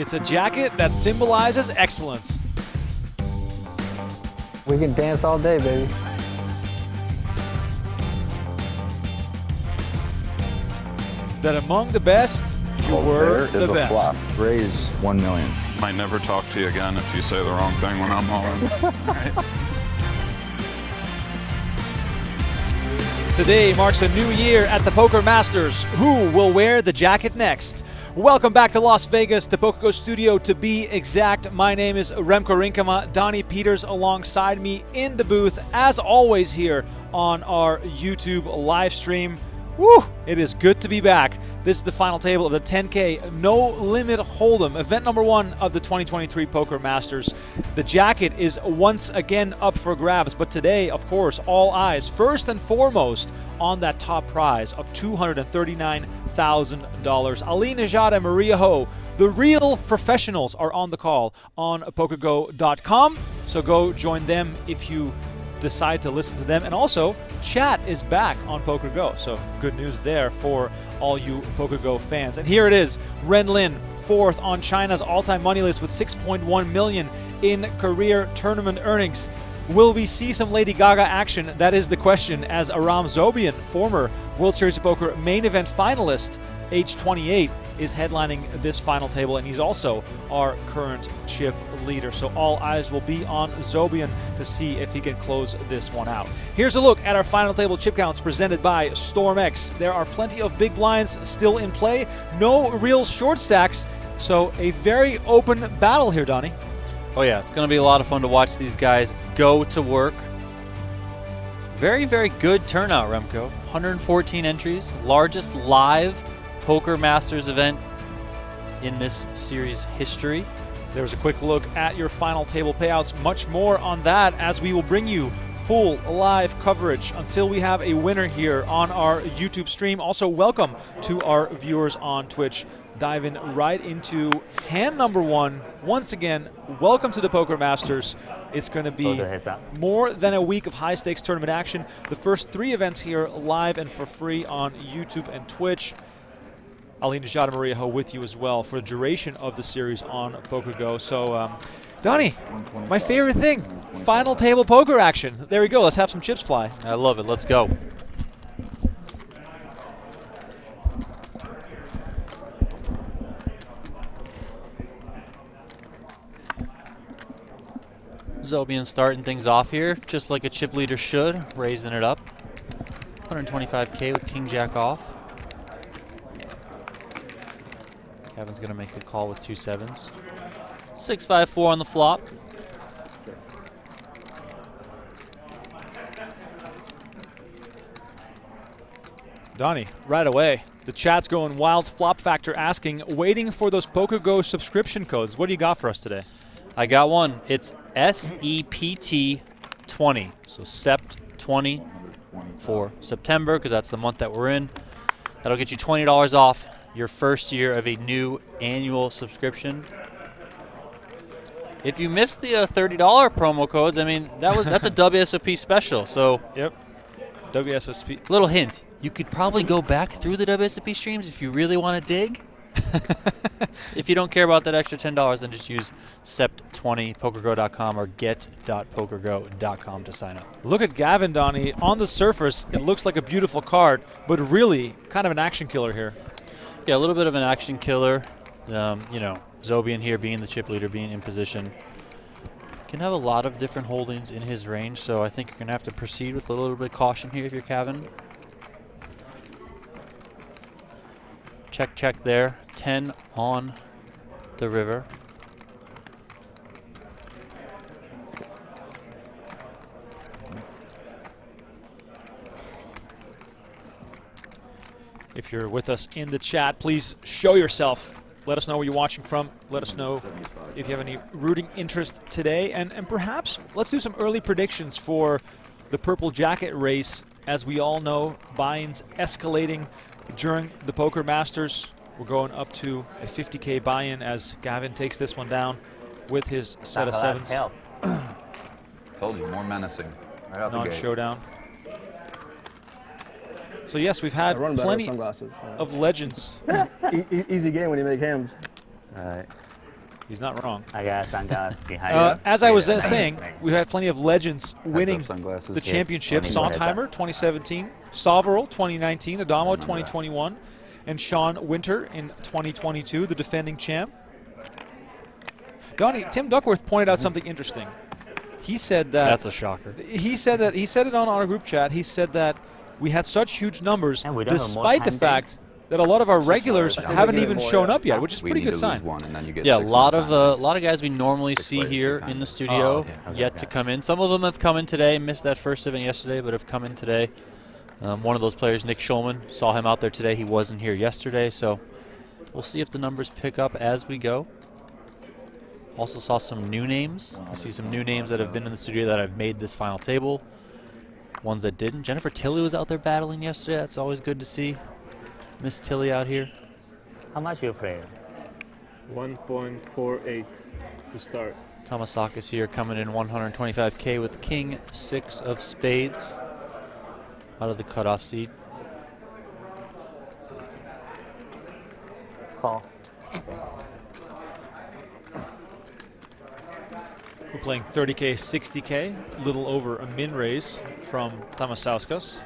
It's a jacket that symbolizes excellence. We can dance all day, baby. That among the best, you were There is the a best. flop. Raise 1 million. Might never talk to you again if you say the wrong thing when I'm all in. All right. Today marks a new year at the Poker Masters. Who will wear the jacket next? Welcome back to Las Vegas, the PokerGO Studio to be exact. My name is Remko Rinkema, Donnie Peters alongside me in the booth, as always here on our YouTube live stream. Woo! It is good to be back. This is the final table of the 10K No Limit Hold'em, event number 1 of the 2023 Poker Masters. The jacket is once again up for grabs, but today, of course, all eyes first and foremost on that top prize of $239,000. Ali Nejad and Maria Ho, the real professionals, are on the call on PokerGO.com, so go join them if you decide to listen to them. And also, chat is back on PokerGO, so good news there for all you PokerGO fans. And here it is, Ren Lin, 4th on China's all-time money list with 6.1 million in career tournament earnings. Will we see some Lady Gaga action? That is the question, as Aram Zobian, former World Series of Poker main event finalist, age 28, is headlining this final table, and he's also our current chip leader. So all eyes will be on Zobian to see if he can close this one out. Here's a look at our final table chip counts presented by StormX. There are plenty of big blinds still in play, no real short stacks, so a very open battle here, Donnie. Oh yeah, it's going to be a lot of fun to watch these guys go to work. Very, very good turnout, Remko. 114 entries, largest live Poker Masters event in this series history. There's a quick look at your final table payouts. Much more on that as we will bring you full live coverage until we have a winner here on our YouTube stream. Also, welcome to our viewers on Twitch. Diving right into hand number 1. Once again, welcome to the Poker Masters. It's going to be more than a week of high-stakes tournament action. The first 3 events here live and for free on YouTube and Twitch. Ali Nejad and Maria Ho with you as well for the duration of the series on PokerGO. So, Donnie, my favorite thing, final table poker action. There we go. Let's have some chips fly. I love it. Let's go. Zobian starting things off here, just like a chip leader should, raising it up. 125K with King Jack off. Kevin's gonna make a call with 2 sevens. 6-5-4 on the flop. Donnie, right away. The chat's going wild. Flop Factor asking, waiting for those PokerGO subscription codes. What do you got for us today? I got one. It's SEPT20. So SEPT20 for September, because that's the month that we're in. That'll get you $20 off your first year of a new annual subscription. If you missed the $30 promo codes, I mean, that's a WSOP special. So, yep, WSOP. Little hint: you could probably go back through the WSOP streams if you really want to dig. If you don't care about that extra $10, then just use SEPT20, PokerGO.com, or get.pokergo.com to sign up. Look at Gavin, Donnie. On the surface, it looks like a beautiful card, but really kind of an action killer here. Yeah, a little bit of an action killer. You know, Zobian here being the chip leader, being in position. Can have a lot of different holdings in his range, so I think you're going to have to proceed with a little bit of caution here if you're Khavin. Check, check there. 10 on the river. If you're with us in the chat, please show yourself. Let us know where you're watching from. Let us know if you have any rooting interest today. And perhaps let's do some early predictions for the purple jacket race. As we all know, buy-ins escalating during the Poker Masters. We're going up to a 50K buy-in as Gavin takes this one down with his set of sevens. Told you, more menacing. Right out the gate. Non-showdown. So yes, we've had plenty of legends. Easy game when you make hands. All right. He's not wrong. I got sunglasses behind you. As I was saying, we had plenty of legends winning sunglasses. the championship. Yes. Sondheimer, 2017. Sovereign, 2019. Adamo, 2021. And Sean Winter in 2022, the defending champ. Donnie, Tim Duckworth pointed out something interesting. He said that... That's a shocker. He said it on our group chat. He said that we had such huge numbers And we don't have more despite the time fact that a lot of our regulars hours. haven't Yeah. even shown up yet, which is a We pretty need good to sign. lose one, and then you get Yeah, a 6 lot more of time. guys we normally 6 see players, here 6 in the times. studio okay. yet to come in. Some of them have come in today. Missed that first event yesterday, but have come in today. One of those players, Nick Schulman, saw him out there today. He wasn't here yesterday, so we'll see if the numbers pick up as we go. Also saw some new names. I see some new names that have been in the studio that have made this final table. Ones that didn't. Jennifer Tilly was out there battling yesterday. That's always good to see. Miss Tilly out here. How much you play? 1.48 to start. Tamasauskas here coming in 125K with King 6 of spades out of the cutoff seat. Call. We're playing 30K, 60K, little over a min raise from Tamasauskas.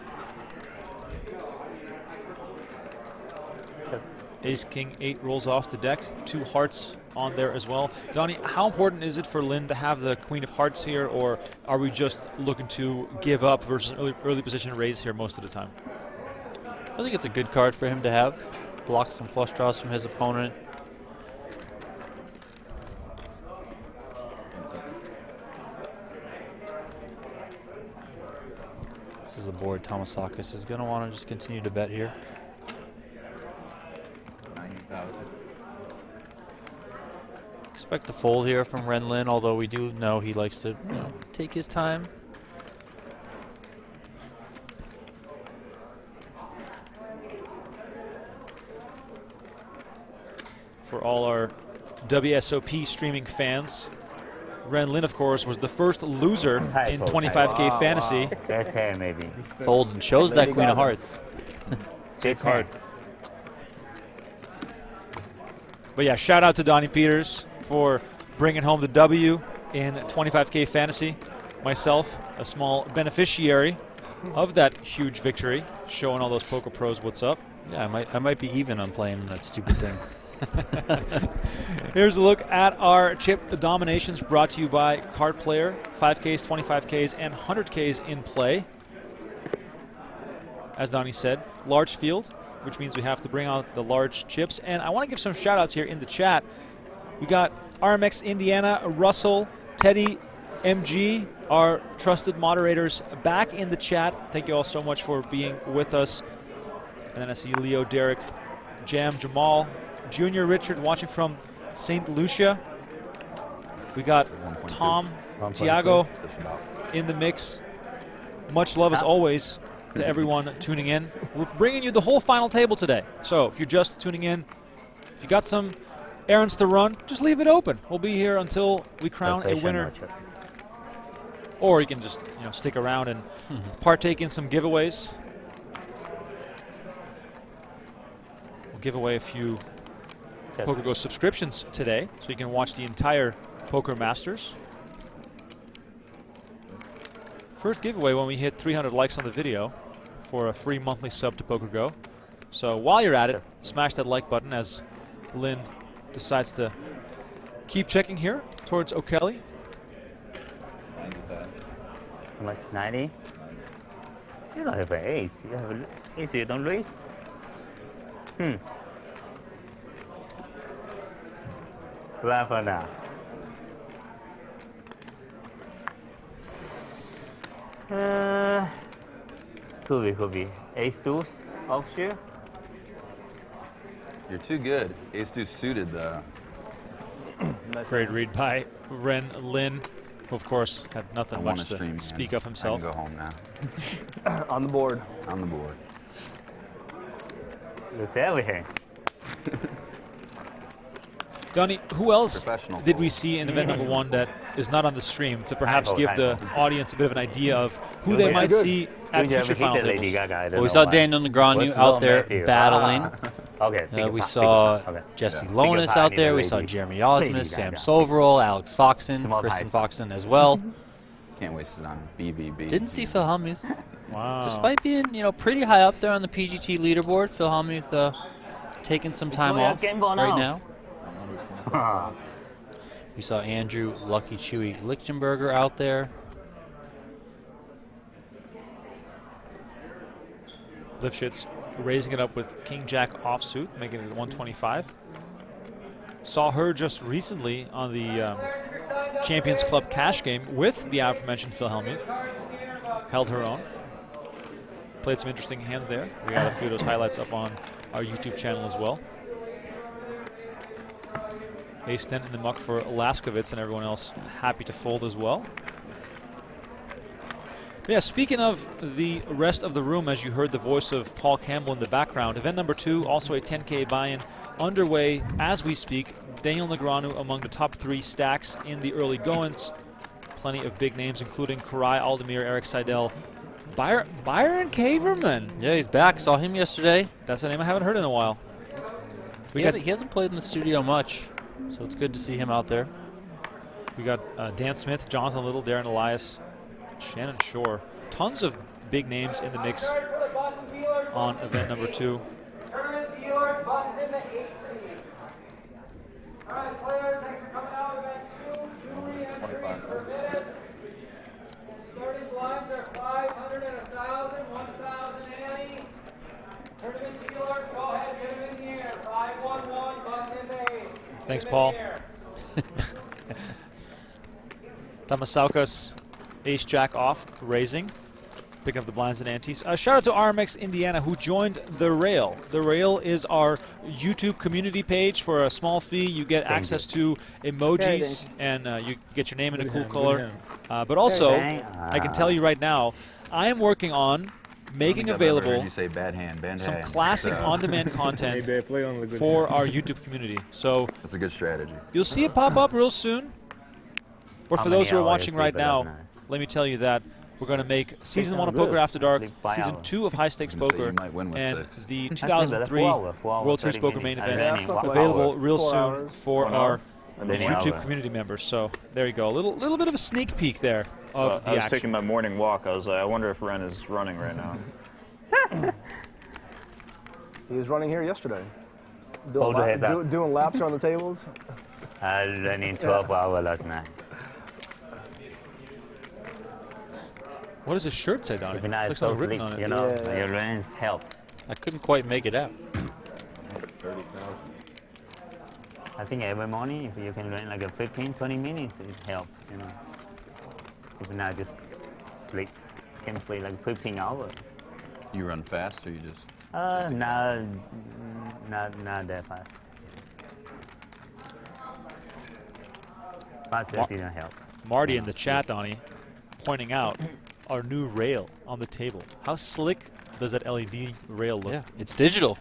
Ace, King, 8 rolls off the deck. 2 hearts on there as well. Donnie, how important is it for Lin to have the Queen of Hearts here, or are we just looking to give up versus an early position raise here most of the time? I think it's a good card for him to have. Block some flush draws from his opponent. This is a board Tamasauskas is going to want to just continue to bet here. 90,000. Expect a fold here from Ren Lin, although we do know he likes to take his time. For all our WSOP streaming fans, Ren Lin, of course, was the first loser in 25K fantasy. That's hair maybe. Folds and shows that Queen of Hearts. Good card. But yeah, shout out to Donnie Peters for bringing home the W in 25K fantasy. Myself, a small beneficiary of that huge victory, showing all those poker pros what's up. Yeah, I might be even on playing that stupid thing. Here's a look at our chip dominations brought to you by Card Player. 5Ks, 25Ks, and 100Ks in play. As Donnie said, large field, which means we have to bring out the large chips. And I want to give some shout outs here in the chat. We got RMX Indiana, Russell, Teddy, MG, our trusted moderators back in the chat. Thank you all so much for being with us. And then I see Leo, Derek, Jam, Jamal, Junior Richard watching from St. Lucia. We got 1.2. Tom, 1.2. Tiago Just about. in the mix. Much love as always to everyone tuning in. We're bringing you the whole final table today. So if you're just tuning in, if you got some errands to run, just leave it open. We'll be here until we crown a winner. Or you can just stick around and partake in some giveaways. We'll give away a few PokerGo subscriptions today, so you can watch the entire Poker Masters. First giveaway when we hit 300 likes on the video for a free monthly sub to PokerGo. So while you're at it, smash that like button as Lin decides to keep checking here towards O'Kelly. 90,000. How much? 90? You don't have an ace. You have an ace, you don't raise? Plan for now. Could be. Ace deuce, offshore. You're too good. Ace deuce suited though. Great read by Ren Lin, who of course had nothing I want much to stream, to man. speak of himself. I can go home now. On the board. On the board. Lose everything. Donnie, who else Professional did we fold. see in event number 1 that is not on the stream to perhaps vote, give I the vote. audience a bit of an idea of who they might see at You future ever final hit the Lady tables? Gaga? I don't Well, we know saw why. Daniel Negreanu What's out wrong there with you? battling. Okay. We saw Okay. Jesse Yeah. Lonis Bigger out pot, there. We lady. saw Jeremy Lady Osmus, Sam Gaga. Soverall, Alex Foxen, Small Kristen pie. Foxen as well. Can't waste it on BVB. Didn't see Phil Hellmuth. Wow. Despite being, pretty high up there on the PGT leaderboard, Phil Hellmuth taking some time Enjoy off your game ball right now. now. We saw Andrew Lucky Chewy Lichtenberger out there. Livschitz raising it up with King Jack offsuit, making it 125. Saw her just recently on the Champions Club cash game with the aforementioned Phil Hellmuth. Held her own. Played some interesting hands there. We got a few of those highlights up on our YouTube channel as well. Ace-10 in the muck for Laskowitz, and everyone else happy to fold as well. But yeah, speaking of the rest of the room, as you heard the voice of Paul Campbell in the background, event number 2, also a 10K buy-in, underway as we speak. Daniel Negreanu among the top 3 stacks in the early goings. Plenty of big names, including Karai Aldemir, Eric Seidel, Byron Kaverman. Yeah, he's back. Saw him yesterday. That's a name I haven't heard in a while. He hasn't played in the studio much, so it's good to see him out there. We got Dan Smith, Jonathan Little, Darren Elias, Shannon Shore. Tons of big names in the mix on event number 2. Tournament dealers, buttons in the 8 seed. All right, players, thanks for coming out. Event 2, 2 re-entries permitted. Starting blinds are 500 and 1,000, 1,000 ante. Tournament dealers, go ahead, get them in the air. 511, button in the 8. Thanks, Paul. Tamasauskas, ace jack off, raising, picking up the blinds and antes. Shout out to RMX Indiana, who joined The Rail. The Rail is our YouTube community page. For a small fee, you get access to emojis, and you get your name in a cool color. But also, I can tell you right now, I am working on making available You say bad hand, bad some hand. classic So, on-demand content for our YouTube community. So that's a good strategy. you'll see it pop up real soon. Or for those who are watching right now, let me tell you that we're going to make Season 1 of Poker After Dark, Season 2 of High Stakes I was gonna say, Poker, you might win with and 6. the 2003 World Series Poker main event available real soon for our YouTube community members. So there you go. A little bit of a sneak peek there of the I was action. taking my morning walk. I was like, I wonder if Ren is running right now. He was running here yesterday. Hold your heads up. Doing laps around the tables. I ran in 12 hours last night. What does his shirt say, Donnie? If not, It it's looks so like written sleep, on you it. know, Yeah. your rains help. I couldn't quite make it out. I think every morning, if you can run like a 15, 20 minutes, it helps, you know. If not, just sleep. Can sleep like 15 hours. You run fast or you just... Not that fast. Fast it didn't help. Marty in the chat, Donnie, pointing out our new rail on the table. How slick does that LED rail look? Yeah, it's digital.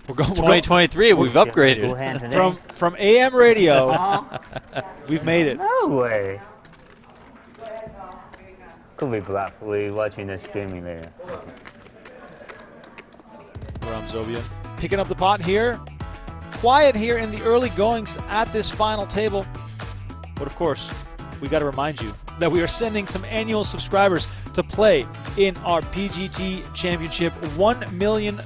We're going 2023, we've Full upgraded. hand today. from AM radio. We've made it. No way. Could be bluff. We're watching the streaming later. Aram Zobian picking up the pot here. Quiet here in the early goings at this final table. But of course, we got to remind you that we are sending some annual subscribers to play in our PGT Championship $1 million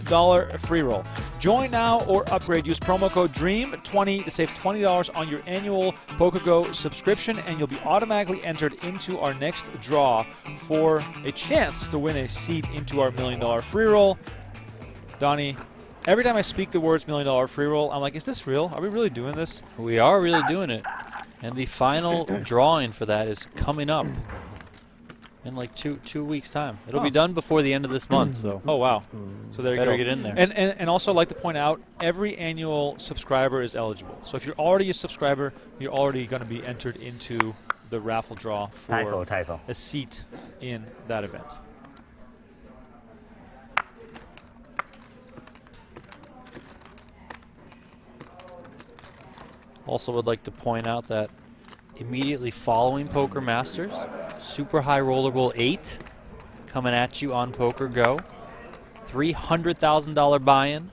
free roll. Join now or upgrade. Use promo code DREAM20 to save $20 on your annual PokerGO subscription, and you'll be automatically entered into our next draw for a chance to win a seat into our $1 million free roll. Donnie, every time I speak the words $1 million free roll, I'm like, is this real? Are we really doing this? We are really doing it. And the final drawing for that is coming up in like two weeks' time. It'll be done before the end of this month, so. Oh, wow. So there you Better go. get in there. And also I'd like to point out, every annual subscriber is eligible. So if you're already a subscriber, you're already going to be entered into the raffle draw for Typo. a seat in that event. Also would like to point out that immediately following Poker Masters, Super High Roller Bowl 8 coming at you on PokerGO. $300,000 buy-in.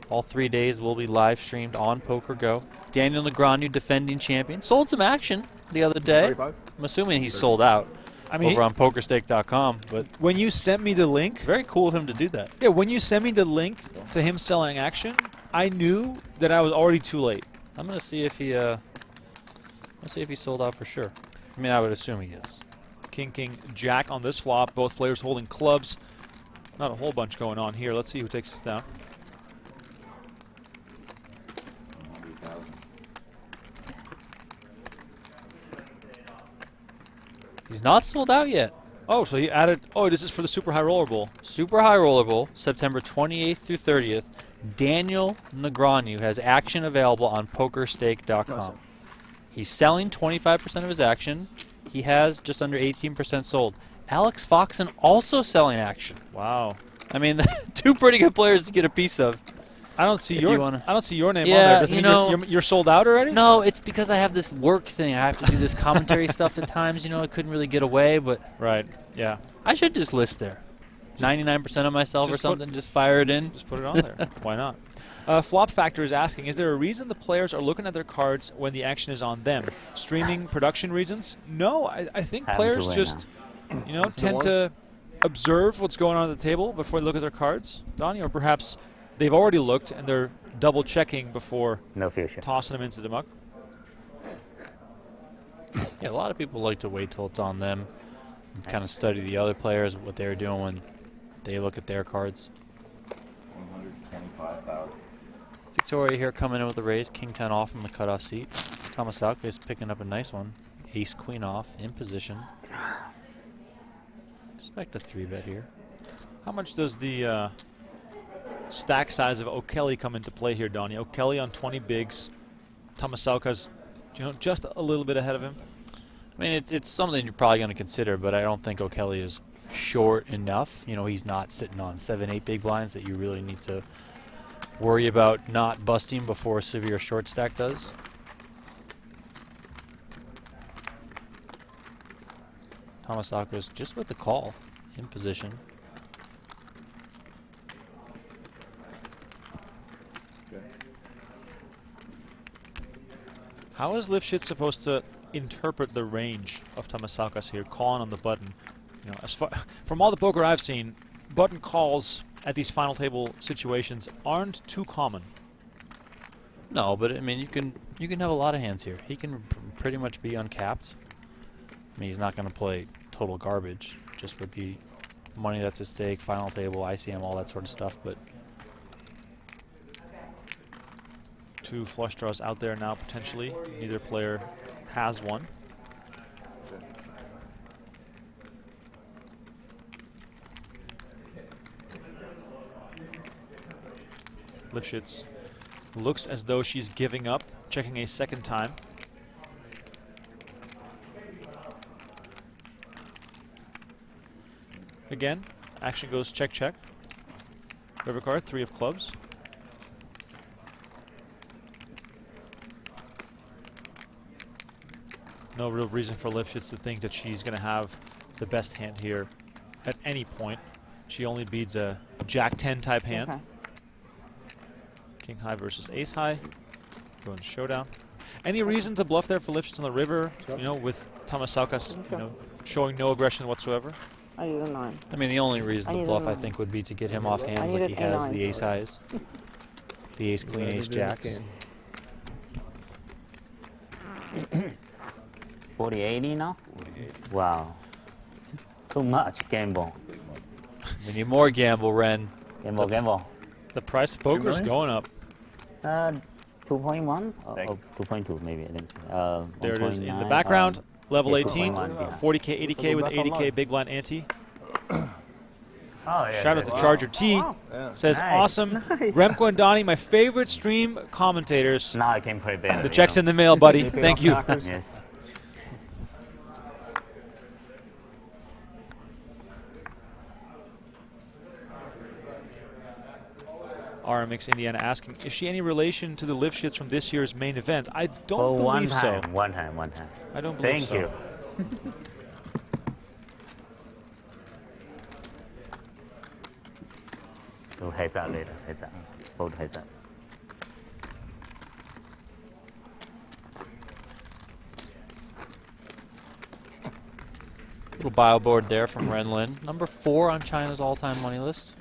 All 3 days will be live streamed on PokerGo. Daniel Negreanu, defending champion, sold some action the other day. 35? I'm assuming he's sold out. I mean, over on PokerStake.com, but when you sent me the link, very cool of him to do that. Yeah, when you sent me the link to him selling action, I knew that I was already too late. I'm gonna see if he, sold out for sure. I mean, I would assume he is. King, king, jack on this flop. Both players holding clubs. Not a whole bunch going on here. Let's see who takes this down. He's not sold out yet. Oh, so he added. Oh, this is for the Super High Roller Bowl. Super High Roller Bowl, September 28th through 30th. Daniel Negreanu has action available on PokerStake.com. He's selling 25% of his action. He has just under 18% sold. Alex Foxen also selling action. Wow. I mean, 2 pretty good players to get a piece of. I don't see your name on there. Yeah, Doesn't mean you're sold out already? No, it's because I have this work thing. I have to do this commentary stuff at times. You know, I couldn't really get away, but right. Yeah. I should just list there. 99% of myself or something. Just fire it in. Just put it on there. Why not? Flop Factor is asking, is there a reason the players are looking at their cards when the action is on them? Streaming production reasons? No, I think players just, tend to observe what's going on at the table before they look at their cards, Donnie, or perhaps they've already looked and they're double checking before tossing them into the muck. Yeah, a lot of people like to wait till it's on them and kind of study the other players, what they're doing when they look at their cards. 125,000. Victoria here coming in with a raise. King 10 off from the cutoff seat. Tamasauskas picking up a nice one. Ace Queen off in position. Expect a 3-bet here. How much does the stack size of O'Kelly come into play here, Donnie? O'Kelly on 20 bigs. Tamasauskas, just a little bit ahead of him. I mean, it's something you're probably going to consider, but I don't think O'Kelly is short enough. You know, he's not sitting on 7-8 big blinds that you really need to worry about not busting before a severe short stack does. Tamasauskas just with the call in position. How is Livschitz supposed to interpret the range of Tamasauskas here, calling on the button? As far from all the poker I've seen, button calls at these final table situations aren't too common. No, but I mean, you can have a lot of hands here. He can pretty much be uncapped. I mean, he's not going to play total garbage. Just would be money that's at stake, final table, ICM, all that sort of stuff. But 2 flush draws out there now potentially. Neither player has one. Livschitz looks as though she's giving up, checking a second time. Again, action goes check, check. River card, 3 of clubs. No real reason for Livschitz to think that she's going to have the best hand here at any point. She only beats a Jack-10 type hand. Okay. King high versus ace high. Going to showdown. Any reason to bluff there for Livschitz on the river? With Tamasauskas, showing no aggression whatsoever. I need a 9. I mean, the only reason to bluff, I think, would be to get him off hands like he has the ace highs, the ace queen, ace jacks. 40-80 now? Wow. Too much gamble. We need more gamble, Ren. Gamble. The price of poker is going up. 2.1? 2.2 maybe. There it is in the background. Level 18, 40K, 80K with 80K big blind ante. Shout out to Charger T. Says, awesome. Nice. Remko and Donnie, my favorite stream commentators. Now I can play better. The check's in the mail, buddy. Thank you. Yes. RMX Indiana asking, is she any relation to the Livschitz from this year's main event? I don't believe so. One time. I don't believe so. Thank you. We'll heads up later. Heads up. Both heads up. Little bio board there from Ren Lin. Number 4 on China's all-time money list.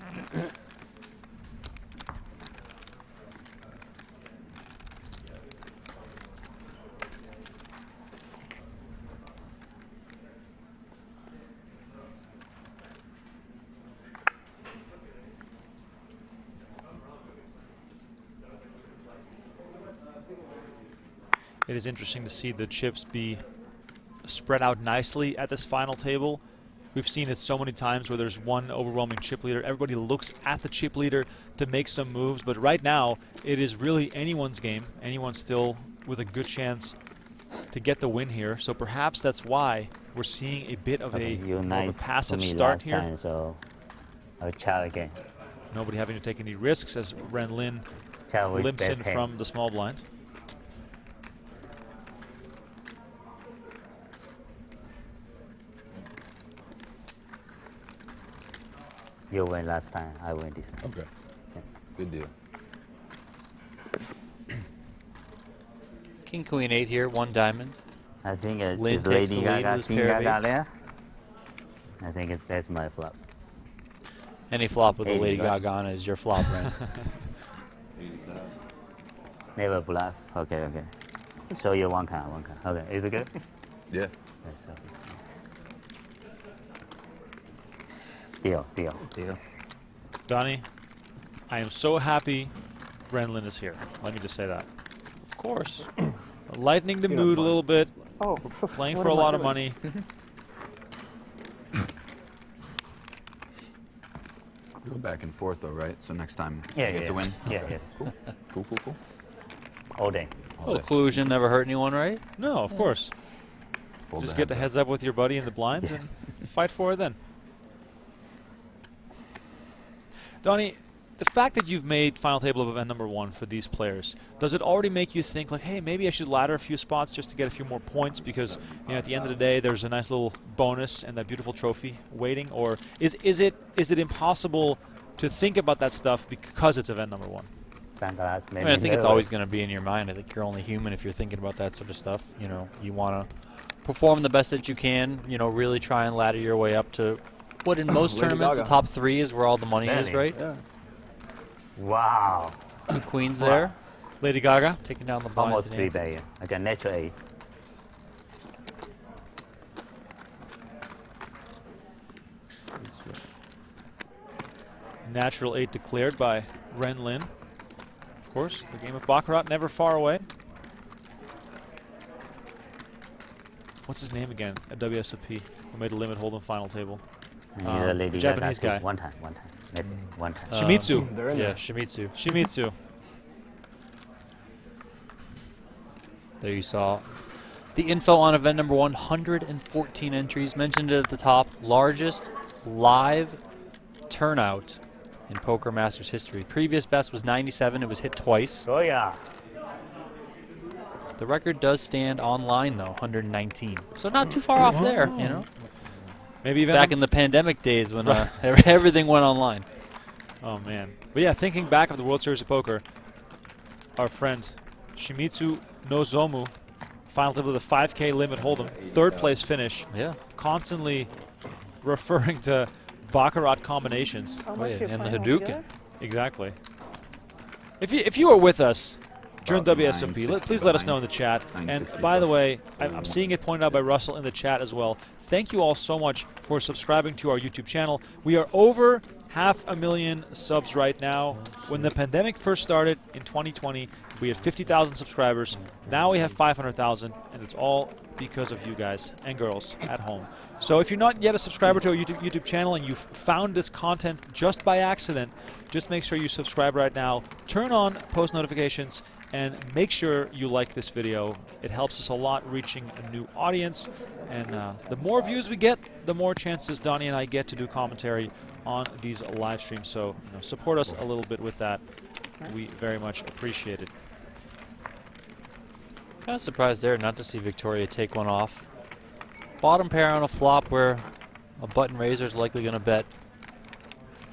It is interesting to see the chips be spread out nicely at this final table. We've seen it so many times where there's one overwhelming chip leader. Everybody looks at the chip leader to make some moves, but right now it is really anyone's game. Anyone still with a good chance to get the win here. So perhaps that's why we're seeing a bit of a passive start here. Time, so I'll try again. Nobody having to take any risks as Ren Lin Jacewize limps in best hand. from the small blind. You win last time, I win this time. Okay. Good deal. King Queen 8 here, 1 diamond. I think Lin it's takes Lady the lead Gaga, with his King pair of Gaga eights. there. I think that's my flop. Any flop with a Lady Lady Gaga. Gaga on is your flop, Ren. Never bluff. Okay, okay. Show you one card, one card. Okay, is it good? Yeah. That's okay. Deal, deal, deal. Donnie, I am so happy Ren Lin is here. Let me just say that. Of course. Lightening the mood a little bit, Oh, playing what for a am I lot of doing? money. Go back and forth though, right? So next time Yeah, you get yeah. to win. Yeah, Okay. yes. Cool. Cool, cool, cool. All day. All Little day. collusion never hurt anyone, right? No, of course. Hold Just get the heads up with your buddy in the blinds and fight for it then. Donnie, the fact that you've made final table of event number 1 for these players, does it already make you think like, hey, maybe I should ladder a few spots just to get a few more points because, you know, at the end of the day there's a nice little bonus and that beautiful trophy waiting? Or is it impossible to think about that stuff because it's event number 1? Sunglass I made mean, I me think it's always nervous. going to be in your mind. I think you're only human if you're thinking about that sort of stuff. You know, you want to perform the best that you can, you know, really try and ladder your way up to what in most Lady tournaments, Gaga. the top 3 is where all the money is, Really? right? Yeah. Wow. The Queen's there, Lady Gaga? taking down the blinds. Almost and 3 eights. bet. I got natural 8. Natural 8 declared by Ren Lin. Of course, the game of Baccarat never far away. What's his name again at WSOP who made a limit hold'em final table? The Lady Japanese Gaga guy. One time, one time. That's it, one time. Shimizu. They're in Yeah, there. Shimizu. Shimizu. There you saw the info on event number 114 entries. Mentioned it at the top. Largest live turnout in Poker Masters history. Previous best was 97. It was hit twice. Oh yeah. The record does stand online though, 119. So not too far off there, you know. Maybe even Back in the pandemic days when everything went online. Oh man. But yeah, thinking back of the World Series of Poker, our friend Shimizu Nozomu, final table with a 5K limit hold'em, 3rd place finish, Yeah. constantly referring to Baccarat combinations. Oh, yeah. And the Hadouken. Exactly. If you were with us during About WSOP, 960 please let us know in the behind. chat. And 960 by the plus. way, I'm seeing it pointed out by Russell in the chat as well. Thank you all so much for subscribing to our YouTube channel. We are over 500,000 subs right now. When the pandemic first started in 2020, we had 50,000 subscribers. Now we have 500,000, and it's all because of you guys and girls at home. So if you're not yet a subscriber to our YouTube channel and you've found this content just by accident, just make sure you subscribe right now. Turn on post notifications and make sure you like this video. It helps us a lot reaching a new audience. And the more views we get, the more chances Donnie and I get to do commentary on these live streams. So support us a little bit with that. We very much appreciate it. Kind of surprised there not to see Victoria take one off. Bottom pair on a flop where a button raiser is likely going to bet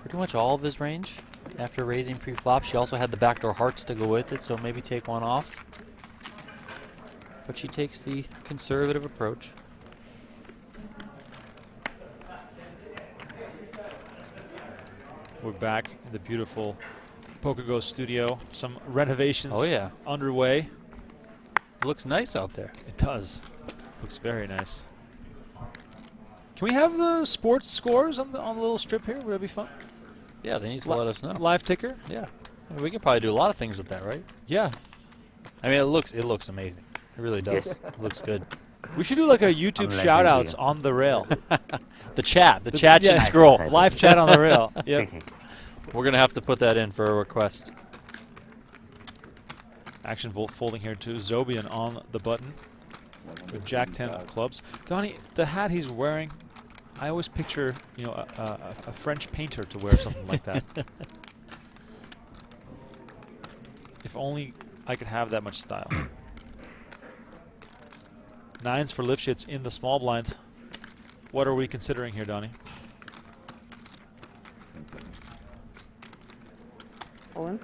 pretty much all of his range after raising pre-flop. She also had the backdoor hearts to go with it, so maybe take one off. But she takes the conservative approach. We're back in the beautiful PokerGO Studio. Some renovations underway. It looks nice out there. It does. Looks very nice. Can we have the sports scores on the little strip here? Would that be fun? Yeah, they need to let us know. Live ticker? Yeah. I mean, we could probably do a lot of things with that, right? Yeah. I mean, it looks amazing. It really does. It looks good. We should do like a YouTube shout-outs on the rail. The chat should scroll. Live chat on the rail. Yep. We're going to have to put that in for a request. Action folding here to Zobian on the button with Jack 10 of clubs. Donnie, the hat he's wearing, I always picture, you know, a French painter to wear something like that. If only I could have that much style. Nines for Livschitz in the small blind. What are we considering here, Donnie? Owen?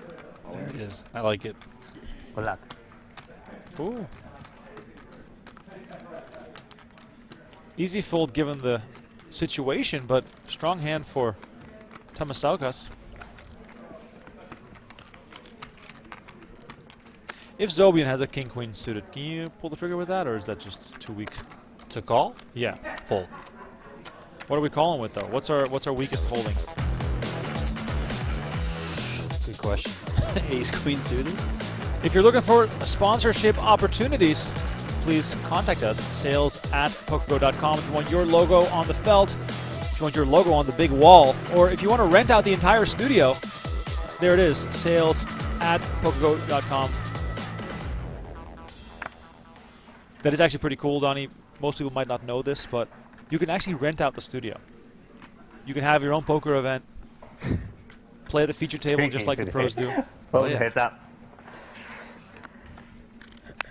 There it is. I like it. Good luck. Ooh. Easy fold given the situation, but strong hand for Tamasauskas. If Zobian has a king-queen suited, can you pull the trigger with that, or is that just too weak? To call? Yeah. Fold. What are we calling with, though? What's our weakest holding? Good question. Ace-queen suited? If you're looking for sponsorship opportunities, please contact us, sales@pokergo.com. If you want your logo on the felt, if you want your logo on the big wall, or if you want to rent out the entire studio, there it is, sales@pokergo.com. That is actually pretty cool, Donnie. Most people might not know this, but you can actually rent out the studio. You can have your own poker event, play at the feature table just like the pros do. Oh, yeah. Heads up.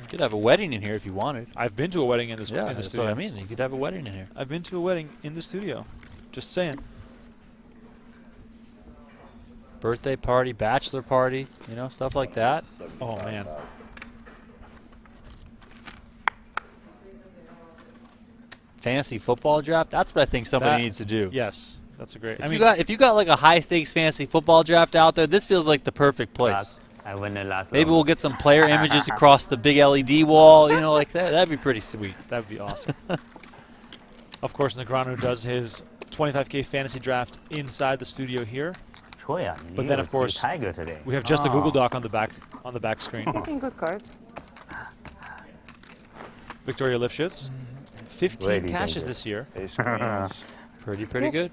You could have a wedding in here if you wanted. I've been to a wedding in the studio. That's what I mean. You could have a wedding in here. I've been to a wedding in the studio. Just saying. Birthday party, bachelor party, you know, stuff like that. Oh, man. Fantasy football draft. That's what I think somebody needs to do. Yes, that's a great. If you got like a high stakes fantasy football draft out there, this feels like the perfect place. I win the last. Maybe we'll get some player images across the big LED wall, you know, like that. That'd be pretty sweet. That'd be awesome. Of course, Negrano does his 25K fantasy draft inside the studio here. But then, of course, Tiger today. we have just a Google Doc on the back screen. Good cards. Victoria Livschitz. 15 cashes this year. Ace queens. Pretty good.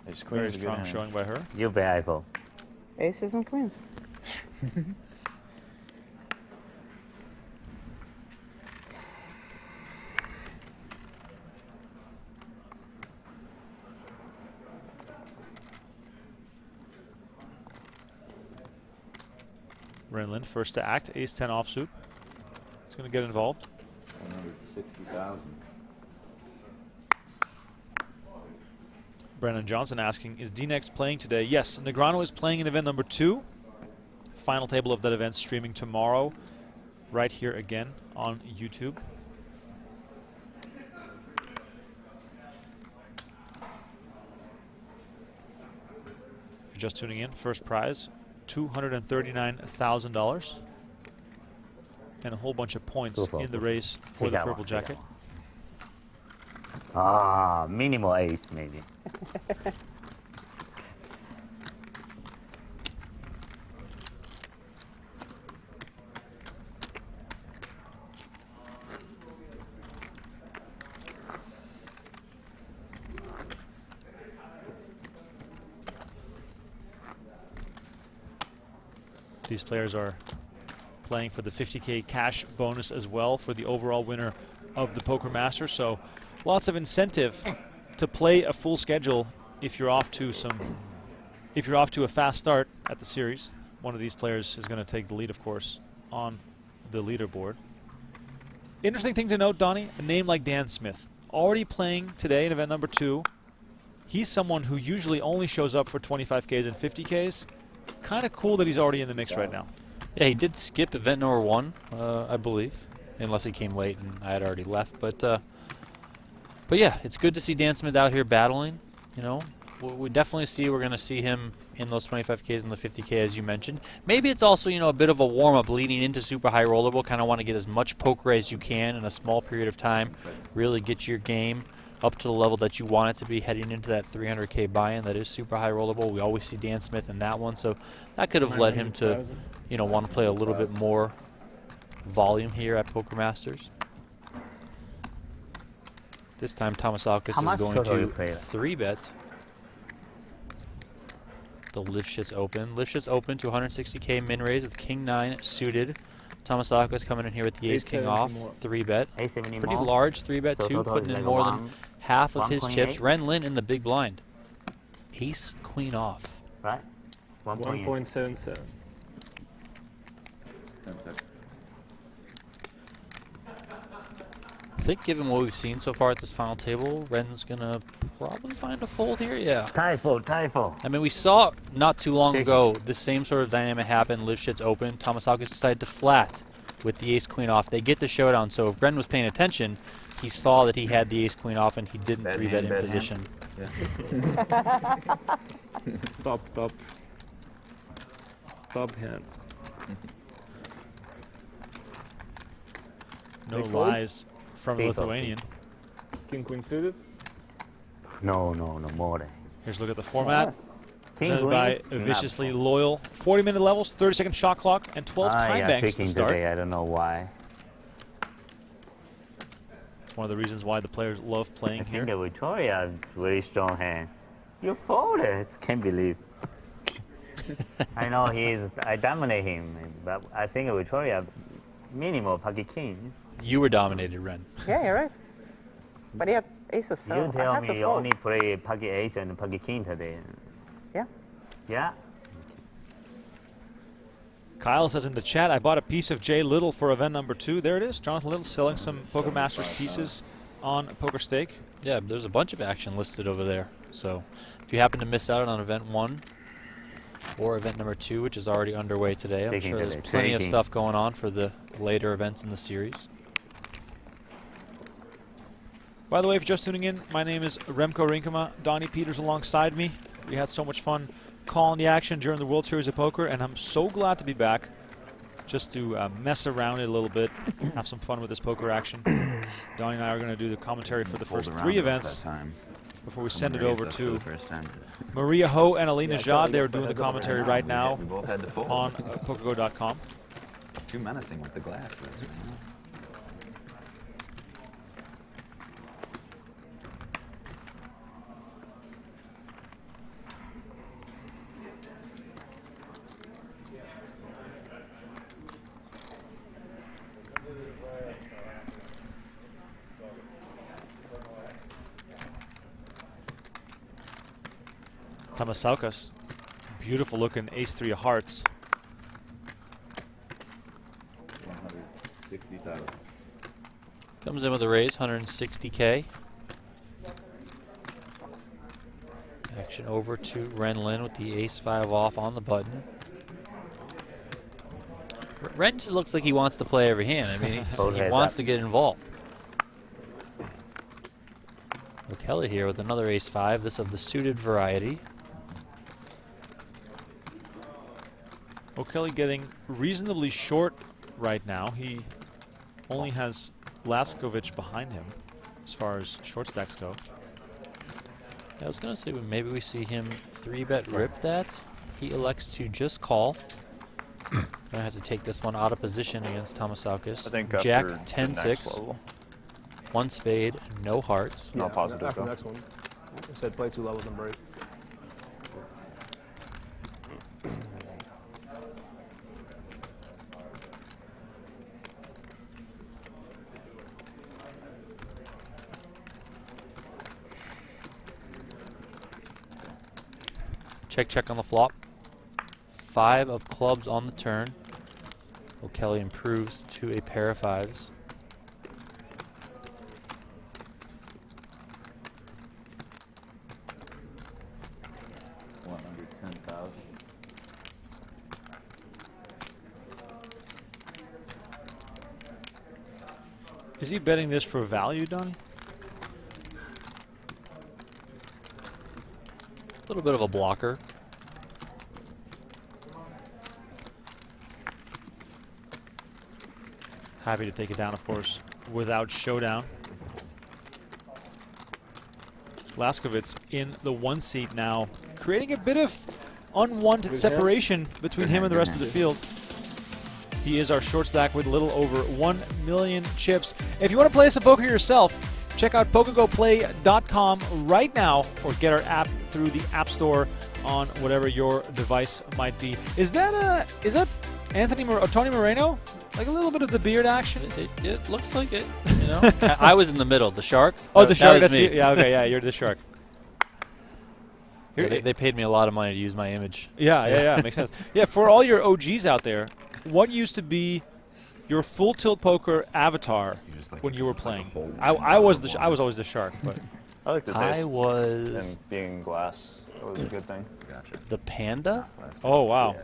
Ace Very queens. strong showing by her. You bet, Ivo. Aces and queens. Ren Lin, first to act, ace-10 offsuit. He's going to get involved. 160,000. Brandon Johnson asking, is D-Next playing today? Yes, Negrano is playing in event number 2. Final table of that event streaming tomorrow, right here again on YouTube. If you're just tuning in, first prize, $239,000. And a whole bunch of points in the race for the purple jacket. Minimal ace, maybe. These players are playing for the 50K cash bonus as well for the overall winner of the Poker Masters. So lots of incentive to play a full schedule if you're off to a fast start at the series. One of these players is going to take the lead, of course, on the leaderboard. Interesting thing to note, Donnie, a name like Dan Smith, already playing today in event number 2. He's someone who usually only shows up for 25Ks and 50Ks. Kind of cool that he's already in the mix right now. Yeah, he did skip event number 1, I believe, unless he came late and I had already left. But yeah, it's good to see Dan Smith out here battling. You know, we definitely we're going to see him in those 25Ks and the 50K, as you mentioned. Maybe it's also, you know, a bit of a warm-up leading into super high rollable. Kind of want to get as much poker as you can in a small period of time. Really get your game up to the level that you want it to be heading into that 300K buy-in. That is super high rollable. We always see Dan Smith in that one, so that could have led him to, you know, want to play a little bit more volume here at Poker Masters. This time Tamasauskas is going to 3-bet the Livschitz Open. Livschitz Open to 160K min raise with King 9 suited. Tamasauskas coming in here with the Ace King off, 3-bet. Pretty large 3-bet too, putting in more than half of his chips. Ren Lin in the big blind. Ace Queen off. Right. 1.77. I think given what we've seen so far at this final table, Ren's gonna probably find a fold here, yeah. Typho. I mean, we saw not too long ago the same sort of dynamic happen. Livschitz Open, Tamasauskas decided to flat with the Ace-Queen off. They get the showdown, so if Ren was paying attention, he saw that he had the Ace-Queen off and he didn't 3-bet in position. Top hand. No lies from a Lithuanian. King Queen suited. No more. Here's a look at the format. King Presented by Queen, a viciously loyal 40-minute levels, 30-second shot clock, and 12 time banks to start. Today, I don't know why. It's one of the reasons why the players love playing here. I think Victoria very strong hand. You folded. Can't believe. I know I dominate him, but I think Victoria minimal pocket king. You were dominated, Ren. Yeah, you're right. But he had aces, so You tell I had me to you fold. only play pocket ace and pocket king today. Yeah. Yeah. Kyle says in the chat, I bought a piece of Jay Little for event number 2. There it is. Jonathan Little selling some Poker Masters pieces on Poker Stake. Yeah, there's a bunch of action listed over there. So if you happen to miss out on event 1 or event number 2, which is already underway today, I'm sure there's plenty of stuff going on for the later events in the series. By the way, if you're just tuning in, my name is Remko Rinkema. Donnie Peters alongside me. We had so much fun calling the action during the World Series of Poker, and I'm so glad to be back just to mess around it a little bit, have some fun with this poker action. Donnie and I are going to do the commentary for the first 3 events before we send it over to Maria Ho and Alina Jad. They're doing the commentary right now on PokerGO.com. Too menacing with the glasses. Tamasauskas, beautiful looking ace-3 of hearts. 160,000. Comes in with a raise, 160K. Action over to Ren Lin with the ace-5 off on the button. Ren just looks like he wants to play every hand. I mean, he wants to get involved. O'Kelly here with another ace-5, this of the suited variety. O'Kelly getting reasonably short right now. He only has Laskowitz behind him as far as short stacks go. Yeah, I was going to say maybe we see him 3-bet rip that. He elects to just call. Gonna have to take this one out of position against Tamasauskas. I think Jack after 10-6. 1 spade, no hearts. Yeah, Not positive after though. the next one. I said play 2 levels and break. Check on the flop. 5 of clubs on the turn. O'Kelly improves to a pair of 5s. Is he betting this for value, Donnie? A little bit of a blocker. Happy to take it down, of course, without showdown. Laskowitz in the 1 seat now, creating a bit of unwanted separation between him and the rest of the field. He is our short stack with a little over 1 million chips. If you want to play some poker yourself, check out PokerGoPlay.com right now, or get our app through the App Store on whatever your device might be. Is that Tony Moreno? Like a little bit of the beard action? It looks like it, you know. I was in the middle, the shark. Oh, the shark, that's that's me. you. Yeah, okay, yeah, you're the shark. Yeah, they paid me a lot of money to use my image. Yeah, makes sense. Yeah, for all your OGs out there, what used to be your full tilt poker avatar when you were playing? I was always the shark, but I like the taste. I was And being glass, that was a good thing. the panda. oh wow,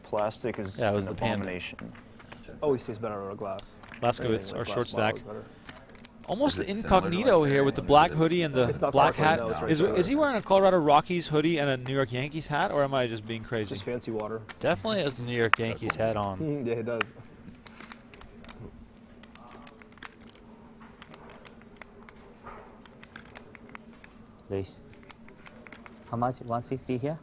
Plastic is Yeah, it was an the panda. abomination. Always tastes better on a glass. Laskowitz, Anything our on a short glass bottle stack. is better. Almost Is it incognito similar to here with the black hoodie and the It's not black sparkling, hat. no, it's right Is there. he wearing a Colorado Rockies hoodie and a New York Yankees hat, or am I just being It's crazy? just fancy water. Definitely has the New York Yankees hat on. Yeah, it does. This. How much? 160 here?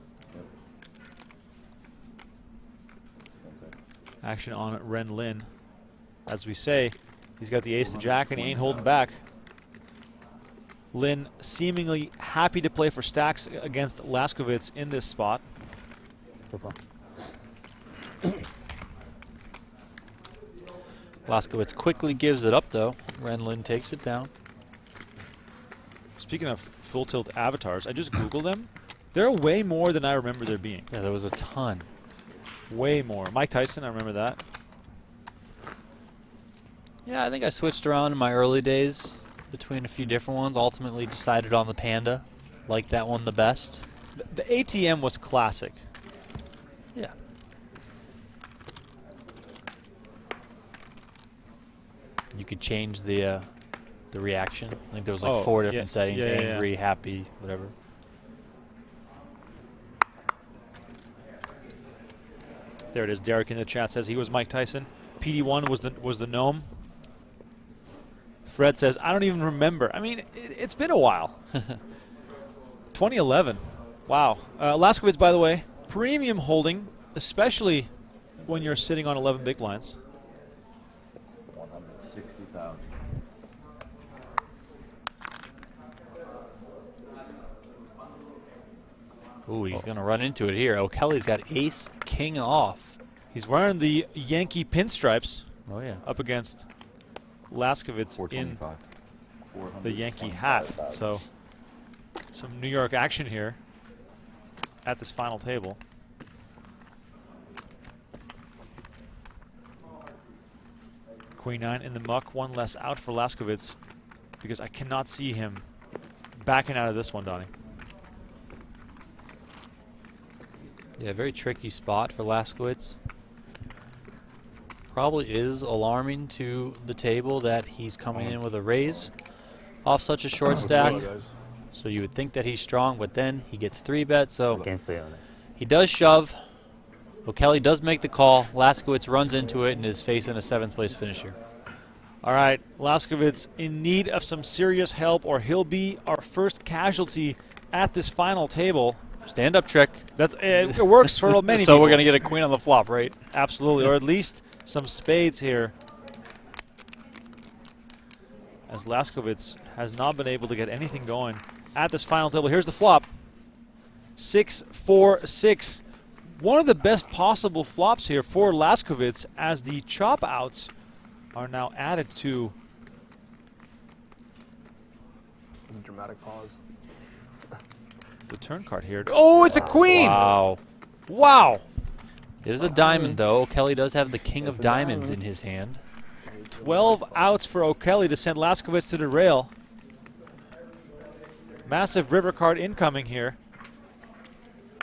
Action on Ren Lin. As we say, he's got the ace to jack and he ain't holding back. Lin seemingly happy to play for stacks against Laskowitz in this spot. Laskowitz quickly gives it up, though. Ren Lin takes it down. Speaking of full tilt avatars, I just Googled them. There are way more than I remember there being. Yeah, there was a ton. Way more. Mike Tyson, I remember that. Yeah, I think I switched around in my early days between a few different ones. Ultimately decided on the panda. Liked that one the best. The ATM was classic. Yeah. You could change the reaction. I think there was like 4 different settings: angry, happy, whatever. There it is. Derek in the chat says he was Mike Tyson. PD1 was the gnome. Fred says, I don't even remember. I mean, it's been a while. 2011. Wow. Laskowitz, by the way, premium holding, especially when you're sitting on 11 big blinds. 160,000. Ooh, he's going to run into it here. O'Kelly's got ace, king off. He's wearing the Yankee pinstripes. Oh, yeah. Up against Laskowitz in the Yankee hat. So some New York action here at this final table. Queen 9 in the muck, one less out for Laskowitz because I cannot see him backing out of this one, Donnie. Yeah, very tricky spot for Laskowitz. Probably is alarming to the table that he's coming in with a raise off such a short stack. So you would think that he's strong, but then he gets 3-bet, so he does shove. O'Kelly does make the call. Laskowitz runs into it and is facing a 7th place finish here. All right, Laskowitz in need of some serious help, or he'll be our first casualty at this final table. Stand-up trick. That's it works for many so people. we're going to get a queen on the flop, right? Absolutely, or at least some spades here. As Laskowitz has not been able to get anything going at this final table. Here's the flop. 6-4-6. One of the best possible flops here for Laskowitz, as the chop outs are now added to. Dramatic pause. The turn card here. Oh, it's a queen! Wow. Wow. It is a diamond, though. O'Kelly does have the king of diamonds in his hand. 12 outs for O'Kelly to send Laskowitz to the rail. Massive river card incoming here.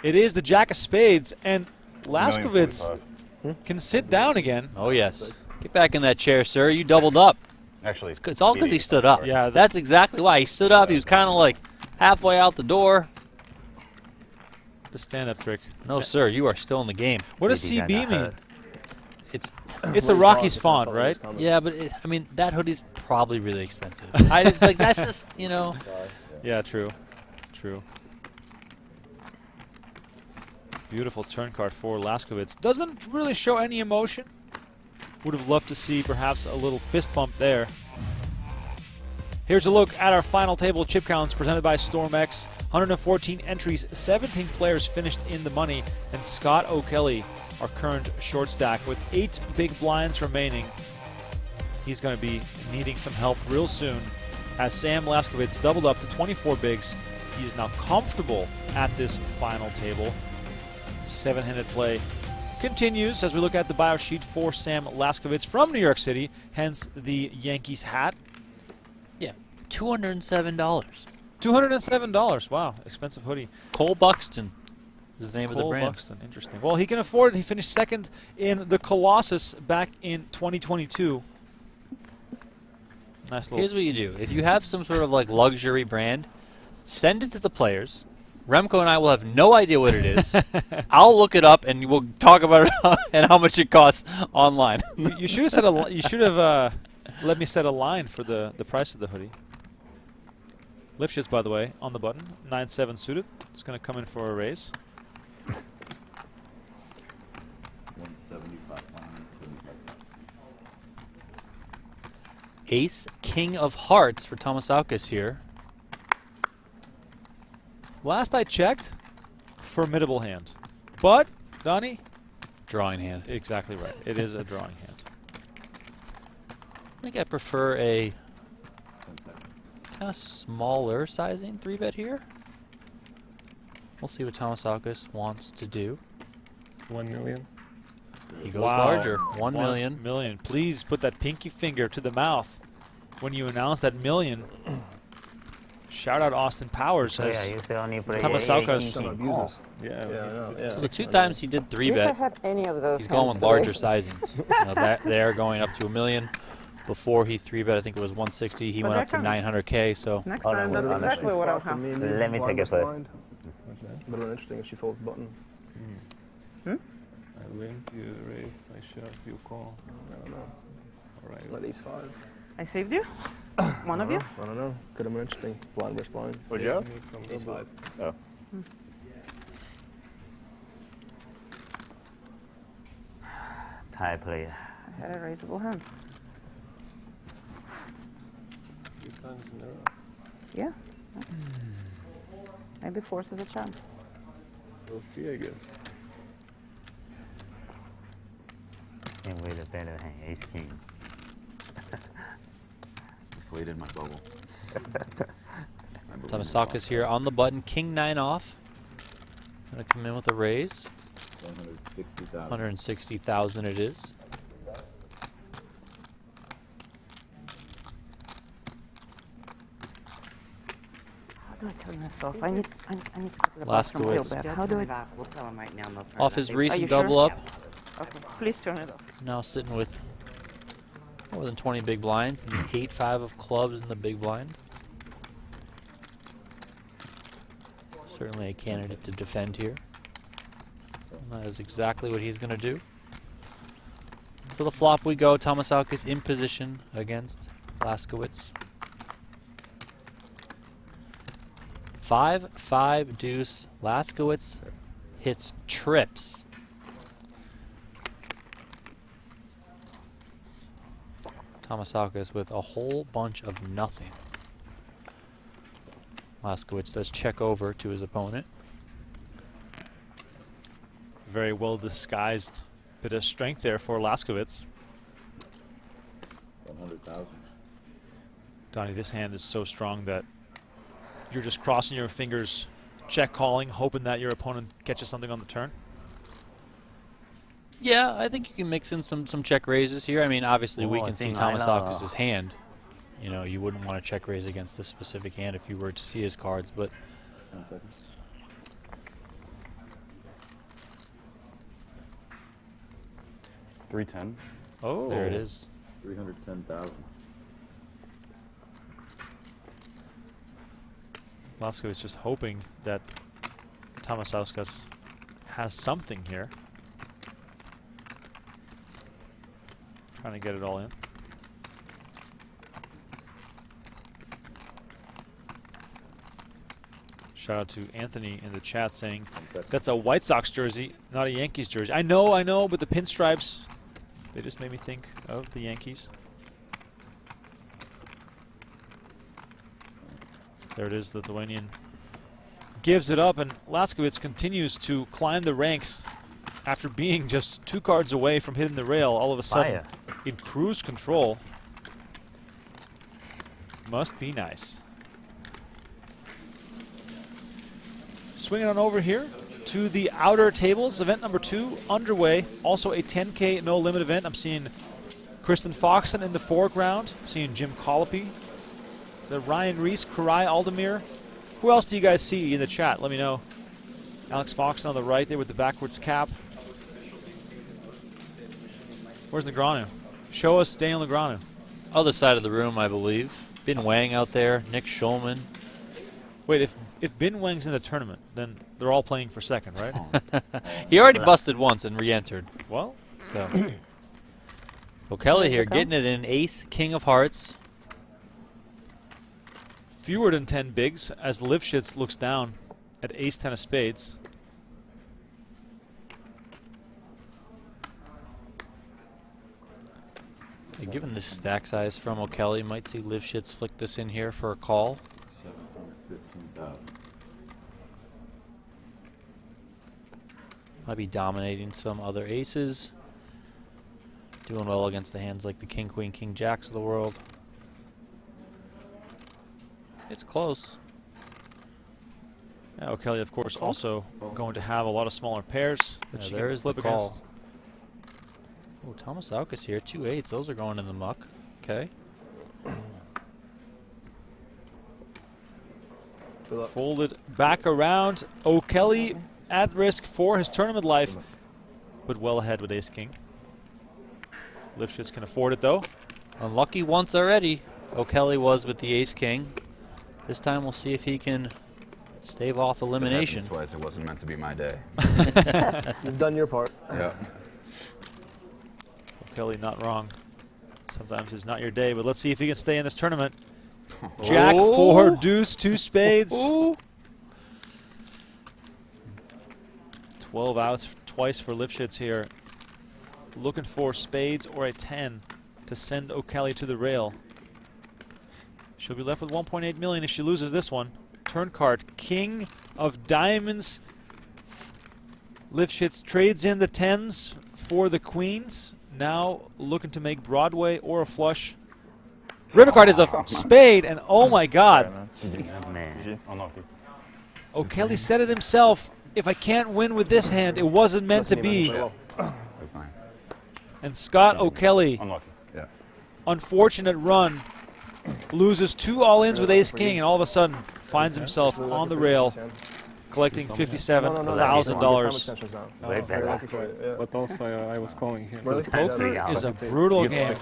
It is the jack of spades, and Laskowitz can sit down again. Oh, yes. Get back in that chair, sir. You doubled up. Actually, It's all because he stood up. Yeah, that's exactly why. He stood up. He was kind of like halfway out the door. the stand-up trick. No, sir, you are still in the game. What does Really CB got mean? hurt. It's It's a Rocky's font, right? yeah, but I mean that hoodie's probably really expensive. Like that's just Yeah, true. True. Beautiful turn card for Laskowitz. Doesn't really show any emotion. Would have loved to see perhaps a little fist bump there. Here's a look at our final table chip counts presented by StormX. 114 entries, 17 players finished in the money, and Scott O'Kelly, our current short stack, with 8 big blinds remaining. He's going to be needing some help real soon, as Sam Laskowitz doubled up to 24 bigs. He is now comfortable at this final table. 7-handed play continues as we look at the bio sheet for Sam Laskowitz from New York City, hence the Yankees hat. Yeah, $207. $207. Wow, expensive hoodie. Cole Buxton is the name of the Cole brand. Buxton, interesting. Well, he can afford it. He finished second in the Colossus back in 2022. Nice little. Here's what you do. If you have some sort of like luxury brand, send it to the players. Remko and I will have no idea what it is. I'll look it up and we'll talk about it and how much it costs online. You should have said a. You should have let me set a line for the price of the hoodie. Livschitz, by the way, on the button. 9-7 suited. It's going to come in for a raise. Ace, King of Hearts for Tamasauskas here. Last I checked, formidable hand. But, Donnie? Drawing hand. Exactly right. It is a drawing hand. I think I prefer a kind of smaller sizing 3-bet here. We'll see what Tamasauskas wants to do. 1 million. He goes larger. 1 million. 1 million. Please put that pinky finger to the mouth when you announce that million. Shout out Austin Powers. So yeah, you say only play Tamasauskas. Yeah. So the 2 times he did If I 3-bet, had any of those he's going with hands larger today. sizings. They're going up to 1 million. Before he 3-bet, I think it was 160. He But went up to they're 900K. So Next Hold time, on, that's hold on. exactly what I'll have. Let me take it first. What's that? But interesting if she folds button. I link, you raise, I shove, you call. I don't know. Alright. Let ace 5. I saved you? One of you? I don't know. Could have been interesting. Blind versus blind. What'd you have? Ace 5. Oh. Tie player. I had a raisable hand. 2 times in a row. Yeah. Maybe forces a chance. We'll see, I guess. And with a better hand, ace king. Deflated my bubble. Tamasauskas here on the button. King 9 off. Gonna come in with a raise. 160,000 it is. How do I turn this off? I need to go to the bathroom real Laskowitz. bad. How do I? We'll tell him right now. Off his Are recent you sure? double up. Okay, please turn it off. Now sitting with more than 20 big blinds and 8-5 of clubs in the big blind. Certainly a candidate to defend here. And that is exactly what he's going to do. To the flop we go. Tamasauskas in position against Laskowitz. 5-5 deuce. Laskowitz hits trips. Tamasauskas with a whole bunch of nothing. Laskowitz does check over to his opponent. Very well disguised bit of strength there for Laskowitz. 100,000. Donnie, this hand is so strong that you're just crossing your fingers, check calling, hoping that your opponent catches something on the turn. Yeah, I think you can mix in some check raises here. I mean, obviously we Oh, I can see think I know. Tamasauskas' hand. You know, you wouldn't want to check raise against this specific hand if you were to see his cards, but 10 seconds. $310. Oh, there it is. 310,000. Laskowitz just hoping that Tamasauskas has something here. Trying to get it all in. Shout out to Anthony in the chat saying that's a White Sox jersey, not a Yankees jersey. I know, but the pinstripes, they just made me think of the Yankees. There it is, the Lithuanian gives it up, and Laskowitz continues to climb the ranks after being just 2 cards away from hitting the rail. All of a sudden, in cruise control. Must be nice. Swinging on over here to the outer tables. Event number 2 underway. Also a 10K no limit event. I'm seeing Kristen Foxon in the foreground. I'm seeing Jim Colopy. The Ryan Reese, Karai Aldemir. Who else do you guys see in the chat? Let me know. Alex Foxon on the right there with the backwards cap. Where's Negreanu? Show us Daniel Negreanu. Other side of the room, I believe. Bin Wang out there. Nick Schulman. Wait, if Bin Wang's in the tournament, then they're all playing for second, right? He already busted once and re-entered. Well, so O'Kelly here getting it in ace, king of hearts. Fewer than 10 bigs as Livschitz looks down at ace 10 of spades. Yeah, given the stack size from O'Kelly, might see Livschitz flick this in here for a call. Might be dominating some other aces. Doing well against the hands like the king, queen, king, jacks of the world. It's close. Yeah, O'Kelly, of course, also going to have a lot of smaller pairs that she there can is flip the call. against. Oh, Tamasauskas here, 2 8s. Those are going in the muck. Okay. Folded back around. O'Kelly at risk for his tournament life, but well ahead with ace-king. Livschitz can afford it, though. Unlucky once already. O'Kelly was with the ace-king. This time we'll see if he can stave off elimination. If it happens twice, it wasn't meant to be my day. You've done your part. Yeah. O'Kelly not wrong. Sometimes it's not your day, but let's see if he can stay in this tournament. Jack 4, deuce, 2 spades. 12 outs twice for Livschitz here. Looking for spades or a 10 to send O'Kelly to the rail. She'll be left with 1.8 million if she loses this one. Turn card, king of diamonds. Livschitz trades in the 10s for the queens. Now looking to make Broadway or a flush. River card is a spade, and oh my god. O'Kelly said it himself. If I can't win with this hand, it wasn't meant to be. And Scott O'Kelly, unfortunate run, loses 2 all-ins with ace-king, and all of a sudden finds himself on the rail, collecting $57,000. But also, I was calling here. Poker is a brutal game,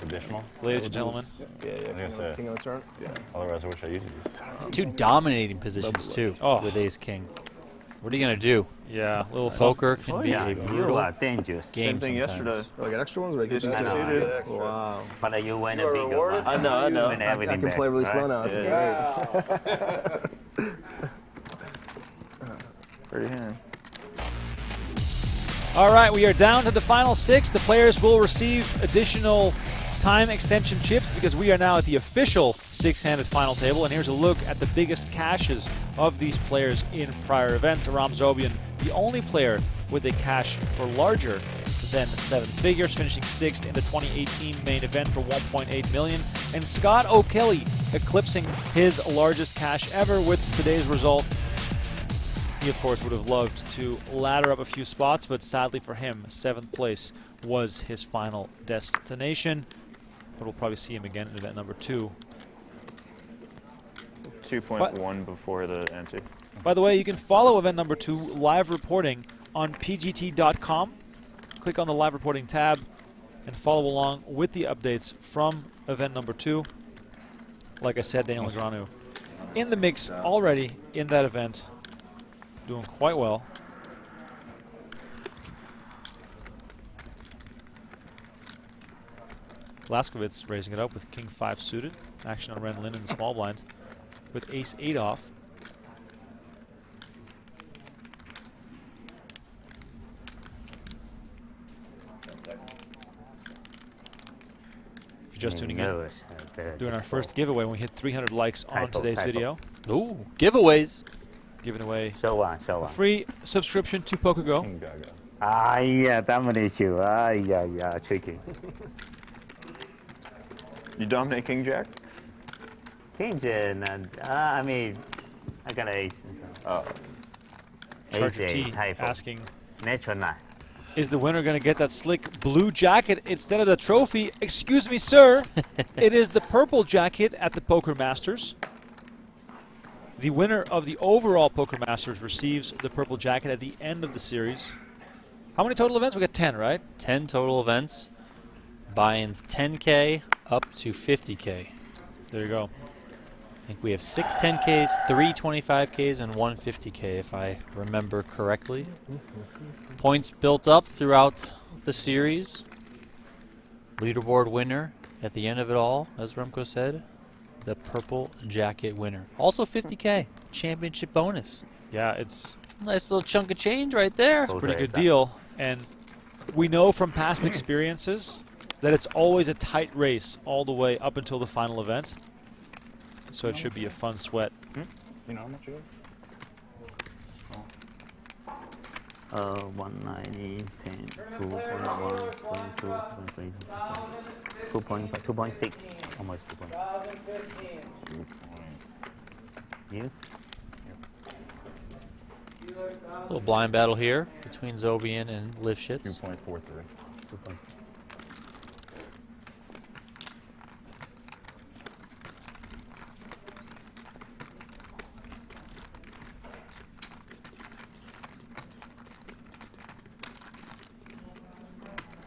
ladies and gentlemen. King on the turn. Otherwise, I wish I used these. 2 dominating positions, too, with ace-king. What are you going to do? Yeah, little poker can be a brutal dangerous. game. Same thing yesterday. Oh, I got extra ones, or I get these two? Wow. But you win a bigger one. I know. Win I everything can play really back, slow right? now. This is great. Pretty hand. All right, we are down to the final 6. The players will receive additional time extension chips because we are now at the official 6-handed final table. And here's a look at the biggest cashes of these players in prior events. Aram Zobian, the only player with a cash for larger than 7 figures, finishing 6th in the 2018 main event for 1.8 million. And Scott O'Kelly eclipsing his largest cash ever with today's result. He, of course, would have loved to ladder up a few spots, but sadly for him, 7th place was his final destination. But we'll probably see him again in event number 2. 2.1 before the ante. By the way, you can follow event number 2 live reporting on pgt.com. Click on the live reporting tab and follow along with the updates from event number 2. Like I said, Daniel Negreanu in the mix already in that event, doing quite well. Laskowitz raising it up with King 5 suited. Action on Ren Lin in the small blind with Ace 8 off. If you're just tuning in, doing our first giveaway when we hit 300 likes on today's video. Ooh, giveaways. Giving away show a free subscription to PokerGo. Ah, yeah, dominate you. Ah, yeah, tricky. You dominate King Jack? King Jack, I mean, I got an ace. So. Charger T asking, natural 9. is the winner going to get that slick blue jacket instead of the trophy? Excuse me, sir. It is the purple jacket at the Poker Masters. The winner of the overall Poker Masters receives the purple jacket at the end of the series. How many total events? We got 10, right? 10 total events. Buy-ins 10K up to 50K. There you go. I think we have 6 10Ks, 3 25Ks, and 1 50K, if I remember correctly. Points built up throughout the series. Leaderboard winner at the end of it all, as Remko said. The purple jacket winner. Also 50K championship bonus. Yeah, it's a nice little chunk of change right there. It's a pretty good deal. And we know from past experiences that it's always a tight race all the way up until the final event. So it should be a fun sweat. You know how much you have? 190, 10, 2, 1, 2.6, almost 2.6. You? Little blind battle here between Zobian and Livschitz. 2.43.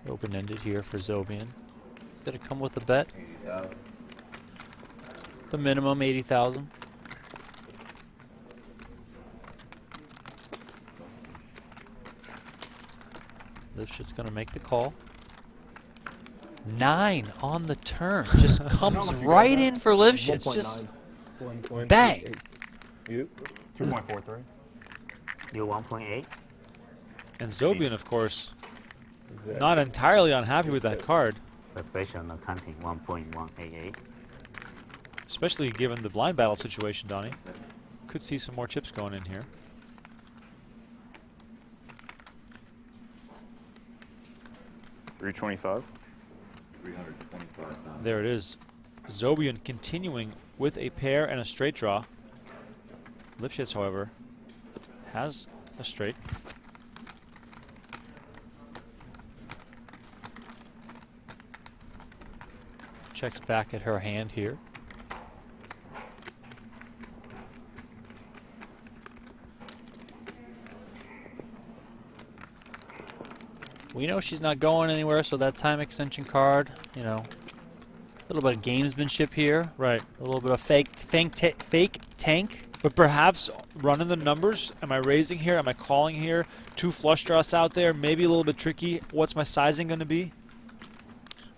Open-ended here for Zobian. He's going to come with a bet. The minimum 80,000. Livschitz going to make the call. 9 on the turn. Just comes right in for Livschitz. Just bang. You? 2.43. You 1.8. And Zobian, of course, not entirely unhappy with that card. Professional counting 1.188. Especially given the blind battle situation, Donnie. Could see some more chips going in here. $325. There it is. Zobian continuing with a pair and a straight draw. Livschitz, however, has a straight. Checks back at her hand here. We know she's not going anywhere, so that time extension card, you know, a little bit of gamesmanship here. Right. A little bit of fake tank. But perhaps running the numbers. Am I raising here? Am I calling here? 2 flush draws out there. Maybe a little bit tricky. What's my sizing going to be?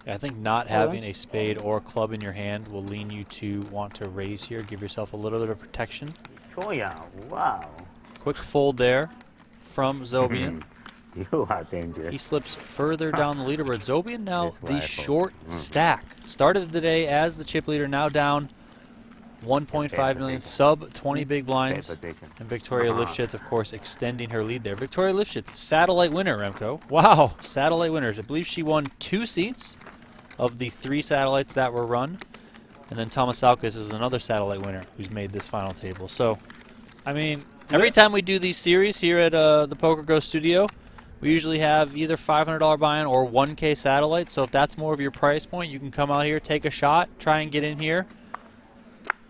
I think not having a spade or club in your hand will lean you to want to raise here. Give yourself a little bit of protection. Oh yeah, wow. Quick fold there from Zobian. You are dangerous. He slips further down the leaderboard. Zobian now the short stack. Started the day as the chip leader, now down 1.5 million, sub 20 big blinds. And Victoria Livschitz, of course, extending her lead there. Victoria Livschitz, satellite winner, Remko. Wow. Satellite winners. I believe she won 2 seats of the 3 satellites that were run. And then Tamasauskas is another satellite winner who's made this final table. So, I mean, every time we do these series here at the PokerGO Studio, we usually have either $500 buy-in or 1K satellite. So if that's more of your price point, you can come out here, take a shot, try and get in here,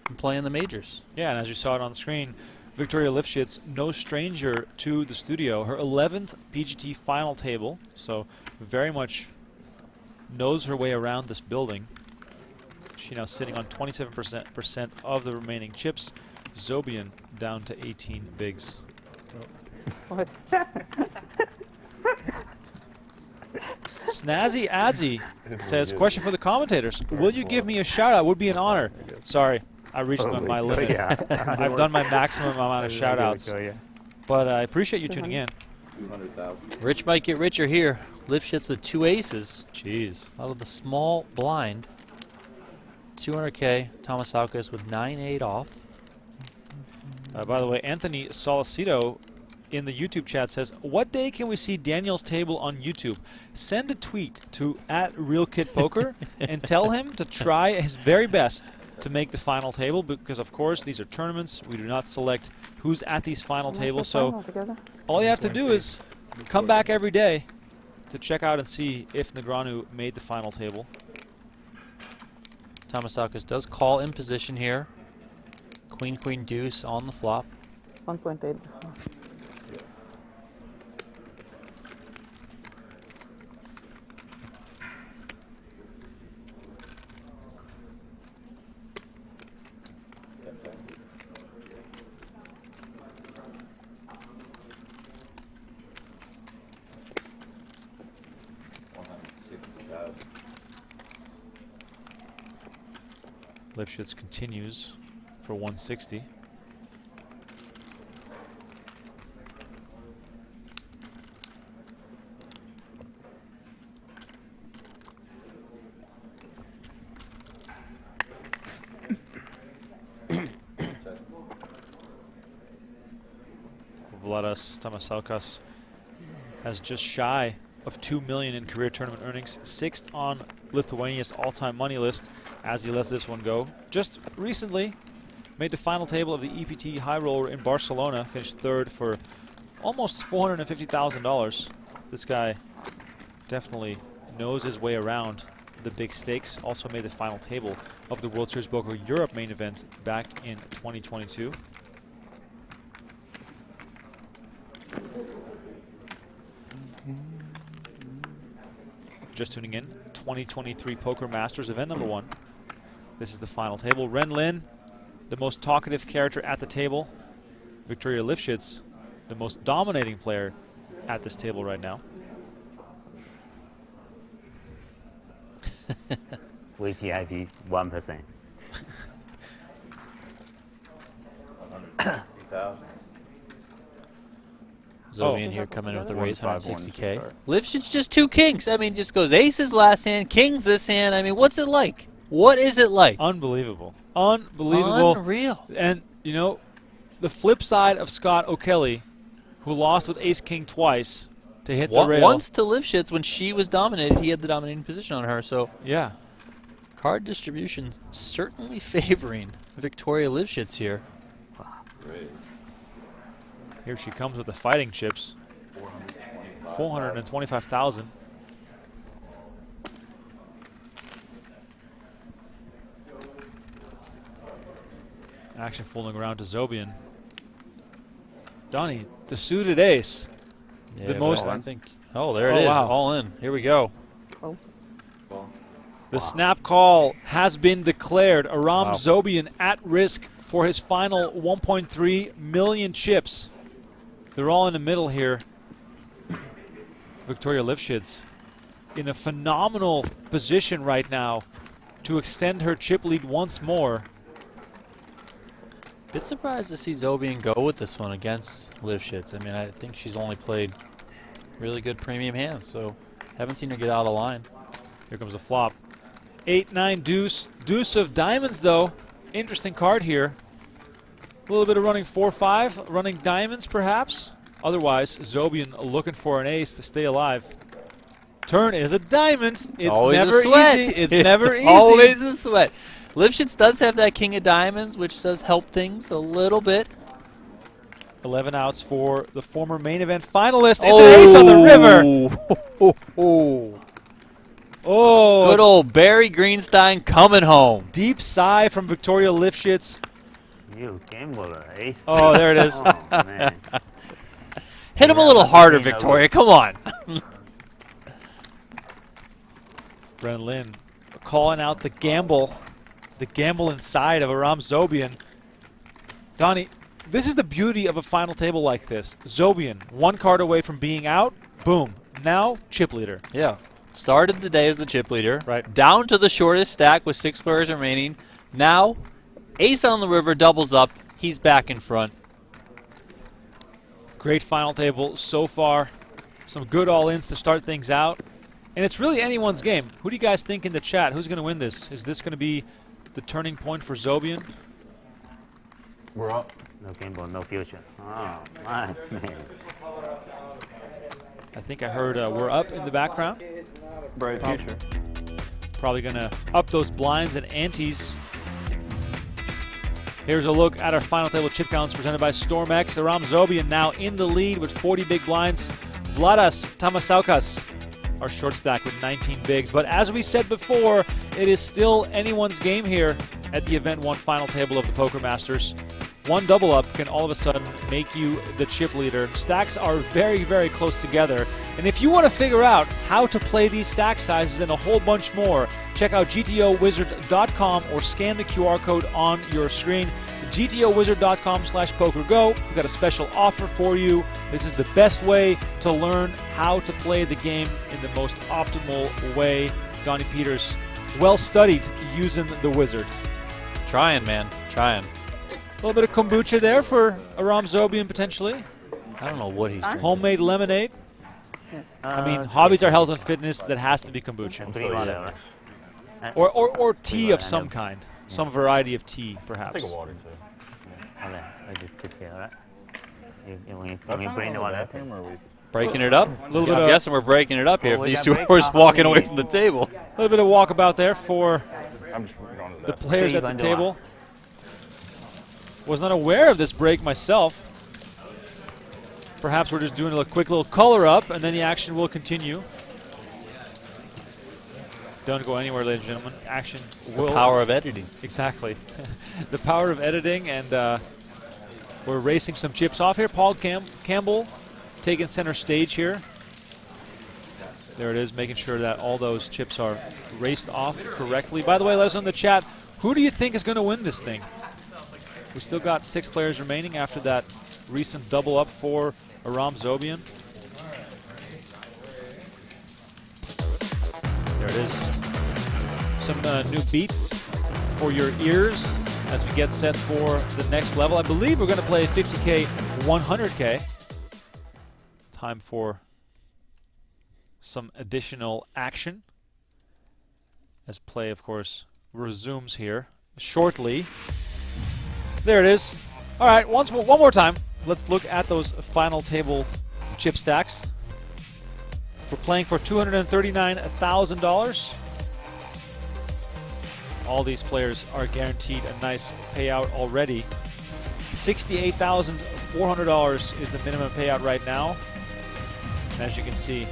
and play in the majors. Yeah, and as you saw it on the screen, Victoria Livschitz, no stranger to the studio. Her 11th PGT final table, so very much knows her way around this building. She now sitting on 27% of the remaining chips. Zobian down to 18 bigs. What? Snazzy Azzy says, question for the commentators. Will you give me a shout out? Would be an honor. Sorry, I reached my limit. Yeah. I've done my maximum amount of shout outs. Yeah. But I appreciate you tuning in. 200,000. Rich might get richer here. Livschitz with 2 aces. Jeez. Out of the small blind. 200K. Tamasauskas with 9-8 off. By the way, Anthony Solicito in the YouTube chat says, what day can we see Daniel's table on YouTube? Send a tweet to @RealKidPoker and tell him to try his very best to make the final table, because of course these are tournaments. We do not select who's at these final tables, so all you have to do is come back every day to check out and see if Negreanu made the final table. Tamasauskas does call in position here. Queen, queen, deuce on the flop. 1.8. Livschitz continues for 160. Vladnas Tamasauskas has just shy of $2 million in career tournament earnings, 6th on Lithuania's all-time money list as he lets this one go. Just recently made the final table of the EPT High Roller in Barcelona, finished 3rd for almost $450,000. This guy definitely knows his way around the big stakes. Also made the final table of the World Series Poker Europe main event back in 2022. Just tuning in, 2023 Poker Masters event number 1. This is the final table. Ren Lin, the most talkative character at the table. Victoria Livschitz, the most dominating player at this table right now. VPIP 1%. 150,000. Zobian here coming in with a raise, 160K. Livschitz just 2 kings. I mean, just goes aces last hand, kings this hand. I mean, what's it like? What is it like? Unbelievable. Unbelievable. Unreal. And, you know, the flip side of Scott O'Kelly, who lost with ace-king twice to hit the rail. Once to Livschitz, when she was dominated, he had the dominating position on her. So, yeah. Card distribution certainly favoring Victoria Livschitz here. Great. Here she comes with the fighting chips. 425,000. Action fooling around to Zobian. Donnie, the suited ace. Yeah, the most. I think. Oh, there it is. Wow. All in. Here we go. Oh. The snap call has been declared. Aram Zobian at risk for his final 1.3 million chips. They're all in the middle here. Victoria Livschitz in a phenomenal position right now to extend her chip lead once more. Bit surprised to see Zobian go with this one against Livschitz. I mean, I think she's only played really good premium hands, so haven't seen her get out of line. Here comes a flop. 8-9 deuce. Deuce of diamonds, though. Interesting card here. A little bit of running 4-5, running diamonds perhaps. Otherwise, Zobian looking for an ace to stay alive. Turn is a diamond. It's always never a sweat. easy. It's never easy. Always a sweat. Livschitz does have that king of diamonds, which does help things a little bit. 11 outs for the former main event finalist. It's an ace on the river. Oh, good old Barry Greenstein coming home. Deep sigh from Victoria Livschitz. You gambler, ace. Oh, there it is. Oh, man. Hit him a little harder, Victoria. Come on. Ren Lin calling out the gamble inside of Aram Zobian. Donnie, this is the beauty of a final table like this. Zobian, 1 card away from being out. Boom. now chip leader. Yeah. Started the day as the chip leader. Right. Down to the shortest stack with 6 players remaining. Now, ace on the river doubles up. He's back in front. Great final table so far. Some good all-ins to start things out. And it's really anyone's game. Who do you guys think in the chat? Who's going to win this? Is this going to be the turning point for Zobian? We're up. No game ball, no future. Oh, my man. I think I heard we're up in the background. Bright future. Probably going to up those blinds and antes. Here's a look at our final table chip counts presented by StormX. Aram Zobian now in the lead with 40 big blinds. Vladnas Tamasauskas, our short stack with 19 bigs. But as we said before, it is still anyone's game here at the Event 1 final table of the Poker Masters. One double up can all of a sudden make you the chip leader. Stacks are very, very close together. And if you want to figure out how to play these stack sizes and a whole bunch more, check out gtowizard.com or scan the QR code on your screen. gtowizard.com/PokerGo. We've got a special offer for you. This is the best way to learn how to play the game in the most optimal way. Donnie Peters, well studied using the wizard. Trying, man. Trying. A little bit of kombucha there for Aram Zobian potentially. I don't know what he's drinking. Homemade lemonade. Yes. I mean, hobbies are health and fitness. That has to be kombucha. Or tea of some kind. Some variety of tea, perhaps. I'll take a water too. Okay, I just keep here, alright? You bring the water. Breaking it up? A little bit I'm guessing we're breaking it up here if we these got two break are off walking on away the- from the table. A little bit of walkabout there for I'm just going to the that. players at the Three, table. Was not aware of this break myself. Perhaps we're just doing a quick little color up, and then the action will continue. Don't go anywhere, ladies and gentlemen. Action will. The power of editing. Exactly. The power of editing, and we're racing some chips off here. Paul Campbell taking center stage here. There it is, making sure that all those chips are raced off correctly. By the way, let us know in the chat, who do you think is going to win this thing? We still got 6 players remaining after that recent double up for Aram Zobian. There it is. Some new beats for your ears as we get set for the next level. I believe we're going to play 50K, 100K. Time for some additional action as play, of course, resumes here shortly. There it is. All right, one more time. Let's look at those final table chip stacks. We're playing for $239,000. All these players are guaranteed a nice payout already. $68,400 is the minimum payout right now. And as you can see,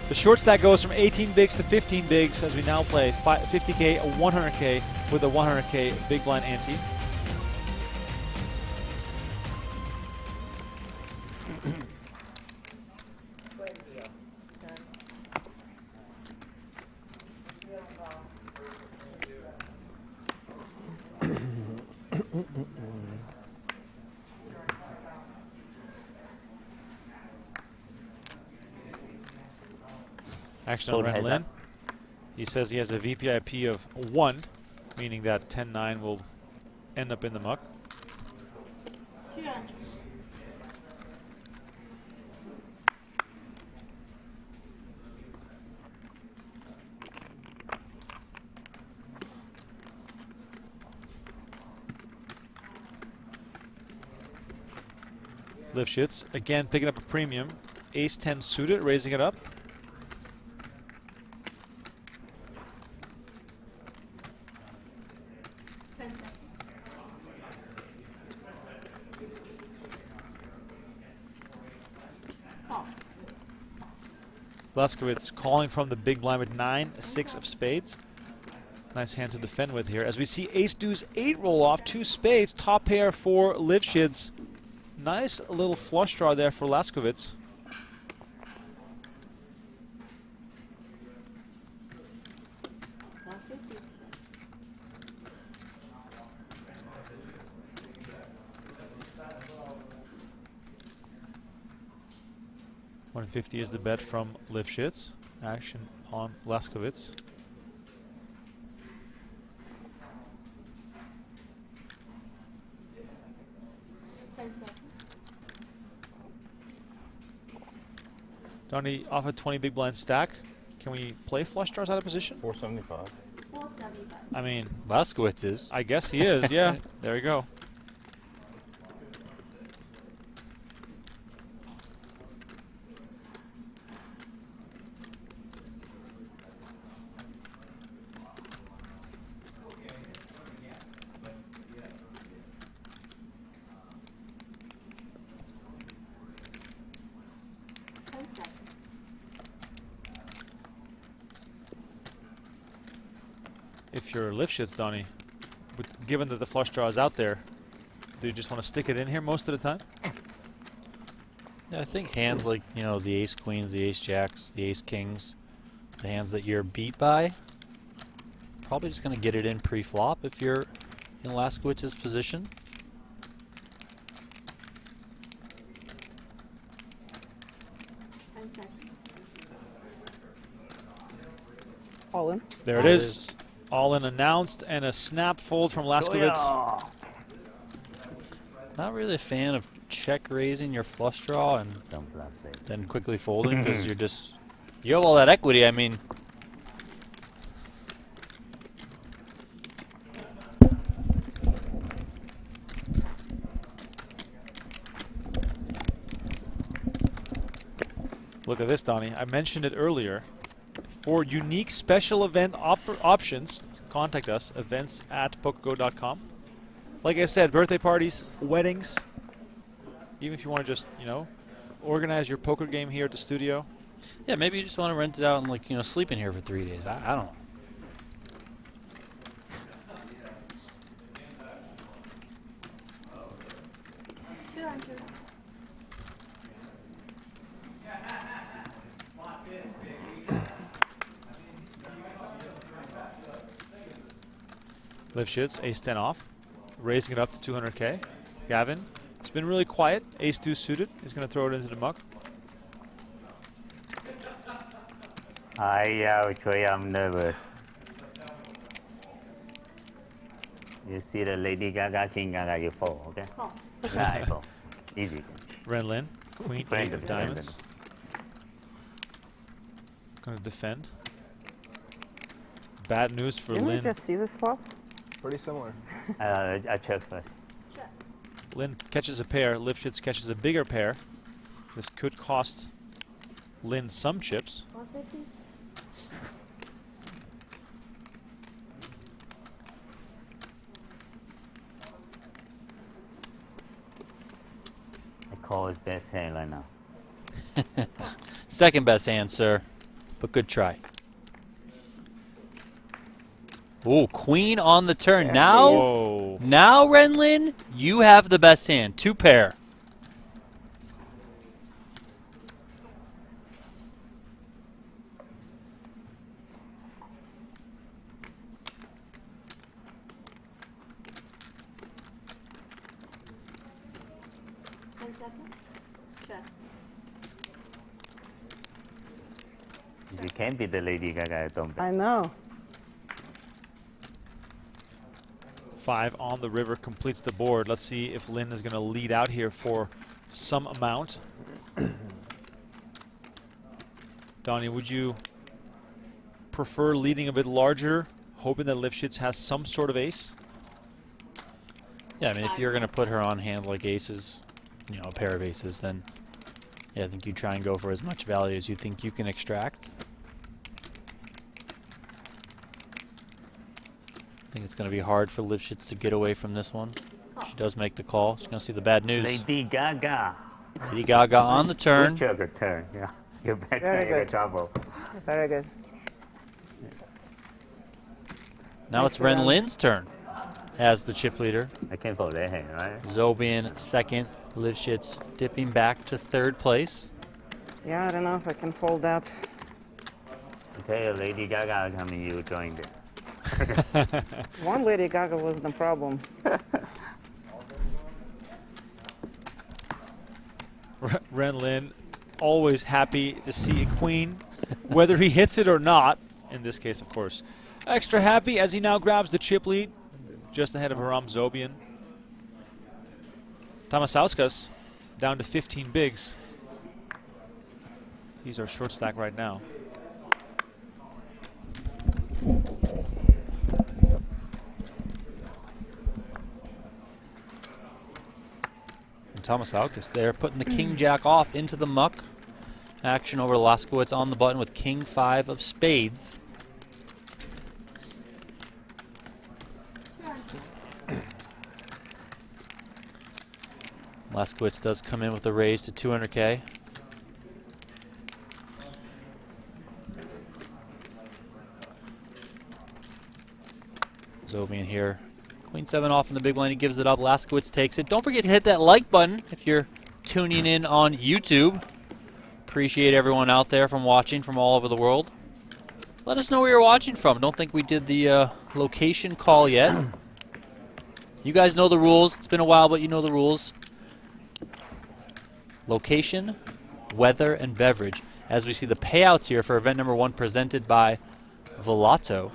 the short stack goes from 18 bigs to 15 bigs as we now play 50K, 100K with a 100K big blind ante. Action on Ren Lin. He says he has a VPIP of 1, meaning that 10-9 will end up in the muck. Livschitz, again picking up a premium. Ace-10 suited, raising it up. Laskowitz calling from the big blind with 9-6 of spades. Nice hand to defend with here. As we see ace-deuce 8 roll off, 2 spades, top pair for Livschitz. Nice little flush draw there for Laskowitz. 150 is the bet from Livschitz. Action on Laskowitz. Donnie off a 20 big blind stack. Can we play flush draws out of position? 475. 475. I mean, Laskowitz is. I guess he is, yeah. There you go. If you're Livschitz, Donnie, given that the flush draw is out there, do you just want to stick it in here most of the time? Yeah, I think hands like, you know, the ace queens, the ace jacks, the ace kings, the hands that you're beat by, probably just going to get it in pre-flop if you're in Laskowitz's position. All in. There it is. All in announced, and a snap fold from Laskowitz. Not really a fan of check raising your flush draw and then quickly folding because you're just, you have all that equity. I mean, look at this, Donnie. I mentioned it earlier. For unique special event options, contact us, events@PokerGO.com. Like I said, birthday parties, weddings, even if you want to just, you know, organize your poker game here at the studio. yeah, maybe you just want to rent it out and, like, you know, sleep in here for 3 days. I don't know. Livschitz, ace-10 off, raising it up to 200K. Gavin, it's been really quiet. Ace-2 suited. He's going to throw it into the muck. Actually, I'm nervous. You see the Lady Gaga, King Gaga, you fall, okay? Fall. Yeah, I fall. Easy. Ren Lin, queen, Friend 8 of of diamonds. Going to defend. Bad news for Didn't we Lin. just see this flop? Pretty similar. I check first. Lin catches a pair. Livschitz catches a bigger pair. This could cost Lin some chips. 150. I call his best hand right now. Second best hand, sir, but good try. Ooh, queen on the turn. Yeah, Now, Whoa. now, Ren Lin, you have the best hand. 2 pair. You can't be the Lady Gaga, don't I know. 5 on the river completes the board. Let's see if Lin is going to lead out here for some amount. Donnie, would you prefer leading a bit larger, hoping that Livschitz has some sort of ace? Yeah, I mean, if you're going to put her on hand like aces, you know, a pair of aces, then yeah, I think you try and go for as much value as you think you can extract. I think it's going to be hard for Livschitz to get away from this one. She does make the call. She's going to see the bad news. Lady Gaga. Lady Gaga on the turn. Good turn, yeah. You're back Very in good. trouble. Very good. Now it's Ren Lin's turn as the chip leader. I can't fold that hand, right? Zobian second. Livschitz dipping back to 3rd place. Yeah, I don't know if I can fold that. I tell you, Lady Gaga coming, you joined it. One Lady Gaga was the problem. Ren Lin always happy to see a queen, whether he hits it or not. In this case, of course. Extra happy as he now grabs the chip lead, just ahead of Aram Zobian. Tamasauskas down to 15 bigs. He's our short stack right now. And Tamasauskas there, putting the king-jack off into the muck. Action over Laskowitz on the button with king-5 of spades. Laskowitz does come in with a raise to 200K. Zobian here. Queen 7 off in the big blind. He gives it up. Laskowitz takes it. Don't forget to hit that like button if you're tuning in on YouTube. Appreciate everyone out there from watching from all over the world. Let us know where you're watching from. Don't think we did the location call yet. You guys know the rules. It's been a while, but you know the rules. Location, weather, and beverage. As we see the payouts here for event number 1 presented by Volato.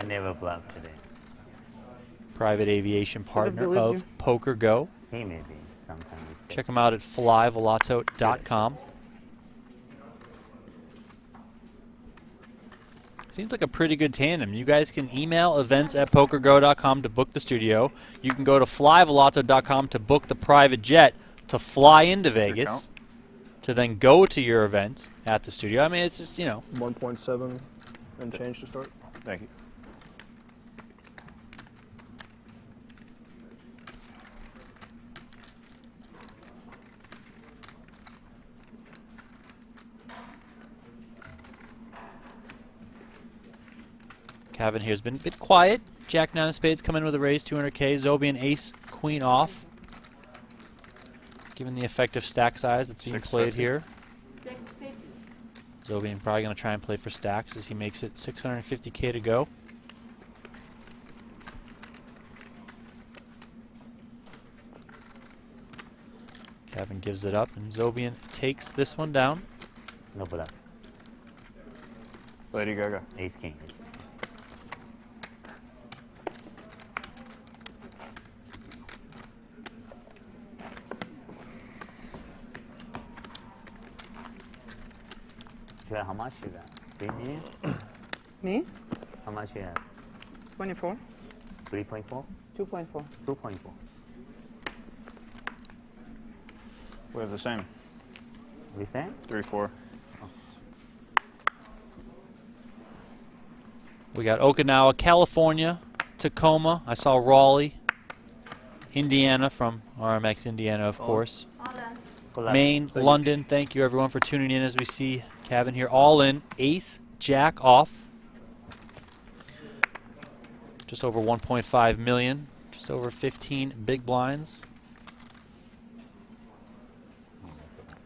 I never bluffed today. Private aviation partner of PokerGO. He may be sometimes. Check them out at flyvolato.com. Seems like a pretty good tandem. You guys can email events@pokergo.com to book the studio. You can go to flyvolato.com to book the private jet to fly into Vegas to then go to your event at the studio. I mean, it's just, you know. 1.7 and change to start. Thank you. Khavin here has been a bit quiet. Jack 9 of spades come in with a raise, 200K. Zobian ace, queen off. Given the effective stack size that's being played here. 650. Zobian probably going to try and play for stacks as he makes it 650K to go. Khavin gives it up, and Zobian takes this one down. No bluff. Lady Gaga. Ace king. How much you got? 3 million? Me? How much you have? 24. 3.4? 2.4. 2.4. We have the same. We same? 3-4. We got Okinawa, California, Tacoma. I saw Raleigh, Indiana from RMX Indiana, of course. Maine, London. Thank you everyone for tuning in as we see Khavin here all in. Ace, Jack off. Just over 1.5 million. Just over 15 big blinds.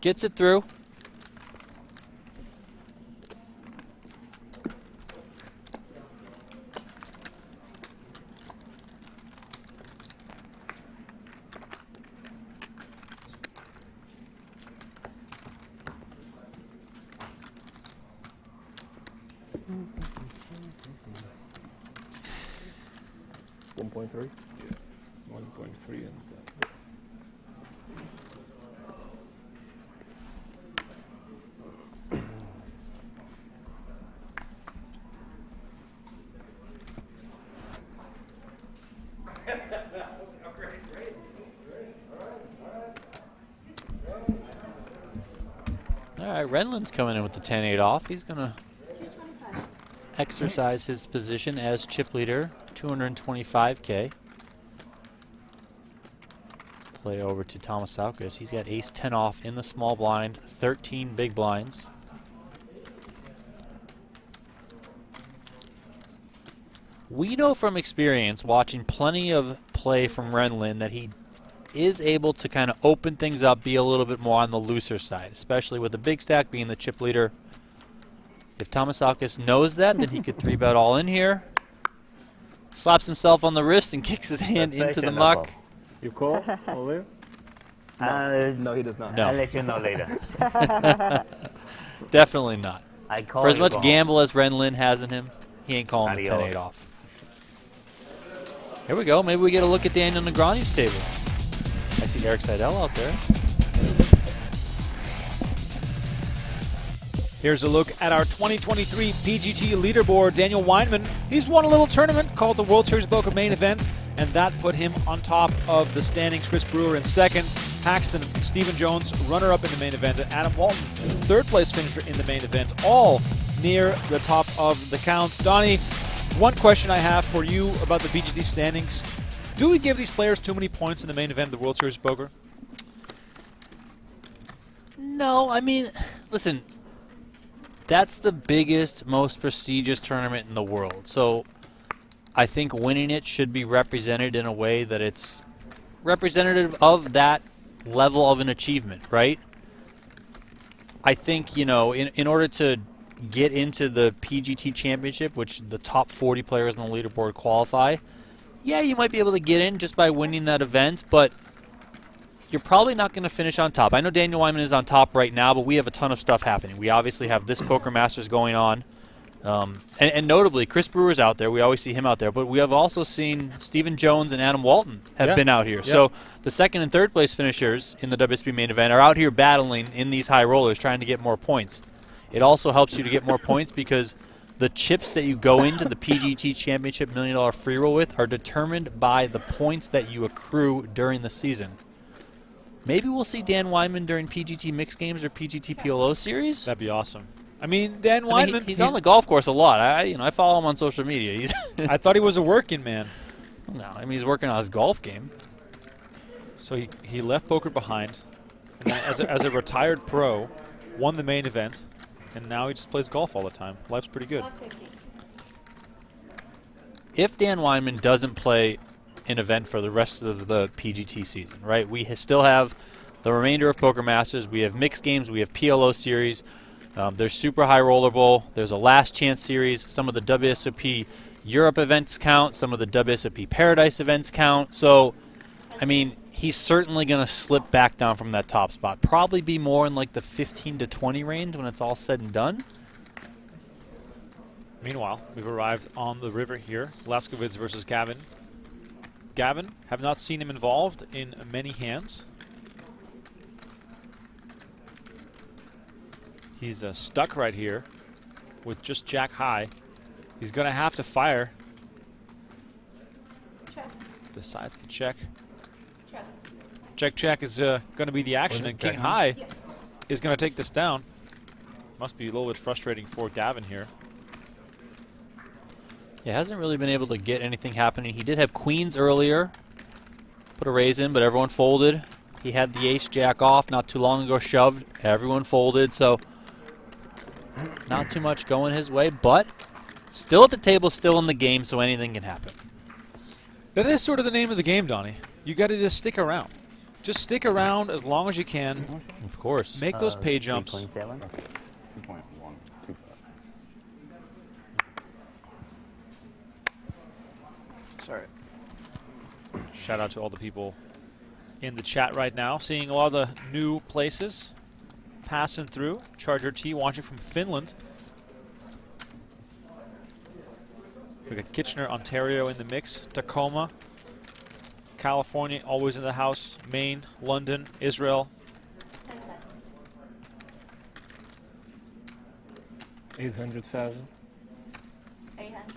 Gets it through. .3? Yeah, 1.3 and All right, Ren Lin's coming in with the 10-8 off. He's going to exercise his position as chip leader, 225K. Play over to Tamasauskas. He's got ace 10 off in the small blind, 13 big blinds. We know from experience, watching plenty of play from Ren Lin, that he is able to kind of open things up, be a little bit more on the looser side, especially with the big stack being the chip leader. If Tamasauskas knows that, then he could 3-bet all in here. Slaps himself on the wrist and kicks his hand into the muck. You call? All in? No, he does not. No. I'll let you know later. Definitely not. I call For as you much go gamble as Ren Lin has in him, he ain't calling the Adios. 10-8 off. Here we go. Maybe we get a look at Daniel Negreanu's table. I see Eric Seidel out there. Here's a look at our 2023 PGT leaderboard. Daniel Weinman, he's won a little tournament called the World Series Poker Main Event, and that put him on top of the standings. Chris Brewer in second, Paxton, Stephen Jones, runner-up in the main event, and Adam Walton, third-place finisher in the main event, all near the top of the counts. Donnie, one question I have for you about the PGT standings. Do we give these players too many points in the main event of the World Series Poker? No, I mean, listen, that's the biggest, most prestigious tournament in the world. So I think winning it should be represented in a way that it's representative of that level of an achievement, right? I think, you know, in order to get into the PGT Championship, which the top 40 players on the leaderboard qualify, yeah, you might be able to get in just by winning that event, but you're probably not going to finish on top. I know Daniel Weinman is on top right now, but we have a ton of stuff happening. We obviously have this Poker Masters going on. And notably, Chris Brewer's out there. We always see him out there. But we have also seen Stephen Jones and Adam Walton have been out here. So the second and third place finishers in the WSB main event are out here battling in these high rollers, trying to get more points. It also helps you to get more points because the chips that you go into the PGT Championship $1 Million free roll with are determined by the points that you accrue during the season. Maybe we'll see Dan Weinman during PGT Mixed Games or PGT PLO Series. That'd be awesome. I mean, Dan Weinman, he's on the golf course a lot. I follow him on social media. I thought he was a working man. No, I mean, he's working on his golf game. So he left poker behind, and then as a retired pro, won the main event, and now he just plays golf all the time. Life's pretty good. If Dan Weinman doesn't play an event for the rest of the PGT season, right? We still have the remainder of Poker Masters. We have Mixed Games. We have PLO Series. There's Super High Roller Bowl. There's a Last Chance Series. Some of the WSOP Europe events count. Some of the WSOP Paradise events count. So, I mean, he's certainly going to slip back down from that top spot. Probably be more in like the 15 to 20 range when it's all said and done. Meanwhile, we've arrived on the river here. Laskowitz versus Khavin. Gavin, have not seen him involved in many hands. He's stuck right here with just jack high. He's going to have to fire. Check. Decides to check. Check. Check, check is going to be the action, and king high is going to take this down. Must be a little bit frustrating for Gavin here. Yeah, hasn't really been able to get anything happening. He did have queens earlier. Put a raise in, but everyone folded. He had the ace-jack off not too long ago, shoved. Everyone folded, so not too much going his way, but still at the table, still in the game, so anything can happen. That is sort of the name of the game, Donnie. You got to just stick around. Just stick around as long as you can. Of course. Make those pay jumps. 3.7. 2.125. Sorry. Shout out to all the people in the chat right now. Seeing a lot of the new places passing through. Charger T watching from Finland. We got Kitchener, Ontario in the mix. Tacoma, California, always in the house. Maine, London, Israel. 800,000. 800.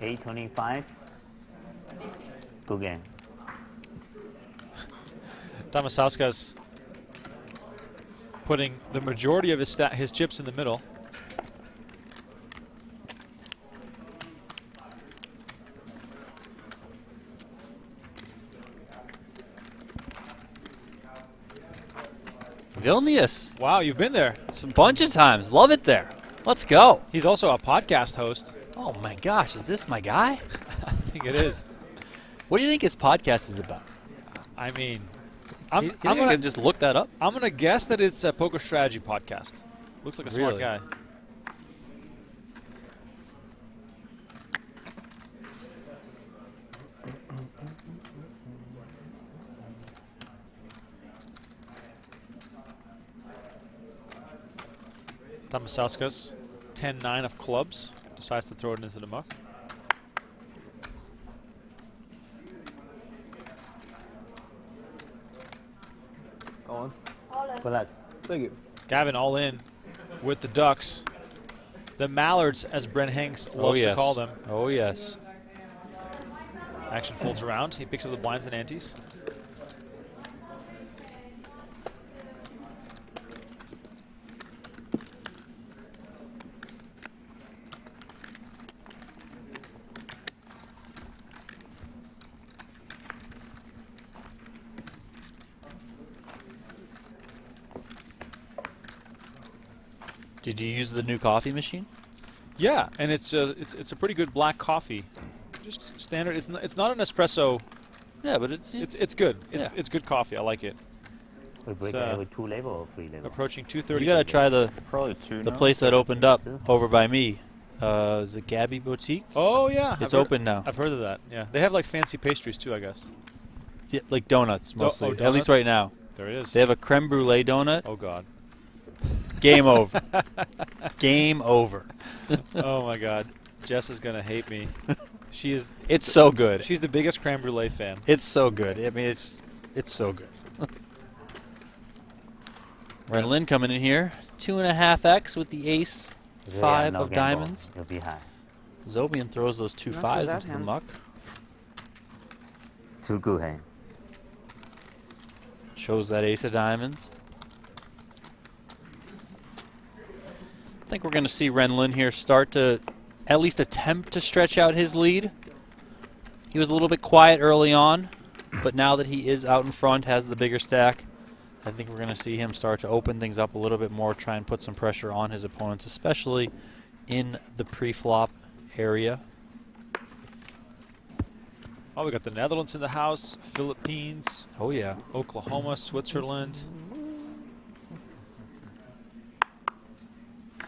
$825. Good game. Tamasauskas putting the majority of his chips in the middle. Vilnius. Wow, you've been there. It's a bunch of times. Love it there. Let's go. He's also a podcast host. Oh my gosh, is this my guy? I think it is. What do you think his podcast is about? I mean, I'm gonna just look that up. I'm gonna guess that it's a poker strategy podcast. Looks like a smart Really? guy. Tamasauskas, 10-9 of clubs, decides to throw it into the muck. On. Good luck. Thank you. Gavin all in with the Ducks. The Mallards, as Brent Hanks loves to call them. Oh, yes. Action folds around. He picks up the blinds and antes. Did you use the new coffee machine? Yeah, and it's a pretty good black coffee. Just standard. It's not an espresso. Yeah, but it's good. It's good coffee. I like it. With 2 level or 3 level? Approaching 230. You gotta try the the place that opened up over by me. Is it Gabby Boutique? Oh yeah, It's open now. I've heard of that. Yeah, they have like fancy pastries too, I guess. Yeah, like donuts mostly. At donuts? least right now. There it is. They have a creme brulee donut. Oh God. Game over. Game over. Oh my God, Jess is gonna hate me. She is. It's so good. She's the biggest creme brulee fan. It's so good. I mean, it's so good. Ren Lin coming in here, 2.5x with the ace, 5 of diamonds. You'll be high. Zobian throws those 2 Not fives that into the hand. muck. Too good hand. Shows that ace of diamonds. I think we're going to see Ren Lin here start to at least attempt to stretch out his lead. He was a little bit quiet early on, but now that he is out in front, has the bigger stack, I think we're going to see him start to open things up a little bit more, try and put some pressure on his opponents, especially in the pre-flop area. Oh, we got the Netherlands in the house, Philippines. Oh yeah. Oklahoma, Switzerland.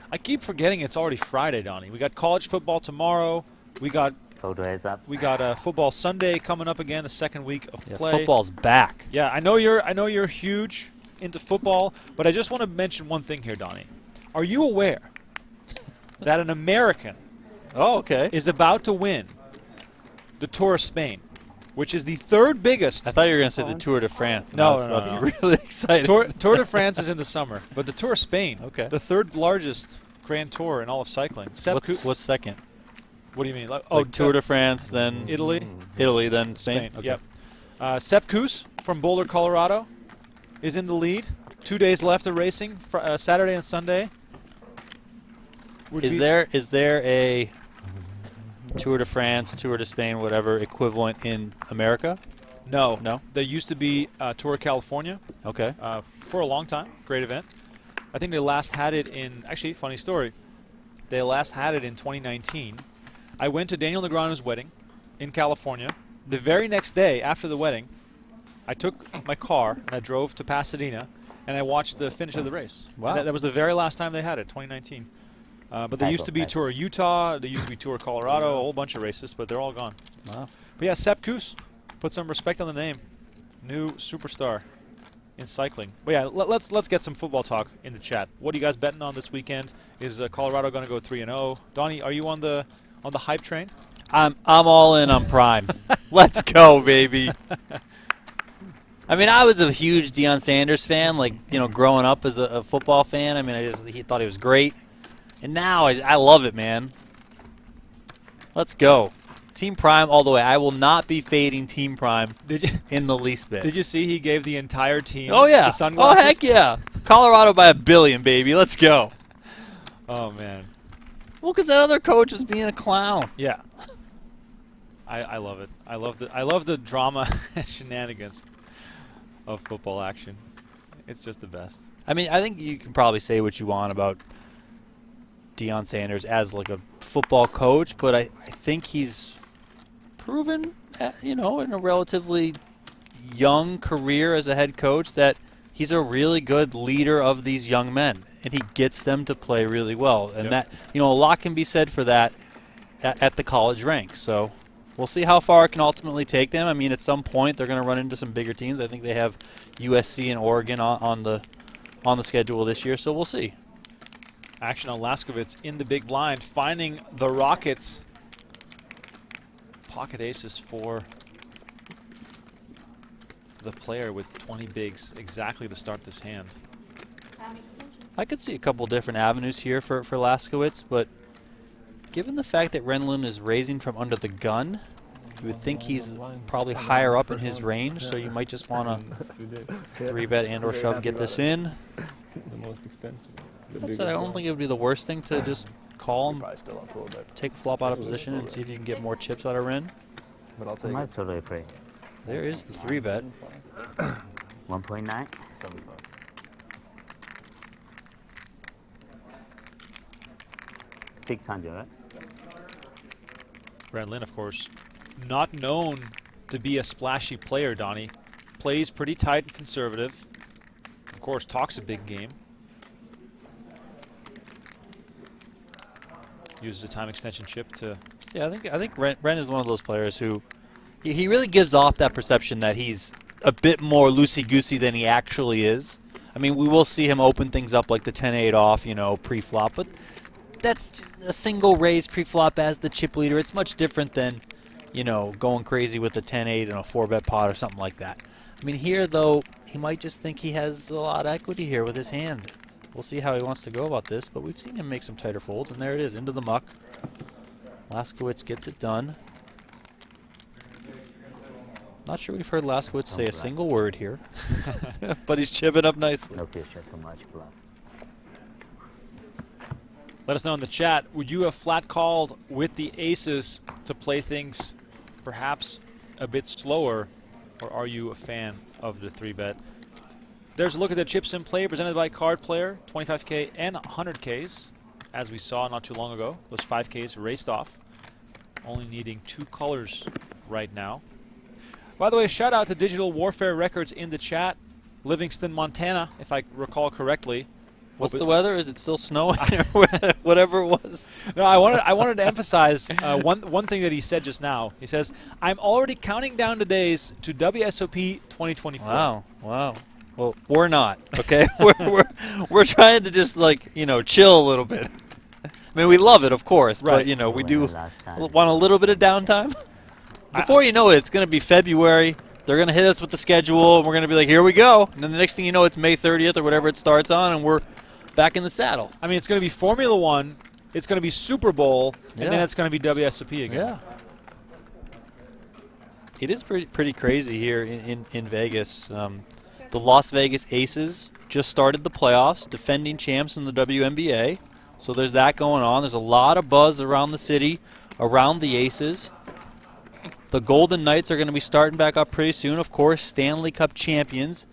I keep forgetting it's already Friday, Donnie. We got college football tomorrow. We got Photo heads up. We got football Sunday coming up again, the second week of play. Football's back. Yeah, I know you're huge into football, but I just want to mention one thing here, Donnie. Are you aware that an American is about to win the Tour of Spain, which is the 3rd biggest? I thought you were going to say the Tour de France. No, I was about to be really excited. Tour de France is in the summer, but the Tour of Spain, the 3rd largest Grand Tour in all of cycling. What's second? What do you mean? Like Tour de France, then Italy. Italy, then Spain. Okay. Yep. Sepp Kuss from Boulder, Colorado, is in the lead. 2 days left of racing, Saturday and Sunday. Is there a Tour de France, Tour de Spain, whatever equivalent in America? No. No? There used to be Tour of California. Okay. For a long time. Great event. I think they last had it in, actually, funny story. They last had it in 2019. I went to Daniel Negreanu's wedding in California. The very next day after the wedding, I took my car and I drove to Pasadena and I watched the finish of the race. Wow. That was the very last time they had it, 2019. But there used to be Tour Utah, there used to be Tour Colorado, a whole bunch of races, but they're all gone. Wow. But yeah, Sepp Kuss, put some respect on the name. New superstar in cycling. But yeah, let's get some football talk in the chat. What are you guys betting on this weekend? Is Colorado going to go 3-0? Donnie, are you on the hype train? I'm all in on Prime. Let's go, baby. I mean, I was a huge Deion Sanders fan, like, you know, growing up as a football fan. I mean, he thought he was great. And now I love it, man. Let's go. Team Prime all the way. I will not be fading Team Prime in the least bit. Did you see he gave the entire team the sunglasses? Oh, heck yeah. Colorado by 1 billion, baby. Let's go. Oh, man. Well, because that other coach was being a clown. Yeah. I love it. I love the drama and shenanigans of football action. It's just the best. I mean, I think you can probably say what you want about Deion Sanders as like a football coach, but I think he's proven, you know, in a relatively young career as a head coach that he's a really good leader of these young men and he gets them to play really well. And that, you know, a lot can be said for that at the college ranks. So we'll see how far it can ultimately take them. I mean, at some point they're going to run into some bigger teams. I think they have USC and Oregon on the schedule this year, so we'll see. Action on Laskowitz in the big blind, finding the Rockets. Pocket aces for the player with 20 bigs, exactly to start this hand. I could see a couple different avenues here for Laskowitz, but given the fact that Ren Lin is raising from under the gun, you would think he's probably higher up in his range, so you might just want to 3-bet and or shove, get this in. The most expensive. That said, I don't think it would be the worst thing to just call him, take a flop out of position, and see if you can get more chips out of Ren. But I'll take it. Totally play. There is the 3-bet. 1.9. 600, right? Ren Lin, of course, not known to be a splashy player, Donnie. Plays pretty tight and conservative. Of course, talks a big game. Uses a time extension chip to... Yeah, I think Ren is one of those players who... He really gives off that perception that he's a bit more loosey-goosey than he actually is. I mean, we will see him open things up like the 10-8 off, you know, pre-flop, but that's a single raise pre-flop as the chip leader. It's much different than, you know, going crazy with a 10-8 and a 4-bet pot or something like that. I mean, here, though, he might just think he has a lot of equity here with his hand. We'll see how he wants to go about this, but we've seen him make some tighter folds, and there it is, into the muck. Laskowitz gets it done. Not sure we've heard Laskowitz say a single word here, but he's chipping up nicely. No future, too much bluff. Let us know in the chat, would you have flat called with the aces to play things perhaps a bit slower, or are you a fan of the 3-bet? There's a look at the chips in play presented by Card Player, 25K and 100Ks, as we saw not too long ago. Those 5Ks raced off, only needing 2 colors right now. By the way, shout out to Digital Warfare Records in the chat. Livingston, Montana, if I recall correctly. What's the weather? Is it still snowing or whatever it was? No, I wanted to emphasize one thing that he said just now. He says, "I'm already counting down the days to WSOP 2024." Wow, wow. Well, we're not. Okay, we're trying to just, like, you know, chill a little bit. I mean, we love it, of course, right. But you know, we do want a little bit of downtime. Before you know it, it's going to be February. They're going to hit us with the schedule, and we're going to be like, here we go. And then the next thing you know, it's May 30th or whatever it starts on, and we're back in the saddle. I mean, it's going to be Formula One, it's going to be Super Bowl, and then it's going to be WSOP again. Yeah. It is pretty crazy here in Vegas. The Las Vegas Aces just started the playoffs, defending champs in the WNBA. So there's that going on. There's a lot of buzz around the city, around the Aces. The Golden Knights are going to be starting back up pretty soon. Of course, Stanley Cup champions.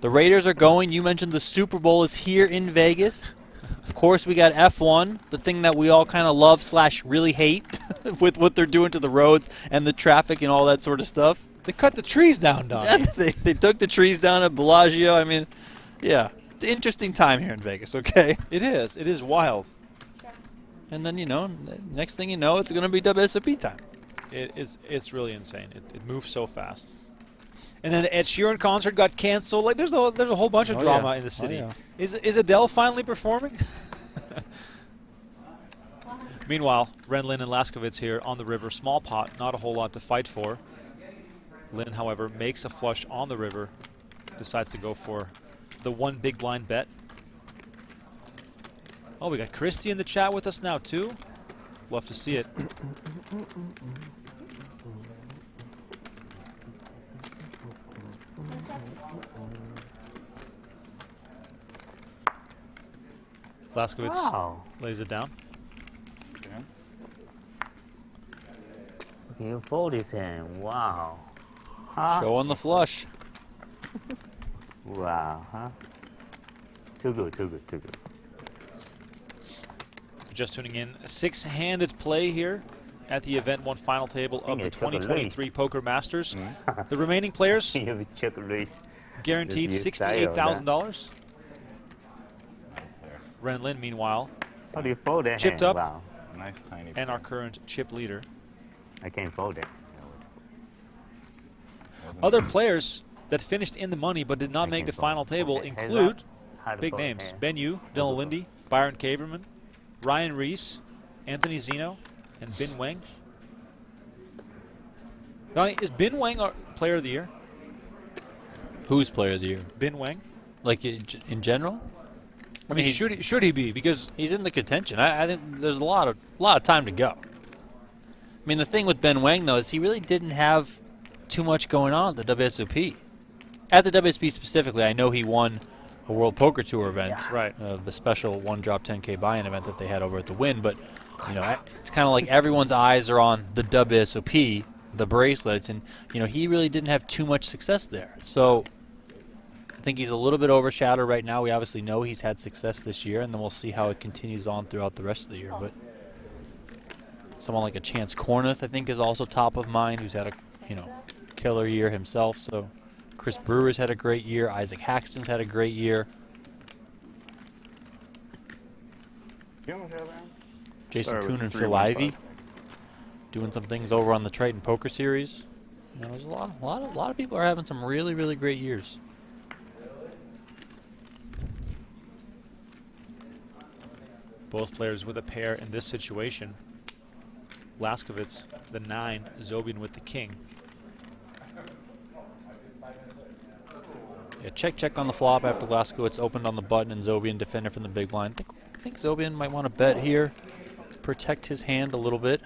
The Raiders are going. You mentioned the Super Bowl is here in Vegas. Of course, we got F1, the thing that we all kind of love / really hate with what they're doing to the roads and the traffic and all that sort of stuff. They cut the trees down, Donnie. They took the trees down at Bellagio. I mean, yeah, it's an interesting time here in Vegas, okay? It is. It is wild. And then, you know, next thing you know, it's going to be WSOP time. It's really insane. It moves so fast. And then the Ed Sheeran concert got canceled. Like there's a whole bunch of drama in the city. Is Adele finally performing? Meanwhile, Ren Lin and Laskowitz here on the river. Small pot, not a whole lot to fight for. Lin, however, makes a flush on the river. Decides to go for the 1 big blind bet. Oh, we got Christy in the chat with us now too. Love to see it. Laskowitz lays it down. You fold his hand. Wow. Showing the flush. Wow, huh? Too good, too good, too good. Just tuning in, a 6-handed play here at the Event 1 final table of the 2023 Poker Masters. The remaining players guaranteed $68,000. Ren Lin, meanwhile, How do you fold that chipped hand? up, Wow. Nice tiny. and our current chip leader. I can't fold it. Other players that finished in the money but did not make the final table include big names: Ben Yu, Dylan Lindy, Byron Kaverman, Ryan Reese, Anthony Zeno, and Bin Wang. Donnie, is Bin Wang our player of the year? Who's player of the year? Bin Wang? Like in general? I mean, should he be? Because he's in the contention. I think there's a lot of time to go. I mean, the thing with Ben Wang though is he really didn't have too much going on at the WSOP. At the WSOP specifically, I know he won a World Poker Tour event, right? The special one-drop 10K buy-in event that they had over at the Wynn. But you know, it's kind of like everyone's eyes are on the WSOP, the bracelets, and you know he really didn't have too much success there. So I think he's a little bit overshadowed right now. We obviously know he's had success this year, and then we'll see how it continues on throughout the rest of the year. But someone like a Chance Kornuth, I think, is also top of mind, who's had a killer year himself. So Chris Brewer's had a great year. Isaac Haxton's had a great year. Jason Kuhn and Phil Ivey doing some things over on the Triton Poker Series. You know, there's a lot of people are having some really, really great years. both players with a pair in this situation. Laskowitz, the 9, Zobian with the king. Yeah, check on the flop after Laskowitz opened on the button and Zobian defended from the big blind. I think Zobian might want to bet here, protect his hand a little bit.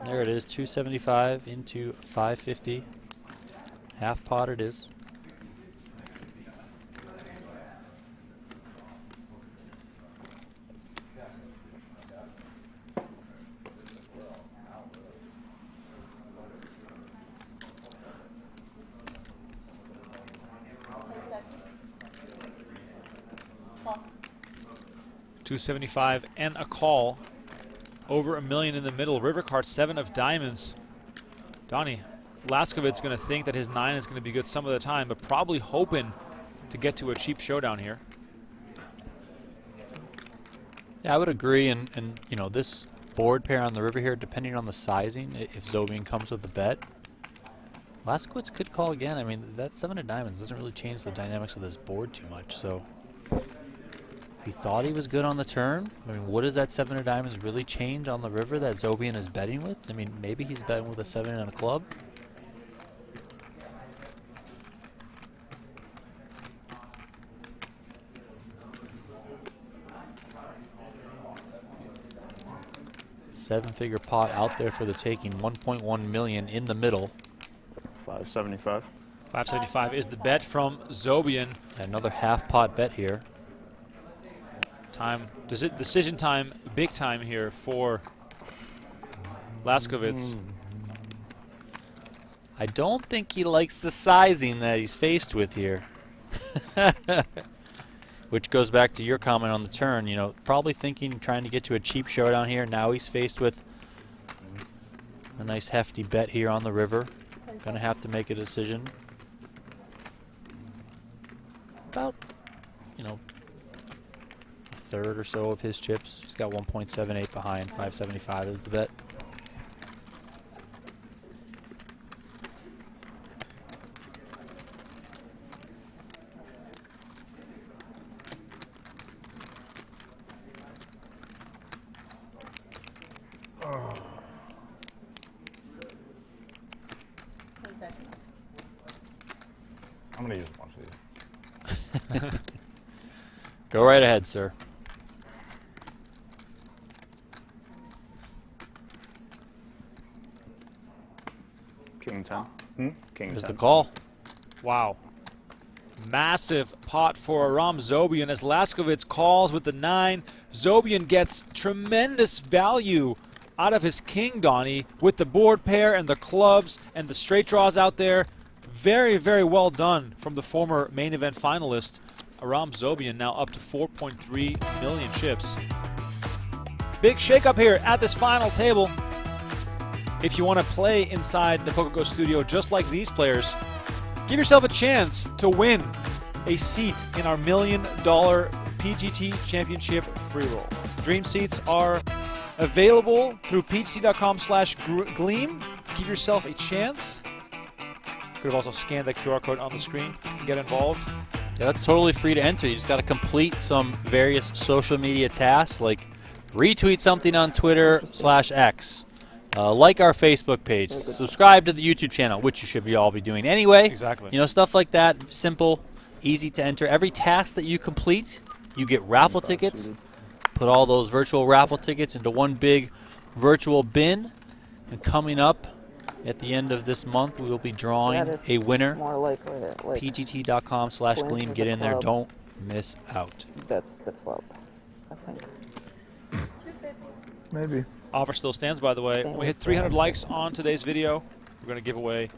There it is, 275 into 550. Half pot it is. $275 and a call. Over $1 million in the middle. River card, 7 of diamonds. Donnie, Laskowitz going to think that his 9 is going to be good some of the time, but probably hoping to get to a cheap showdown here. Yeah, I would agree, and you know, this board pair on the river here, depending on the sizing, if Zobian comes with a bet, Laskowitz could call again. I mean, that 7 of diamonds doesn't really change the dynamics of this board too much, so he thought he was good on the turn. I mean, what does that 7 of diamonds really change on the river that Zobian is betting with? I mean, maybe he's betting with a 7 and a club. Seven-figure pot out there for the taking. 1.1 million in the middle. 575. 575 is the bet from Zobian. Another half pot bet here. Time, decision time, big time here for Laskowitz. I don't think he likes the sizing that he's faced with here. Which goes back to your comment on the turn, you know, probably thinking, trying to get to a cheap showdown here. Now he's faced with a nice hefty bet here on the river. Gonna have to make a decision. About, you know, a third or so of his chips. He's got 1.78 behind, 575 is the bet. I'm going to use a bunch of these. Go right ahead, sir. King 10. King Here's 10. the call. Wow. Massive pot for Aram Zobian as Laskowitz calls with the 9. Zobian gets tremendous value out of his king, Donnie, with the board pair and the clubs and the straight draws out there. Very, very well done from the former main event finalist, Aram Zobian, now up to 4.3 million chips. Big shakeup here at this final table. If you want to play inside the PokerGO Studio just like these players, give yourself a chance to win a seat in our $1 million PGT Championship free roll. Dream seats are available through pgt.com/gleam. Give yourself a chance. Could have also scanned that QR code on the screen to get involved. Yeah, that's totally free to enter. You just got to complete some various social media tasks, like retweet something on Twitter/X, like our Facebook page, subscribe to the YouTube channel, which you should all be doing anyway. Exactly. You know, stuff like that. Simple, easy to enter. Every task that you complete, you get raffle tickets. Put all those virtual raffle tickets into one big virtual bin. And coming up at the end of this month, we will be drawing a winner. More like pgt.com/gleam. Get in there. Don't miss out. That's the flop, I think. Maybe. Offer still stands, by the way. When we hit 300 likes on today's video, we're going to give away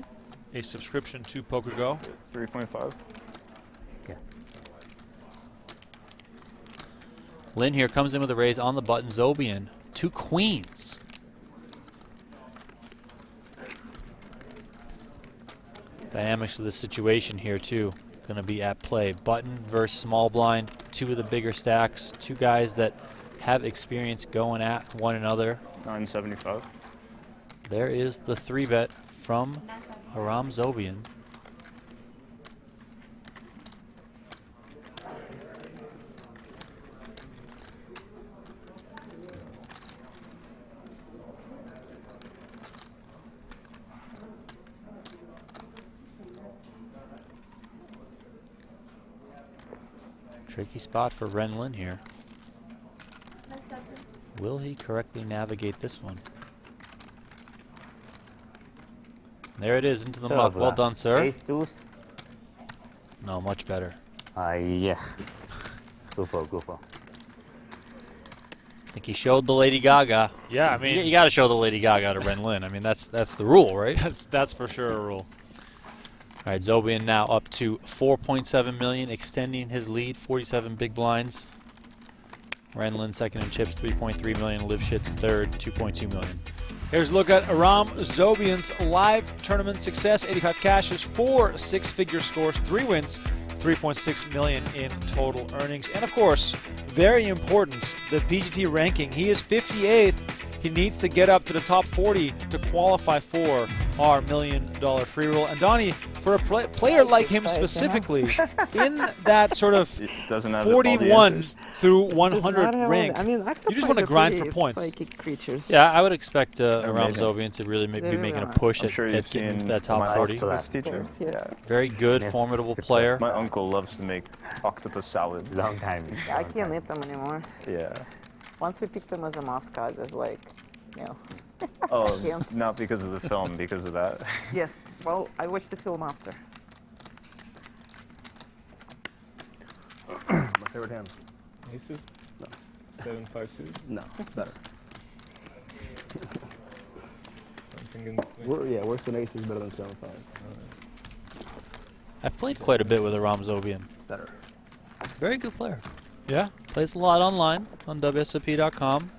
a subscription to PokerGo. 3.5. Yeah. Lin here comes in with a raise on the button. Zobian, 2 queens. Dynamics of the situation here, too, going to be at play. Button versus small blind, 2 of the bigger stacks, 2 guys that have experience going at one another. 975. There is the 3-bet from Aram Zobian. Tricky spot for Ren Lin here. Will he correctly navigate this one? There it is, into the muck. Well done, sir. Ace deuce. No, much better. Yeah. Good for. I think he showed the Lady Gaga. Yeah, I mean, you got to show the Lady Gaga to Ren Lin. I mean, that's the rule, right? That's for sure a rule. All right, Zobian now up to 4.7 million, extending his lead. 47 big blinds. Ren Lin second in chips, 3.3 million. Livschitz third, 2.2 million. Here's a look at Aram Zobian's live tournament success. 85 cashes, 4 6-figure scores, 3 wins, 3.6 million in total earnings. And of course, very important, the PGT ranking. He is 58th. He needs to get up to the top 40 to qualify for our $1 million free roll. And Donnie, for a player like him specifically, in that sort of 41 through 100 rank, you just want to grind for points. Yeah, I would expect Aram Zobian to really be making a push at getting that top 40. Very good, formidable player. My uncle loves to make octopus salad. Long time. I can't eat them anymore. Yeah. Once we picked them as a mascot, it's like, you know. Oh, not because of the film, because of that. Yes. Well, I watched the film after. My favorite hand. Aces? No. 7-5 suit? No, better. Something in between. Yeah, worse than aces, better than 7-5. I've played quite a bit with Aram Zobian. Better. Very good player. Yeah? Plays a lot online on WSOP.com.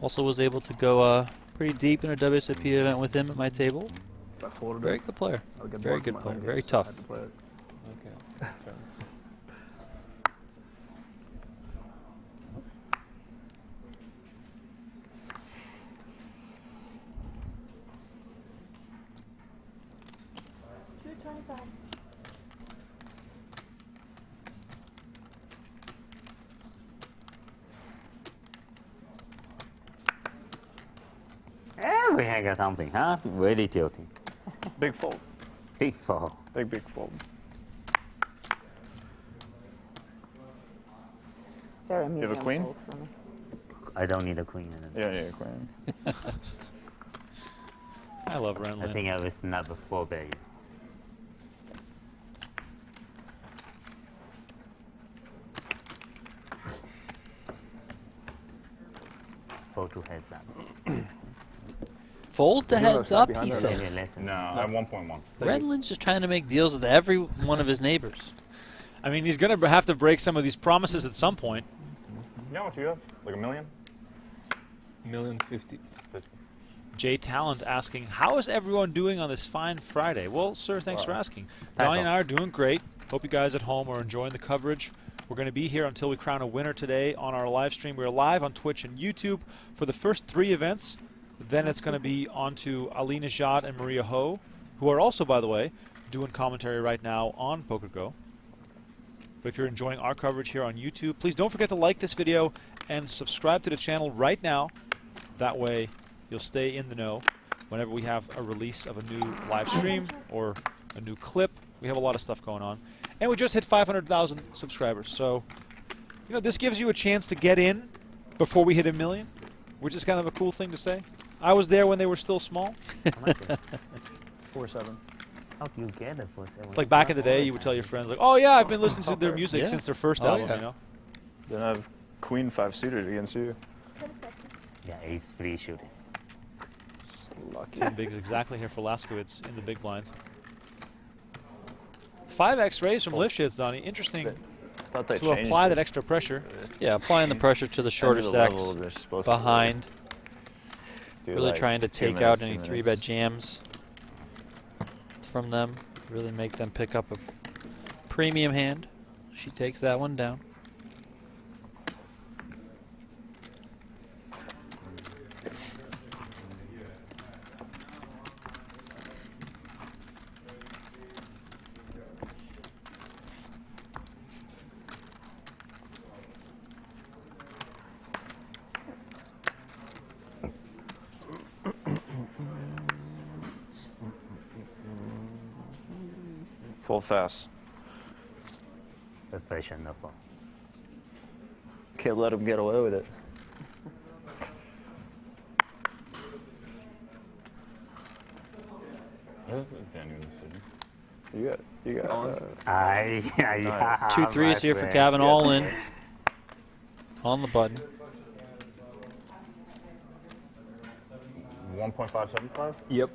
Also was able to go pretty deep in a WSOP event with him at my table. Very good player. Very good player. Very tough. Okay, makes sense. We hang got something, huh? Really tilting. Big fold. Big fold. Big fold. You have a queen? I don't need a queen. Yeah, queen. I love Ren Lin. I think I was not before baby. 4-2 heads up. Fold the heads up, he says. No, I'm 1.1. Ren Lin's just trying to make deals with every one of his neighbors. I mean, he's going to have to break some of these promises at some point. You know what you have? Like $1 million? $1,050,000. Jay Talent asking, how is everyone doing on this fine Friday? Well, sir, thanks for asking. Donnie and I are doing great. Hope you guys at home are enjoying the coverage. We're going to be here until we crown a winner today on our live stream. We're live on Twitch and YouTube for the first 3 events. Then it's going to be on to Ali Najad and Maria Ho, who are also, by the way, doing commentary right now on PokerGO. But if you're enjoying our coverage here on YouTube, please don't forget to like this video and subscribe to the channel right now. That way you'll stay in the know whenever we have a release of a new live stream or a new clip. We have a lot of stuff going on. And we just hit 500,000 subscribers. So, you know, this gives you a chance to get in before we hit 1 million, which is kind of a cool thing to say. I was there when they were still small. 4-7. How do you get it for 7? It's like back in the day, you would tell your friends, like, oh yeah, I've been listening to their music since their first album, you know? Then I have Queen 5 suited against you. Yeah, ace 3 shooting. Lucky. 10 bigs exactly here for Laskowitz in the big blind. 5x raise from Livschitz, Donnie. Interesting to apply that extra pressure. Yeah, applying the pressure to the shorter stacks behind. Really like trying to 2 take minutes, out any 2 3-bet minutes. jams from them. Really make them pick up a premium hand. She takes that one down. Full fast. Professional. Can't let him get away with it. You got. 2 3s here for Khavin, all in. On the button. 1.575? Yep.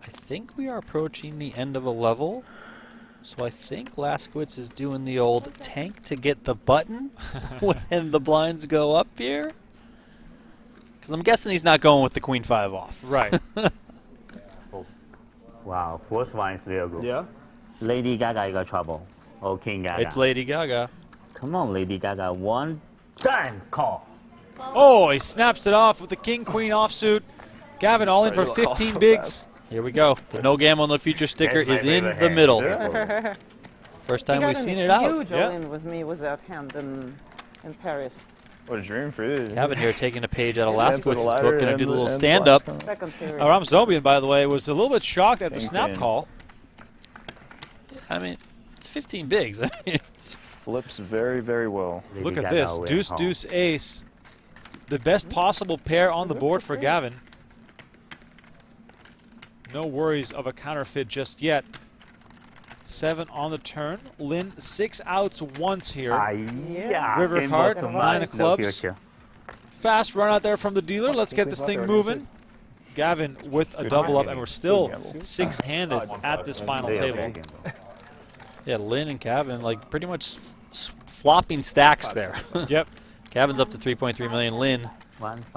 I think we are approaching the end of a level. So I think Laskowitz is doing the old tank to get the button when the blinds go up here. Because I'm guessing he's not going with the Queen 5 off. Right. Wow, first one is real good. Yeah? Lady Gaga, you got trouble. Oh, King Gaga. It's Lady Gaga. Come on, Lady Gaga. One time call. Oh, he snaps it off with the King-Queen offsuit. Gavin all in for 15 bigs. Here we go. The no gamble, no future sticker is in the middle. First time we've seen it out. Huge all-in with me with that hand in Paris. What a dream for you. Khavin here taking a page out of Laskowitz's book. Going to do the little stand-up. Aram Zobian, by the way, was a little bit shocked at the snap call. I mean, it's 15 bigs. I mean, Flips very, very well. Look at this. Deuce, deuce, ace. The best possible pair on the board for Gavin. No worries of a counterfeit just yet. 7 on the turn. Lin 6 outs once here. River card, 9 of clubs. Fast run out there from the dealer. Let's get this thing moving. Gavin with a double up, and we're still 6-handed at this final table. Yeah, Lin and Khavin, like pretty much flopping stacks there. Yep. Kavin's up to 3.3 million. Lin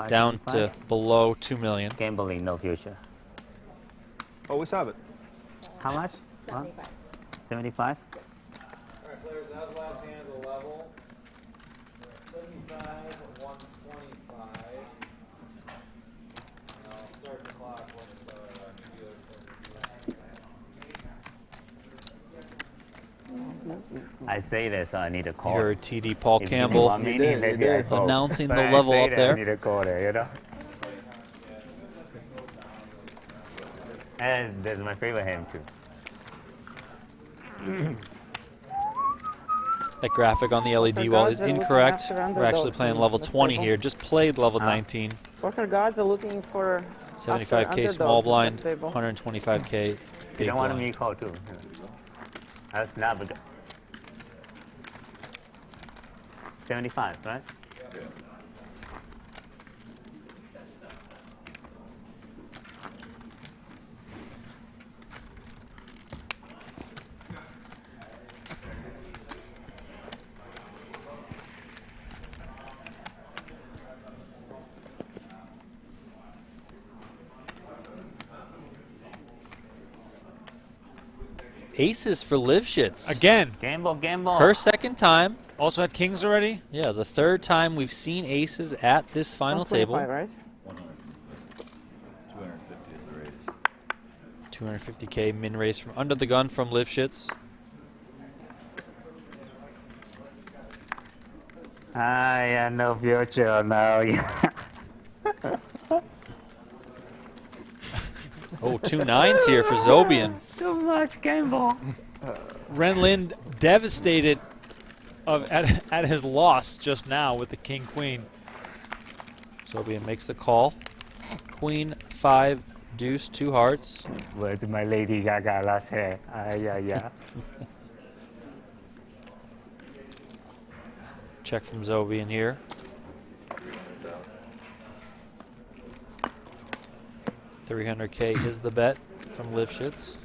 down to below 2 million. Gambling, no future. Always have it. How much? 75? Alright, players, that was last hand of the level. 75, 125. And I'll start the clock once the video is I say this, so I need a call. You heard TD Paul Campbell announcing the level up there. I need a call there, you know? And there's my favorite hand, too. That graphic on the LED wall is incorrect. We're actually playing level 20 here. Just played level 19. Poker gods are looking for 75K small blind, 125K big You don't want blind. me to call, too. That's not good. 75, right? aces for Livschitz. Again. Gamble, gamble. Her second time. Also had kings already? Yeah, the third time we've seen aces at this final table. 250K min raise from under the gun from Livschitz. Yeah, no future now. Oh, 2 9s here for Zobian. Too much gamble. Ren Lin devastated at his loss just now with the king queen. Zobian makes the call. Queen 5 deuce 2 hearts. Where's my Lady Gaga last hair? Yeah. Check from Zobian here. $300K is the bet from Livschitz.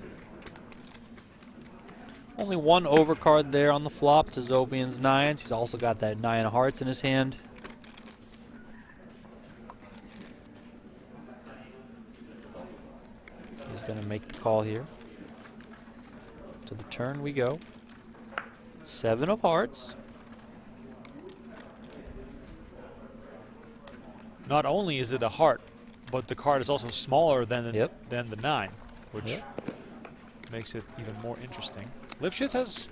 Only one overcard there on the flop to Zobian's 9s. He's also got that 9 of hearts in his hand. He's going to make the call here. To the turn we go. 7 of hearts. Not only is it a heart, but the card is also smaller than the, than the 9, which makes it even more interesting. Livschitz has,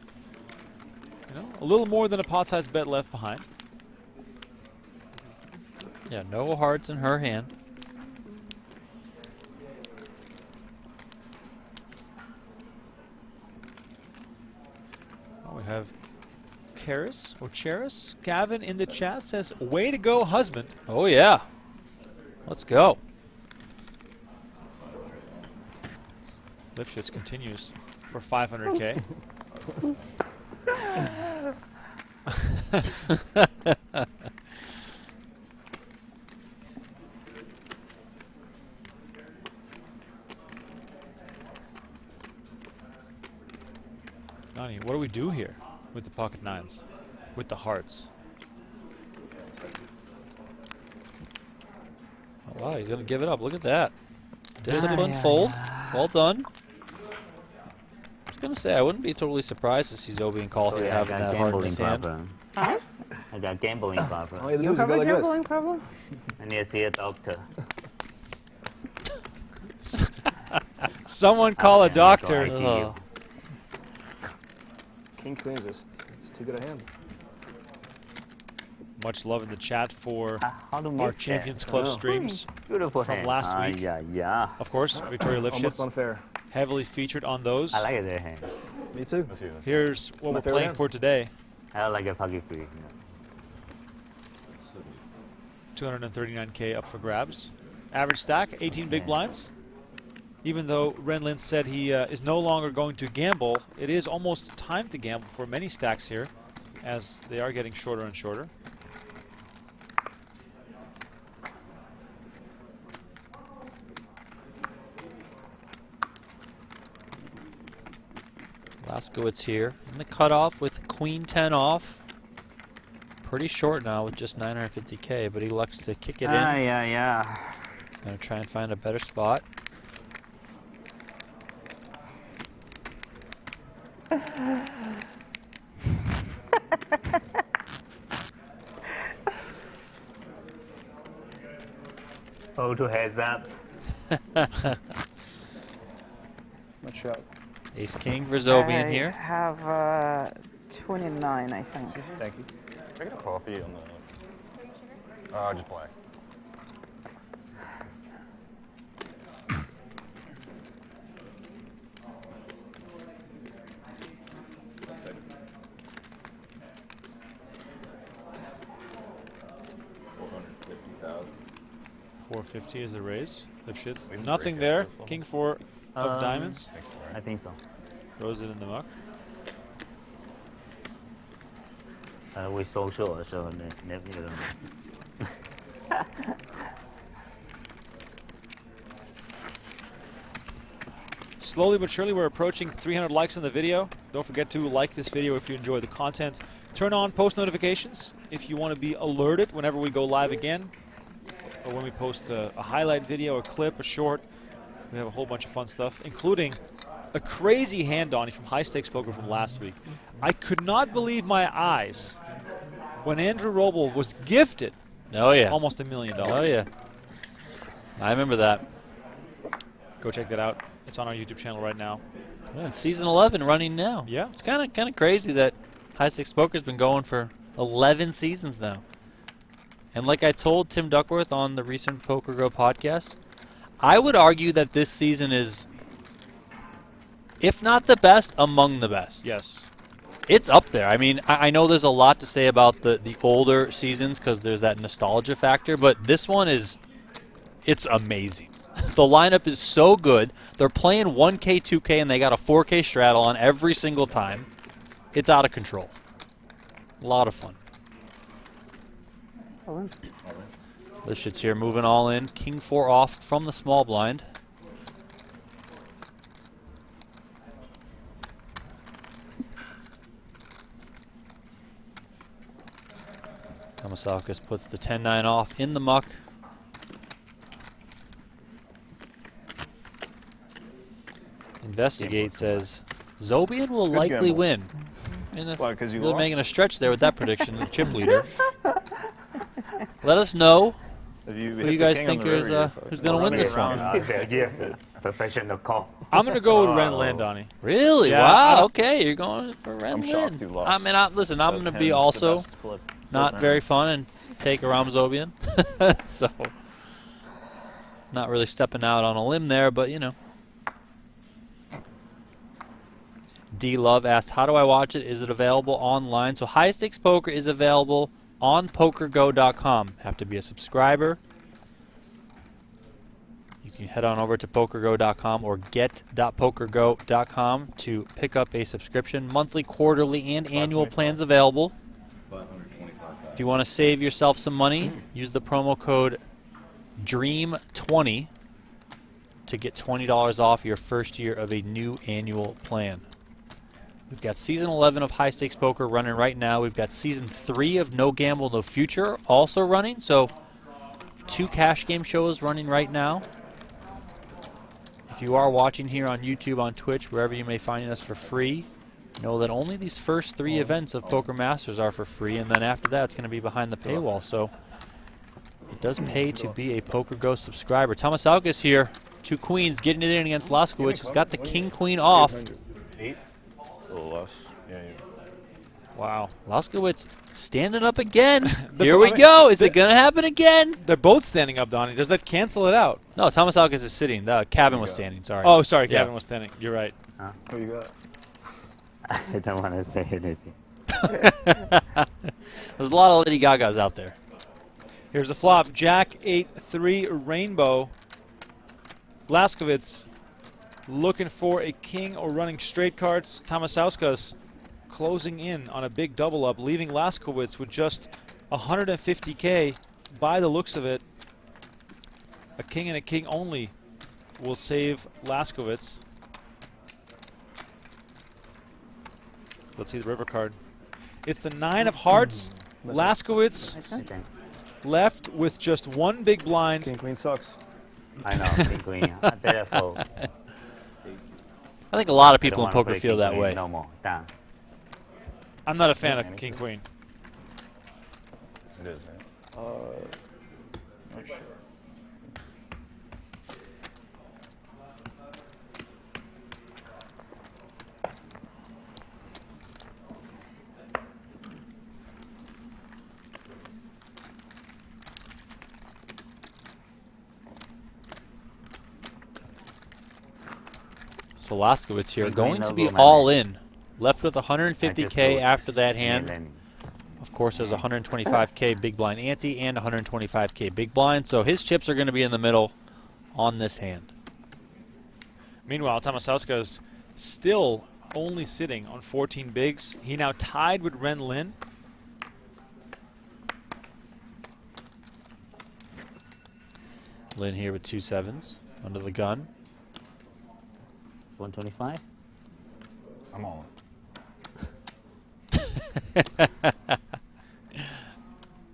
a little more than a pot-sized bet left behind. Yeah, no hearts in her hand. Oh, we have Charis. Khavin in the chat says, "Way to go, husband." Oh yeah, let's go. Livschitz continues for 500K. Donnie, what do we do here with the pocket 9s, with the hearts? Oh, wow, he's going to give it up. Look at that. Disciplined fold. Well done. I was going to say, I wouldn't be totally surprised to see Zobian call here having that heart in his hand. I got gambling problem. You have a gambling problem? I need to see a doctor. Someone call a doctor. King Queen is too good a hand. Much love in the chat for our Champions Club streams Beautiful from hand. last week. Yeah. Of course, Victoria Almost Livschitz unfair. heavily featured on those. I like that hand. Me too. Here's what we're playing for today. I like a pocket free. 239K up for grabs. Average stack, 18 big blinds. Even though Ren Lin said he is no longer going to gamble, it is almost time to gamble for many stacks here, as they are getting shorter and shorter. Laskowitz here in the cutoff with Queen 10 off. Pretty short now with just 950K, but he likes to kick it in. Yeah. Gonna try and find a better spot. Oh, 2 heads up. Not sure. Ace King for Zobian here. I have 29, I think. Thank you. Can I get a coffee on the... just black. $450 is the raise. Livschitz, nothing there. King 4 of diamonds. I think so. Throws it in the muck. We're so sure, so never. Slowly but surely, we're approaching 300 likes on the video. Don't forget to like this video if you enjoy the content. Turn on post notifications if you want to be alerted whenever we go live again, or when we post a highlight video, a clip, a short. We have a whole bunch of fun stuff, including a crazy hand, Donnie, from High Stakes Poker from last week. I could not believe my eyes when Andrew Roble was gifted almost $1 million. Oh, yeah. I remember that. Go check that out. It's on our YouTube channel right now. Yeah, it's season 11 running now. Yeah. It's kind of crazy that High Stakes Poker's been going for 11 seasons now. And like I told Tim Duckworth on the recent PokerGo podcast, I would argue that this season is, if not the best, among the best. Yes. It's up there. I mean, I know there's a lot to say about the older seasons because there's that nostalgia factor, but this one it's amazing. The lineup is so good. They're playing 1K, 2K, and they got a 4K straddle on every single time. It's out of control. A lot of fun. Livschitz here moving all in. King 4 off from the small blind. Tamasauskas puts the 10-9 off in the muck. Investigate says Zobian will likely win. Why, 'cause you really lost? making a stretch there with that prediction, the chip leader. Let us know who you guys think is who's going to win this one. Yes, professional call. I'm going to go with Ren Lin, Donnie. Really? Yeah, wow. Okay, you're going for Ren I'm Lin. shocked you lost. I mean, listen, I'm going to be also not very fun and take Aram Zobian. So, not really stepping out on a limb there, but you know. D Love asked, how do I watch it? Is it available online? So High Stakes Poker is available on PokerGo.com. Have to be a subscriber. You can head on over to PokerGo.com or get.PokerGo.com to pick up a subscription. Monthly, quarterly, and annual plans available. If you want to save yourself some money, use the promo code DREAM20 to get $20 off your first year of a new annual plan. We've got Season 11 of High Stakes Poker running right now. We've got Season 3 of No Gamble, No Future also running. So 2 cash game shows running right now. If you are watching here on YouTube, on Twitch, wherever you may find us for free, know that only these first 3 events of Poker Masters are for free, and then after that it's going to be behind the paywall. So it does pay to be a PokerGo subscriber. Tamasauskas here, 2 queens, getting it in against Laskowitz, who's got the king-queen off. 8? A little less. Yeah. Wow. Laskowitz standing up again. Here we go. Is it going to happen again? They're both standing up, Donnie. Does that cancel it out? No, Tamasauskas is sitting. Khavin was standing, sorry. Oh, sorry. Khavin was standing. You're right. Who you got? I don't want to say anything. There's a lot of Lady Gagas out there. Here's the flop. Jack 8-3 rainbow. Laskowitz looking for a king or running straight cards. Tamasauskas closing in on a big double up, leaving Laskowitz with just 150K by the looks of it. A king and a king only will save Laskowitz. Let's see the river card. It's the 9 of hearts. Laskowitz left with just 1 big blind. King Queen sucks. I know, King Queen. Therefore, I think a lot of people in poker feel that way. No more. Down. I'm not a fan of King Queen. It is, Not sure. So Laskowitz here going to be all in. Left with 150K after that hand. Of course, there's 125K big blind ante and 125K big blind. So his chips are going to be in the middle on this hand. Meanwhile, Tamasauskas still only sitting on 14 bigs. He now tied with Ren Lin. Lin here with 2 7s under the gun. 125? I'm all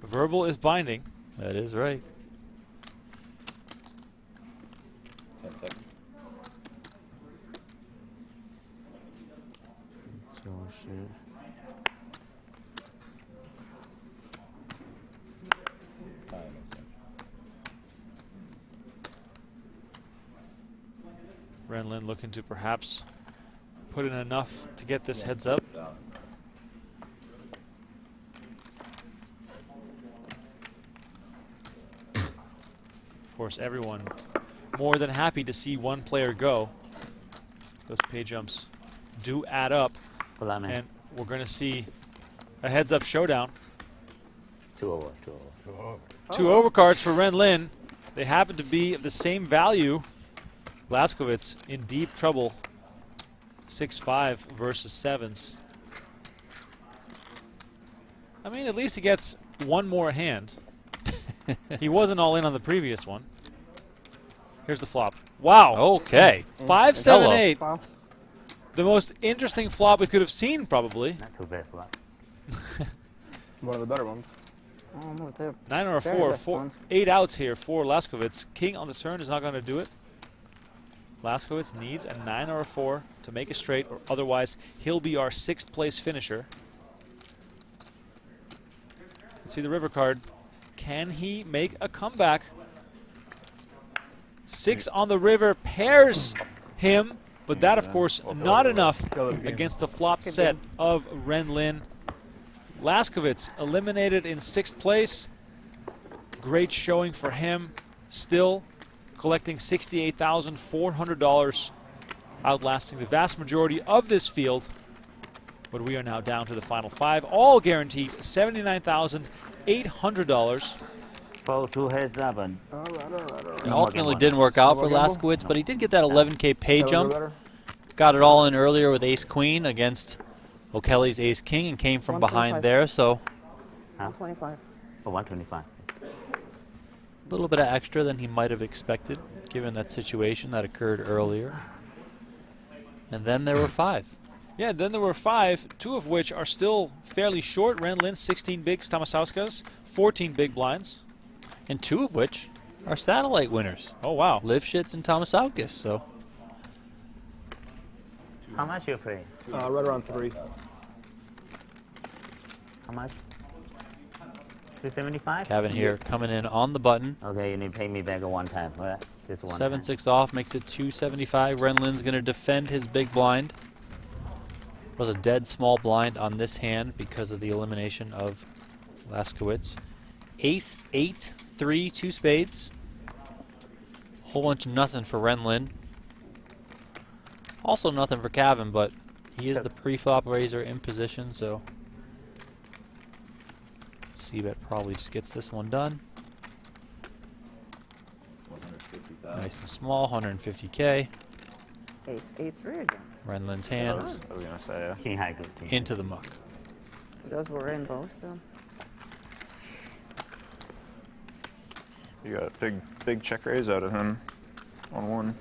Verbal is binding. That is right. Ren Lin looking to perhaps put in enough to get this heads up. Of course, everyone more than happy to see one player go. Those pay jumps do add up, and we're going to see a heads-up showdown. 2 over. 2 overcards for Ren Lin. They happen to be of the same value. Laskowitz in deep trouble. 6-5 versus 7s. I mean, at least he gets one more hand. He wasn't all in on the previous one. Here's the flop. Wow. Okay. 5, 7, 8. Wow. The most interesting flop we could have seen, probably. Not too bad flop. One of the better ones. Oh, no, they're 9 or a very 4. left ones. 8 outs here for Laskowitz. King on the turn is not going to do it. Laskowitz needs a 9 or a 4 to make a straight, or otherwise he'll be our 6th place finisher. Let's see the river card. Can he make a comeback? 6 on the river pairs him, but that, of course, not enough against the flop set of Ren Lin. Laskowitz eliminated in 6th place. Great showing for him. Still collecting $68,400, outlasting the vast majority of this field. But we are now down to the final 5, all guaranteed $79,800. Fold 2 heads up and It ultimately didn't work out for Laskowitz, but he did get that 11K pay jump. Got it all in earlier with ace-queen against O'Kelly's ace-king and came from behind there, so 125. Oh, 125. a little bit of extra than he might have expected, given that situation that occurred earlier. And then there were 5. Yeah, then there were 5, 2 of which are still fairly short. Ren Lin, 16 bigs, Tamasauskas, 14 big blinds. And 2 of which are satellite winners. Oh, wow. Livschitz and Tamasauskas, so. How much you pay? Right around 3. How much? 275? Khavin here coming in on the button. Okay, you need to pay me back one time. Well, just one 7-6 off makes it 275. Ren Lin's going to defend his big blind. Was a dead small blind on this hand because of the elimination of Laskowitz. Ace, 8, 3, 2 spades. Whole bunch of nothing for Ren Lin. Also nothing for Khavin, but he is the pre-flop raiser in position, so C-bet probably just gets this one done. Nice and small, 150K. Ace, 8-3 again. Ren Lin's hand I was gonna say. King high good. King. into the muck. Those were rainbows, though. You got a big check raise out of him on 1.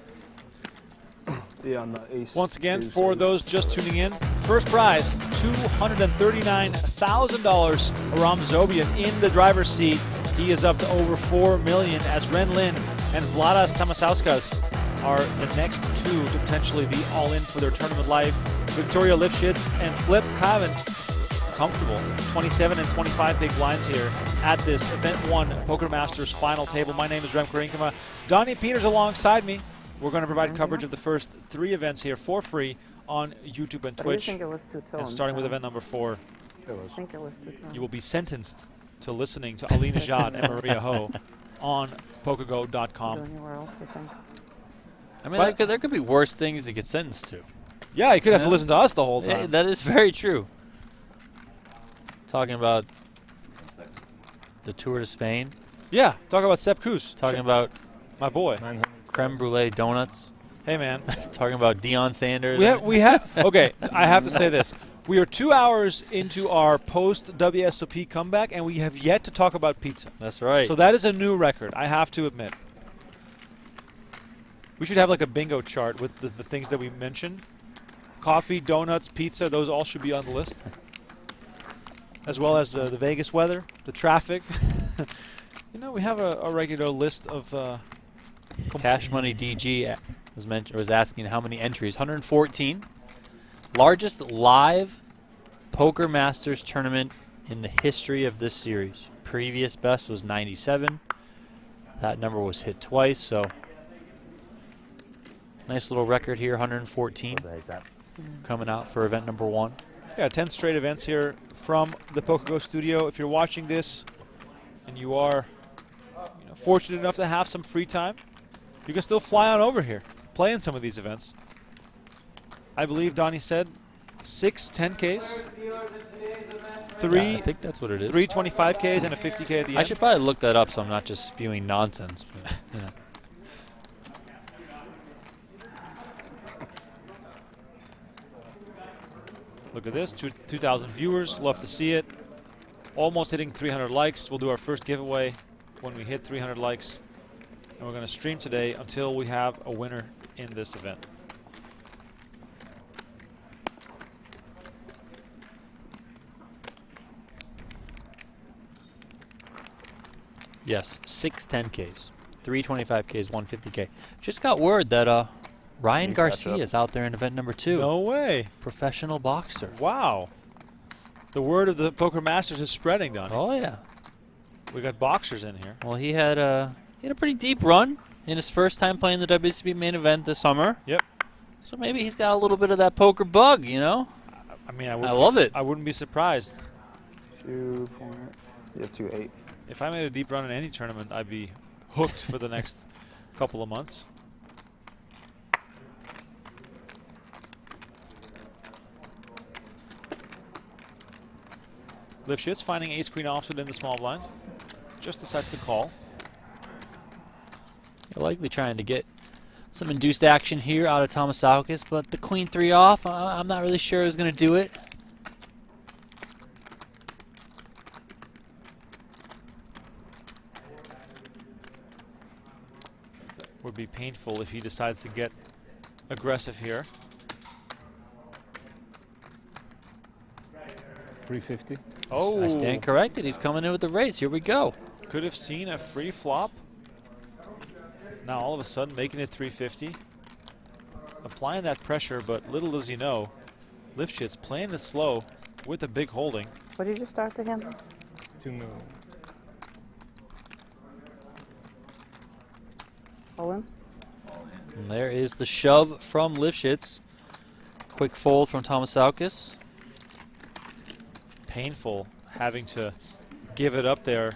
Yeah, on the ace. Once again, ace for eight. those just tuning in, first prize, $239,000. Aram Zobian in the driver's seat. He is up to over $4 million as Ren Lin and Vladnas Tamasauskas are the next 2 to potentially be all in for their tournament life. Victoria Livschitz and Filipp Khavin, comfortable. 27 and 25 big blinds here at this Event 1 Poker Masters final table. My name is Remko Rinkema. Donnie Peters alongside me. We're going to provide coverage of the first 3 events here for free on YouTube and But Twitch. I think it was 2 tones. And starting with event number 4, I think it was 2 tones. you will be sentenced to listening to Ali Najad and Maria Ho on PokerGo.com. Anywhere else, I think. I mean, there could be worse things to get sentenced to. Yeah, you could have to listen to us the whole Yeah, time. that is very true. Talking about the Tour de Spain. Yeah, talk about Sepp Kuss. Talking about my boy. Creme brulee donuts. Hey, man. Talking about Deion Sanders. We have. Okay, I have to say this. We are 2 hours into our post-WSOP comeback, and we have yet to talk about pizza. That's right. So that is a new record, I have to admit. We should have like a bingo chart with the things that we mentioned. Coffee, donuts, pizza, those all should be on the list. As well as the Vegas weather, the traffic. You know, we have a regular list of... Cash Money DG was asking how many entries. 114. Largest live Poker Masters tournament in the history of this series. Previous best was 97. That number was hit twice, so nice little record here, 114 coming out for event number 1. Yeah, 10 straight events here from the PokerGO Studio. If you're watching this and you are fortunate enough to have some free time, you can still fly on over here, play in some of these events. I believe Donnie said 6 10Ks, 3 I think that's what it is. 3 25Ks and a 50K at the end. I should probably look that up so I'm not just spewing nonsense. But, yeah. Look at this, 2,000 viewers, love to see it. Almost hitting 300 likes. We'll do our first giveaway when we hit 300 likes. And we're going to stream today until we have a winner in this event. Yes, 6 10Ks, 3 25Ks, 1 50K. Just got word that Ryan Garcia is out there in event number 2. No way. Professional boxer. Wow. The word of the Poker Masters is spreading, Donnie. Oh, yeah. We got boxers in here. Well, he had a pretty deep run in his first time playing the WCB main event this summer. Yep. So maybe he's got a little bit of that poker bug, you know? I mean, I love it. I wouldn't be surprised. 2.8. If I made a deep run in any tournament, I'd be hooked for the next couple of months. Livschitz finding ace-queen offsuit in the small blind. Just decides to call. You're likely trying to get some induced action here out of Tamasauskas, but the queen 3 off, I'm not really sure is going to do it. Would be painful if he decides to get aggressive here. 350. Oh, I stand corrected. He's coming in with the raise. Here we go. Could have seen a free flop. Now all of a sudden making it 350. Applying that pressure, but little does he know, Livschitz playing it slow with a big holding. What did you start again? 2 million. All in? And there is the shove from Livschitz. Quick fold from Tamasauskas. Painful having to give it up there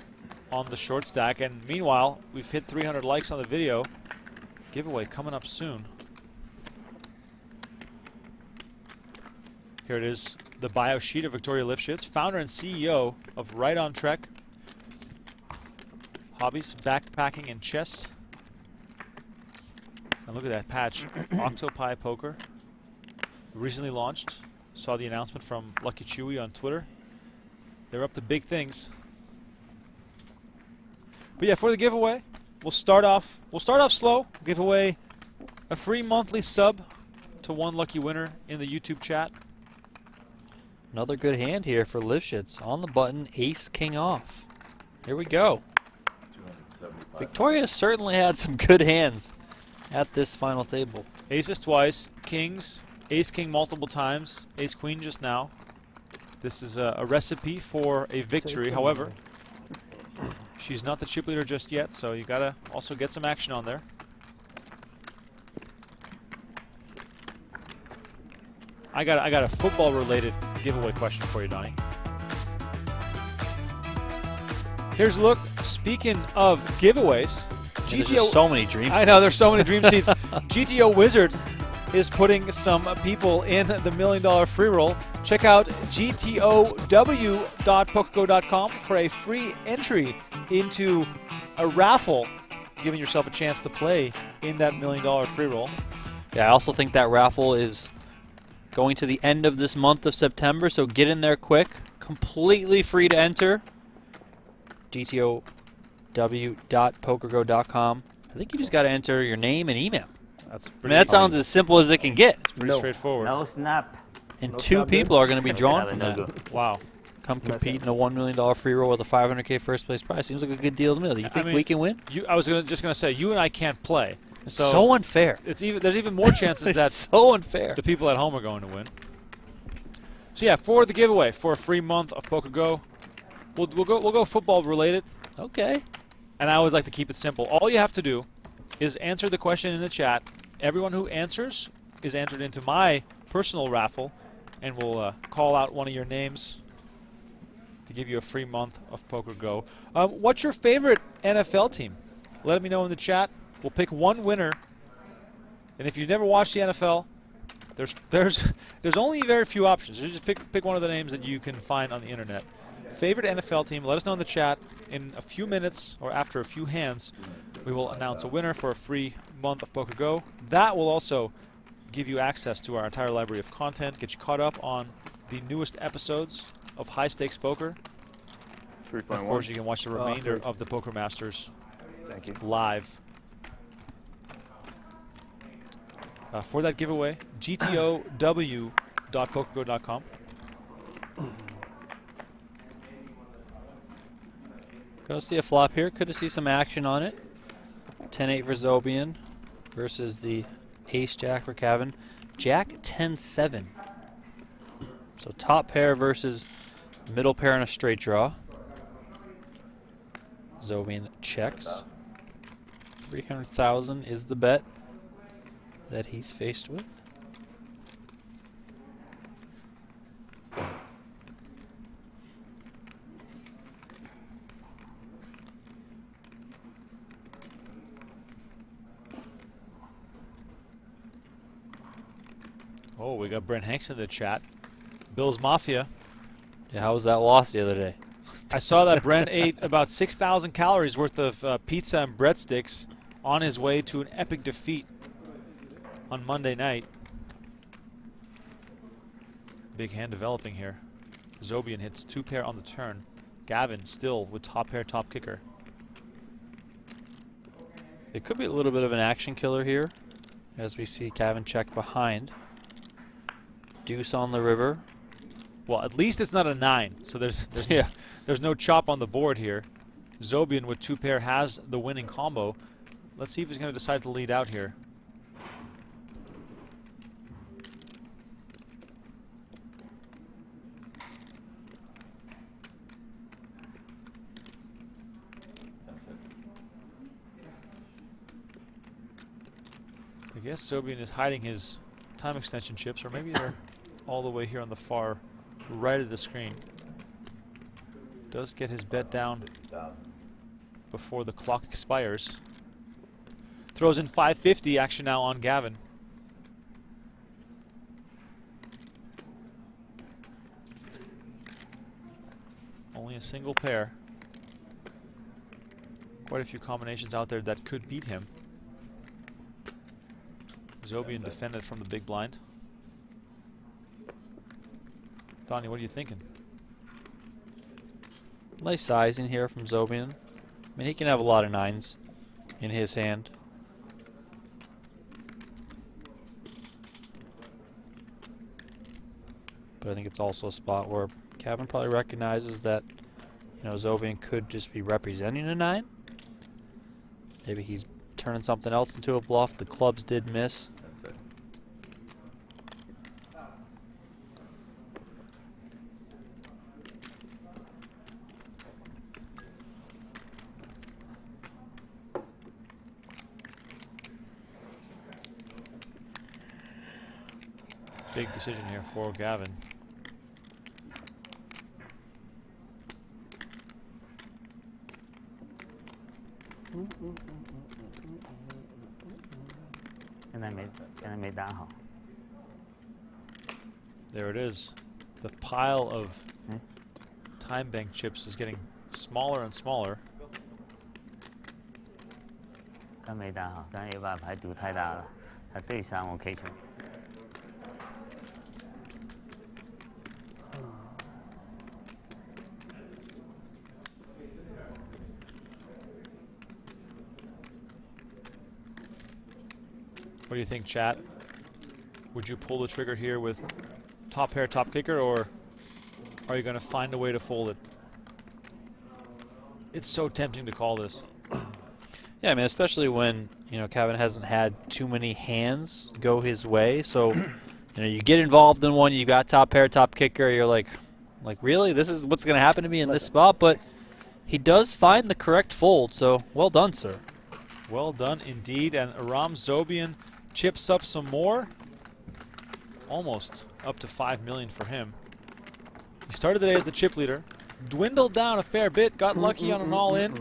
on the short stack. And meanwhile, we've hit 300 likes on the video. Giveaway coming up soon. Here it is, the bio sheet of Victoria Livschitz, founder and CEO of Right on Trek. Hobbies, backpacking and chess. And look at that patch, Octopi Poker. Recently launched. Saw the announcement from Lucky Chewy on Twitter. They're up to big things. But yeah, for the giveaway, we'll start off slow. Give away a free monthly sub to one lucky winner in the YouTube chat. Another good hand here for Livschitz. On the button, ace-king off. Here we go. Victoria certainly had some good hands at this final table. Aces twice, kings, ace-king multiple times, ace-queen just now. This is a recipe for a victory. However, she's not the chip leader just yet, so you gotta also get some action on there. I got a football-related giveaway question for you, Donnie. Here's a look. Speaking of giveaways, There's just so many dreams. I know, there's so many dream seats. GTO Wizard is putting some people in the $1 million free roll. Check out gtow.pokergo.com for a free entry into a raffle, giving yourself a chance to play in that $1 million free roll. Yeah, I also think that raffle is going to the end of this month of September, so get in there quick. Completely free to enter. gtow.pokergo.com. I think you just got to enter your name and email. That's I mean, that sounds as simple as it can get. It's pretty straightforward. No snap. And No 2 snap, people are going to be drawn from No that. Wow. Come compete in a $1 million free roll with a $500K first place prize. Seems like a good deal to me. Do you think we can win? I was just going to say, you and I can't play. So unfair. There's even more chances that so unfair. the people at home are going to win. So yeah, for the giveaway for a free month of PokerGo, we'll go football related. Okay. And I always like to keep it simple. All you have to do is answer the question in the chat. Everyone who answers is entered into my personal raffle, and we'll call out one of your names to give you a free month of PokerGo. What's your favorite NFL team? Let me know in the chat. We'll pick one winner. And if you've never watched the NFL, there's only very few options. You just pick one of the names that you can find on the internet. Favorite NFL team, let us know in the chat. In a few minutes, or after a few hands, we will announce a winner for a free month of PokerGo. That will also give you access to our entire library of content, get you caught up on the newest episodes of High Stakes Poker. 3.1. Of course, you can watch the remainder of the Poker Masters live. For that giveaway, gtow.pokergo.com. Gonna see a flop here. Could have seen some action on it. 10-8 for Zobian versus the Ace-Jack for Khavin. Jack 10-7. So top pair versus middle pair in a straight draw. Zobian checks. 300,000 is the bet that he's faced with. Oh, we got Brent Hanks in the chat. Bill's Mafia. Yeah, how was that loss the other day? I saw that Brent ate about 6,000 calories worth of pizza and breadsticks on his way to an epic defeat on Monday night. Big hand developing here. Zobian hits 2-pair on the turn. Gavin still with top pair, top kicker. It could be a little bit of an action killer here, as we see Khavin check behind. Deuce on the river. Well, at least it's not a 9, so there's no chop on the board here. Zobian with 2-pair has the winning combo. Let's see if he's going to decide to lead out here. I guess Zobian is hiding his time extension chips, or maybe they're all the way here on the far right of the screen. Does get his bet down before the clock expires. Throws in 550, action now on Gavin. Only a single pair. Quite a few combinations out there that could beat him. Zobian defended from the big blind. Donnie, what are you thinking? Nice sizing here from Zobian. I mean, he can have a lot of 9s in his hand. But I think it's also a spot where Khavin probably recognizes that, you know, Zobian could just be representing a 9. Maybe he's turning something else into a bluff. The clubs did miss. Big decision here for Gavin. There it is. The pile of time bank chips is getting smaller and smaller. 刚没打好，刚有把牌赌太大了，他对上我 K 球。 What do you think, chat? Would you pull the trigger here with top pair, top kicker, or are you going to find a way to fold it? It's so tempting to call this. Yeah, I mean, especially when, you know, Khavin hasn't had too many hands go his way. So You know, you get involved in one, you got top pair, top kicker, you're like really? This is what's going to happen to me in this spot? But he does find the correct fold, so well done, sir. Well done indeed, and Aram Zobian chips up some more. Almost up to 5 million for him. He started the day as the chip leader, dwindled down a fair bit, got lucky on an all-in.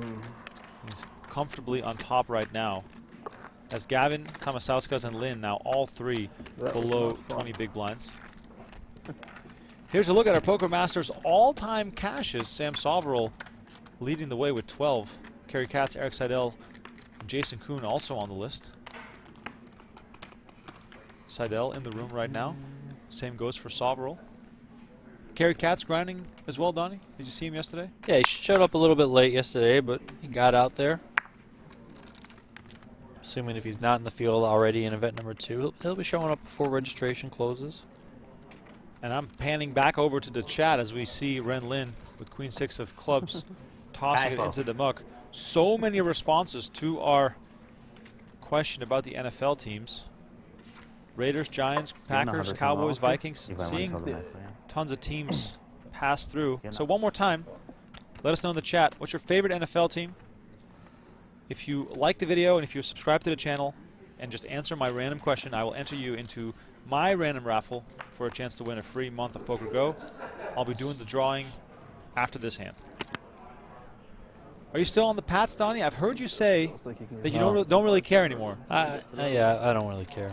He's comfortably on top right now. As Gavin, Tamasauskas, and Lin now all three below 20 big blinds. Here's a look at our Poker Masters all-time cashes. Sam Soverel leading the way with 12. Kerry Katz, Eric Seidel, Jason Kuhn also on the list. Seidel in the room right now. Same goes for Soverel. Kerry Katz grinding as well, Donnie? Did you see him yesterday? Yeah, he showed up a little bit late yesterday, but he got out there. Assuming if he's not in the field already in event number 2, he'll be showing up before registration closes. And I'm panning back over to the chat as we see Ren Lin with Queen 6 of clubs tossing it into the muck. So many responses to our question about the NFL teams. Raiders, Giants, Packers, Cowboys, Vikings, seeing tons of teams pass through. So one more time, let us know in the chat, what's your favorite NFL team? If you like the video and if you subscribe to the channel and just answer my random question, I will enter you into my random raffle for a chance to win a free month of PokerGO. I'll be doing the drawing after this hand. Are you still on the Pats, Donnie? I've heard you say that you don't really care anymore. Yeah, I don't really care.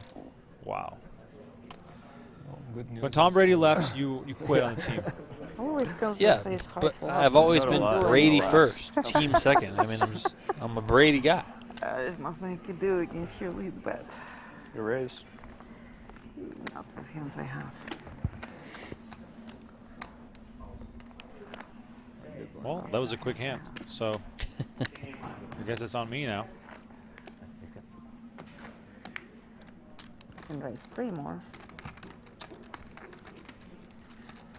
Wow. When Tom Brady left, you quit on the team. Always goes Yeah, to his but I've always been Brady first, team second. I mean, I'm a Brady guy. There's nothing you can do against your lead bet. Your raise. Not with hands I have. Well, that was a quick hand, so I guess it's on me now. Can raise 3 more.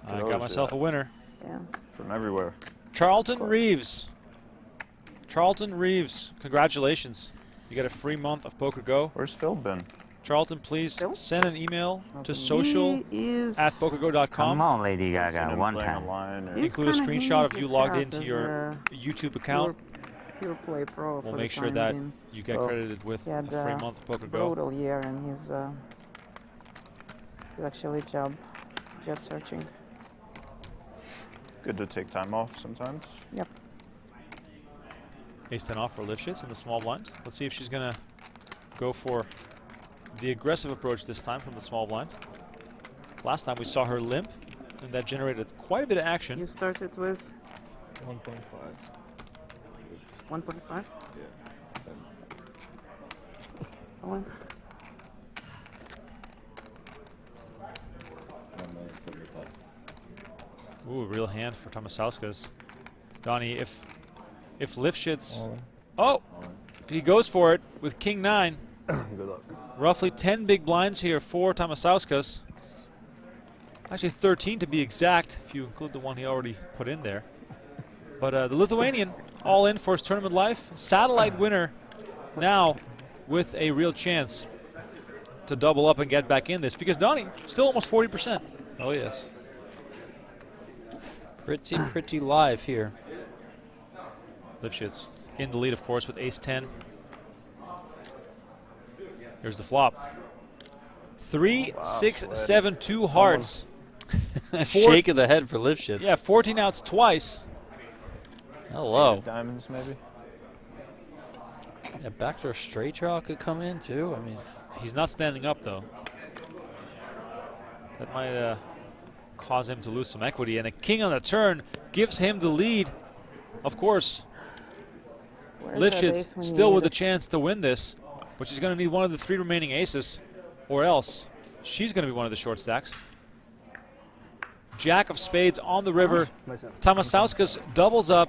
I got myself a winner. Yeah. From everywhere. Charlton Reeves. Charlton Reeves, congratulations. You get a free month of PokerGO. Where's Phil been? Charlton, please send an email to social@pokergo.com. Come on, Lady Gaga, one time. Include a screenshot of you logged into your YouTube account. Pure play pro. We'll make sure that you get credited with a free month of PokerGo. Brutal year, and he's actually job searching. Good to take time off sometimes. Yep. Ace-10 off for Livschitz in the small blind. Let's see if she's gonna go for the aggressive approach this time from the small blind. Last time we saw her limp, and that generated quite a bit of action. You started with 1.5. 1.5? Yeah. One. Ooh, real hand for Tamasauskas. Donnie, if Livschitz... Oh! He goes for it with King 9. Good luck. Roughly 10 big blinds here for Tamasauskas. Actually 13 to be exact, if you include the one he already put in there. But the Lithuanian, all in for his tournament life. Satellite winner now with a real chance to double up and get back in this. Because Donnie, still almost 40%. Oh, yes. Pretty live here. Livschitz in the lead, of course, with ace-10. Here's the flop. 3, 6, 7, 2 hearts. Shake of the head for Livschitz. Yeah, 14 outs twice. Hello. Diamonds, maybe. Yeah, backdoor straight draw could come in, too. I mean, he's not standing up, though. That might cause him to lose some equity. And a king on the turn gives him the lead. Of course, Livschitz still with a chance to win this, but she's going to need one of the 3 remaining aces, or else she's going to be one of the short stacks. Jack of spades on the river. Tamasauskas doubles up.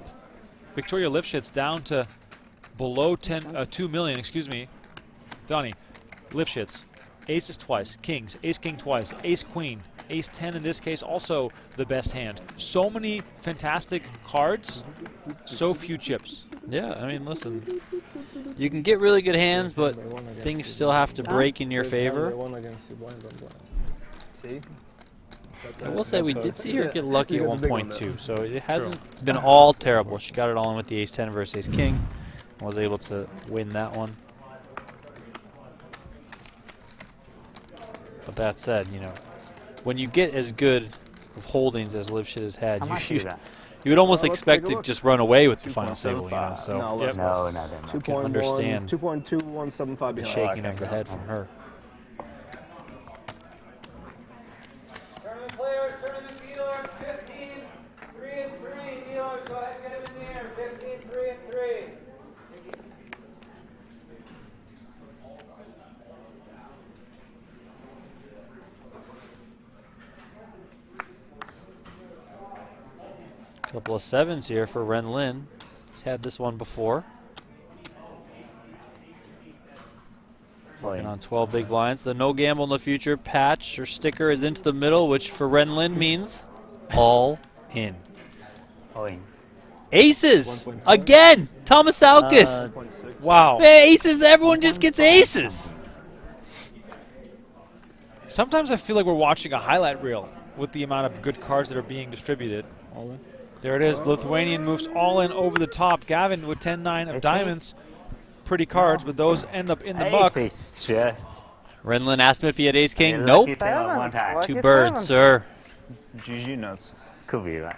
Victoria Livschitz down to below 2 million, excuse me. Donnie, Livschitz, aces twice, kings, ace-king twice, ace-queen, ace-10 in this case, also the best hand. So many fantastic cards, so few chips. Yeah, I mean, listen, you can get really good hands, but things still have to break in your favor. See? I will say we did see her get lucky You at got one the big point one, too, though. so it hasn't been all terrible. She got it all in with the ace-10 versus ace-king, and was able to win that one. But that said, you know, when you get as good of holdings as Livschitz has had, How much is that? you would almost Let's expect take a to look. just run away with the final table, you know. 2.75. So No, Yep. less, No, less. not that much. 2.1, understand 2.2175 the behind. shaking of the head from her. Tournament players, tournament dealers, 15, 3 and 3. Dealers, go ahead and get him in here. 15, 3 and 3. Couple of sevens here for Ren Lin. He's had this one before. Working on 12 big blinds. The no gamble in the future patch or sticker is into the middle, which for Ren Lin means all in. All in. Aces! Again! Tamasauskas! Wow. Hey, aces! Everyone just gets aces! Sometimes I feel like we're watching a highlight reel with the amount of good cards that are being distributed. All in. There it is. Lithuanian moves all in over the top. Gavin with 10-9 of diamonds. Pretty cards, but those end up in the muck. Aces, just. Ren Lin asked him if he had ace king. Lucky Nope. seven one time. Two birds, sir. GG nuts. Could be right.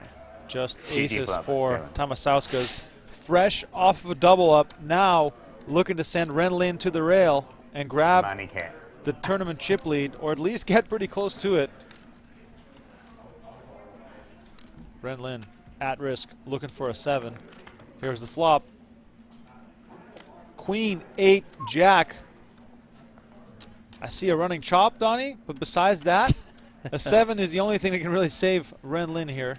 Just GG aces flop, for seven. Tamasauskas. Fresh off of a double up. Now looking to send Ren Lin to the rail and grab Money cat. the tournament chip lead, or at least get pretty close to it. Ren Lin at risk, looking for a 7. Here's the flop. Queen, 8, Jack. I see a running chop, Donnie, but besides that, a 7 is the only thing that can really save Ren Lin here.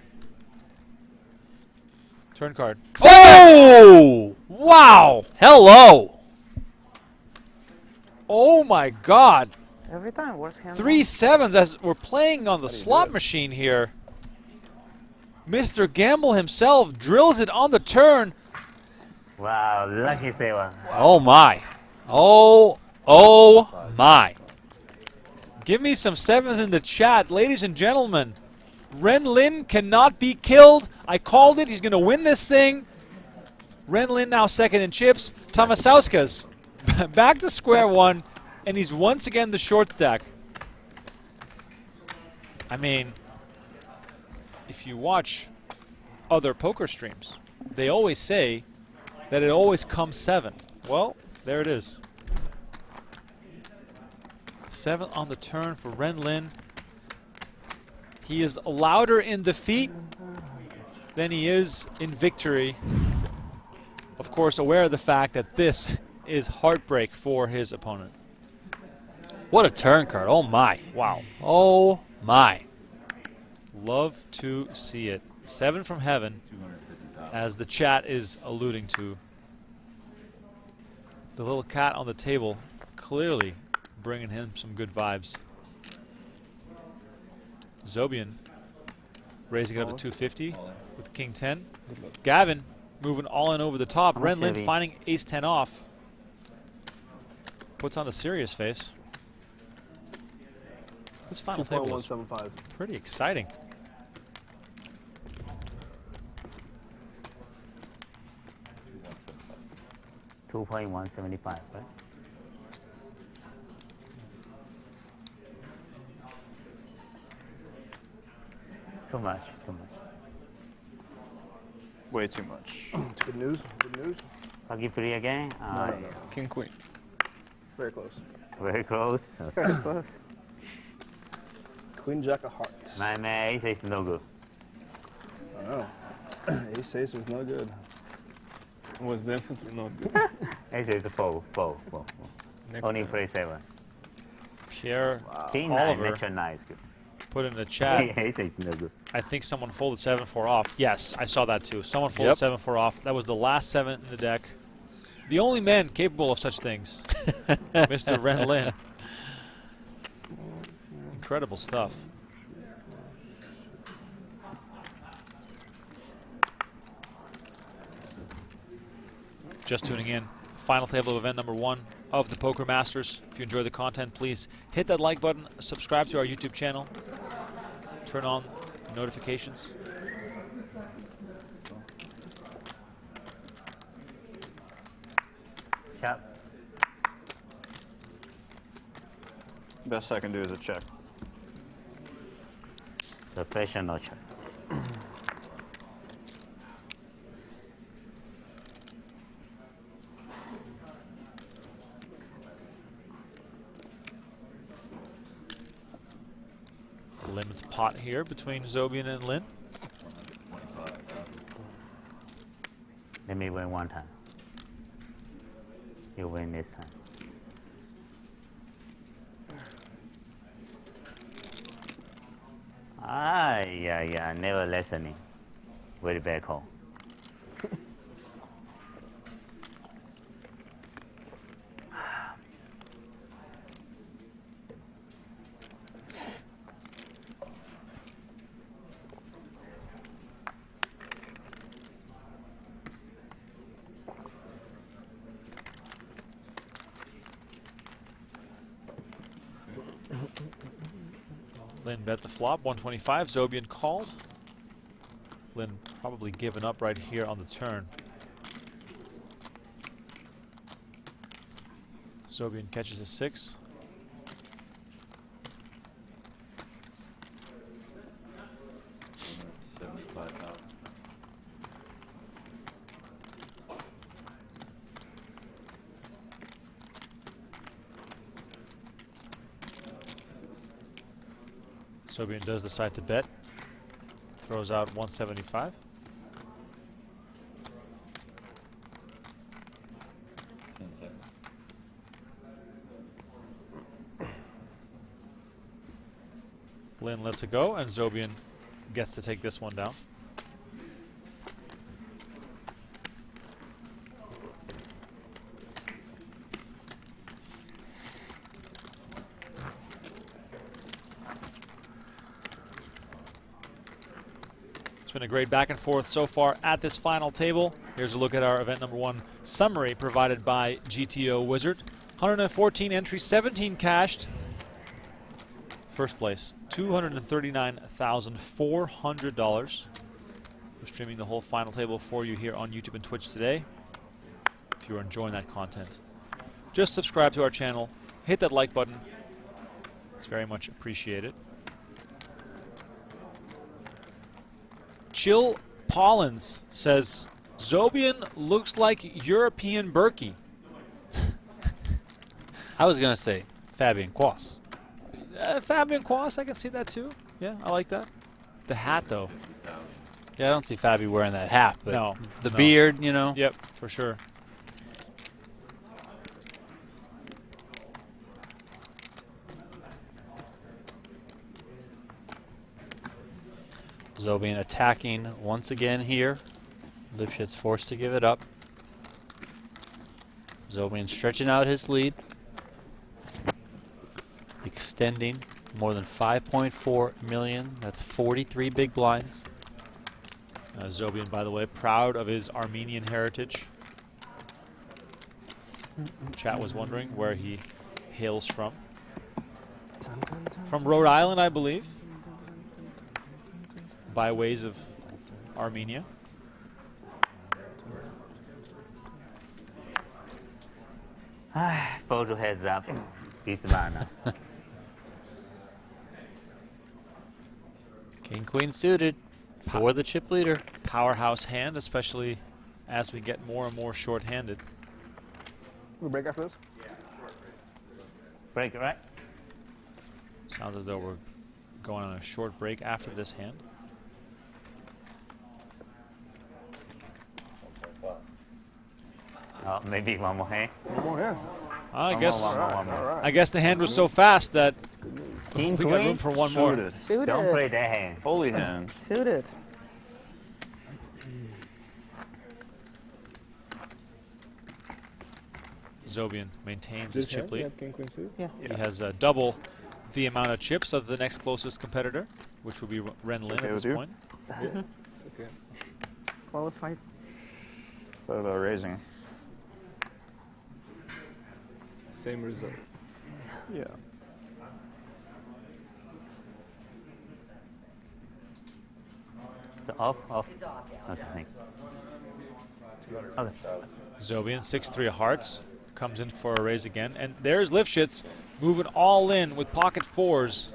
Turn card. Oh! Wow! Hello! Oh my God! Every time, worst hand. 3 sevens as we're playing on the slot machine here. Mr. Gamble himself drills it on the turn. Wow, lucky seven. Oh my. Oh my. Give me some 7s in the chat, ladies and gentlemen. Ren Lin cannot be killed. I called it. He's going to win this thing. Ren Lin now second in chips. Tamasauskas back to square one, and he's once again the short stack. I mean, if you watch other poker streams, they always say that it always comes 7. Well, there it is. 7 on the turn for Ren Lin. He is louder in defeat than he is in victory. Of course, aware of the fact that this is heartbreak for his opponent. What a turn card. Oh my. Wow. Oh my. Love to see it. 7 from heaven, as the chat is alluding to. The little cat on the table clearly bringing him some good vibes. Zobian raising it up to 250 with King 10. Gavin moving all in over the top. Ren Lin finding ace 10 off. Puts on the serious face. This final table is pretty exciting. $2.175, right? Too much, too much. Way too much. It's good news. Good news. Lucky free again? No. King, queen. Very close. Very close. Very close. Queen jack of hearts. My man, ace is no good. I know. Ace was no good. Was definitely not good. Ace is four. Next Only time. play 7. Pierre King 9, Oliver natural 9 is good. put in the chat. Ace is no good. I think someone folded 7-4 off. Yes, I saw that too. Someone folded 7-4 off. That was the last 7 in the deck. The only man capable of such things. Mr. Ren Lin. Incredible stuff. Just tuning in. Final table of event number 1 of the Poker Masters. If you enjoy the content, please hit that like button, subscribe to our YouTube channel, turn on notifications. Yep. Best I can do is a check. Professional check. Lin's pot here between Zobian and Lin. Let me win one time. You win this time. Yeah, never listening. Very bad call. Lin bet the flop, 125. Zobian called. Lin probably given up right here on the turn. Zobian catches a 6. Zobian does decide to bet. Throws out 175. Lin lets it go, and Zobian gets to take this one down. It's been a great back and forth so far at this final table. Here's a look at our event number 1 summary provided by GTO Wizard. 114 entries, 17 cashed. First place, $239,400. We're streaming the whole final table for you here on YouTube and Twitch today. If you're enjoying that content, just subscribe to our channel, hit that like button. It's very much appreciated. Chill Pollins says, Zobian looks like European Berkey. I was going to say Fabian Quas. Fabian Quas, I can see that too. Yeah, I like that. The hat, though. Yeah, I don't see Fabi wearing that hat, but no, the beard, you know. Yep, for sure. Zobian attacking once again here. Livschitz forced to give it up. Zobian stretching out his lead. Extending more than 5.4 million. That's 43 big blinds. Zobian, by the way, proud of his Armenian heritage. Chat was wondering where he hails from. From Rhode Island, I believe. By ways of Armenia. Photo heads up. This man. King Queen suited for the chip leader. Powerhouse hand, especially as we get more and more short-handed. We break after this? Break, right? Sounds as though we're going on a short break after this hand. Oh, maybe one more hand. One more hand. I guess. One more. I guess the hand was so fast that King we got room for one more. Suited. Don't play that hand. Holy hand. Suited. Zobian maintains his chip lead. King, queen suit? Yeah. He has double the amount of chips of the next closest competitor, which would be Ren Lin Okay at this with you? point. It's okay. Qualified. Thought about raising. Same result. Yeah. So off. Okay, thanks. Okay. Zobian, 6-3 of hearts, comes in for a raise again. And there's Livschitz moving all in with pocket fours.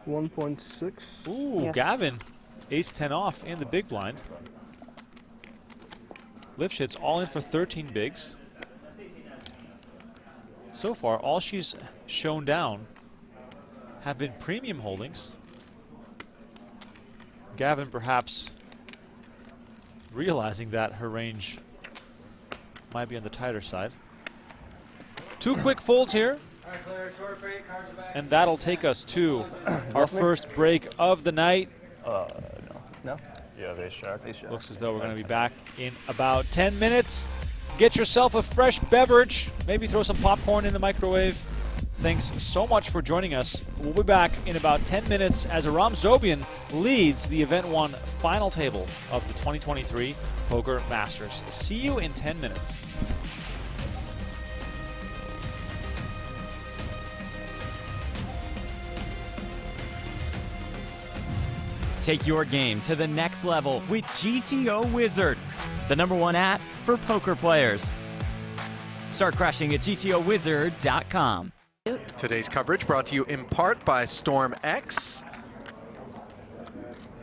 1.6. Ooh, Yes. Gavin, ace-10 off in the big blind. Livschitz all in for 13 bigs. So far, all she's shown down have been premium holdings. Gavin perhaps realizing that her range might be on the tighter side. 2 quick folds here. And that'll take us to our first break of the night. No? Yeah, they shock. Looks as though we're going to be back in about 10 minutes. Get yourself a fresh beverage. Maybe throw some popcorn in the microwave. Thanks so much for joining us. We'll be back in about 10 minutes as Aram Zobian leads the Event 1 final table of the 2023 Poker Masters. See you in 10 minutes. Take your game to the next level with GTO Wizard, the #1 app for poker players. Start crushing at GTOWizard.com. Today's coverage brought to you in part by Storm X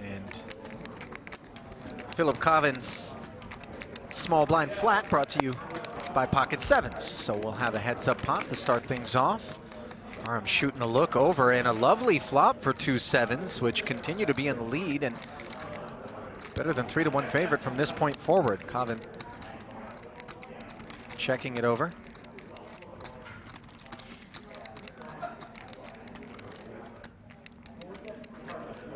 and Filipp Khavin's Small Blind Flat brought to you by Pocket Sevens. So we'll have a heads-up pot to start things off. Aram shooting a look over and a lovely flop for 2 sevens, which continue to be in the lead and better than 3-1 favorite from this point forward. Khavin checking it over.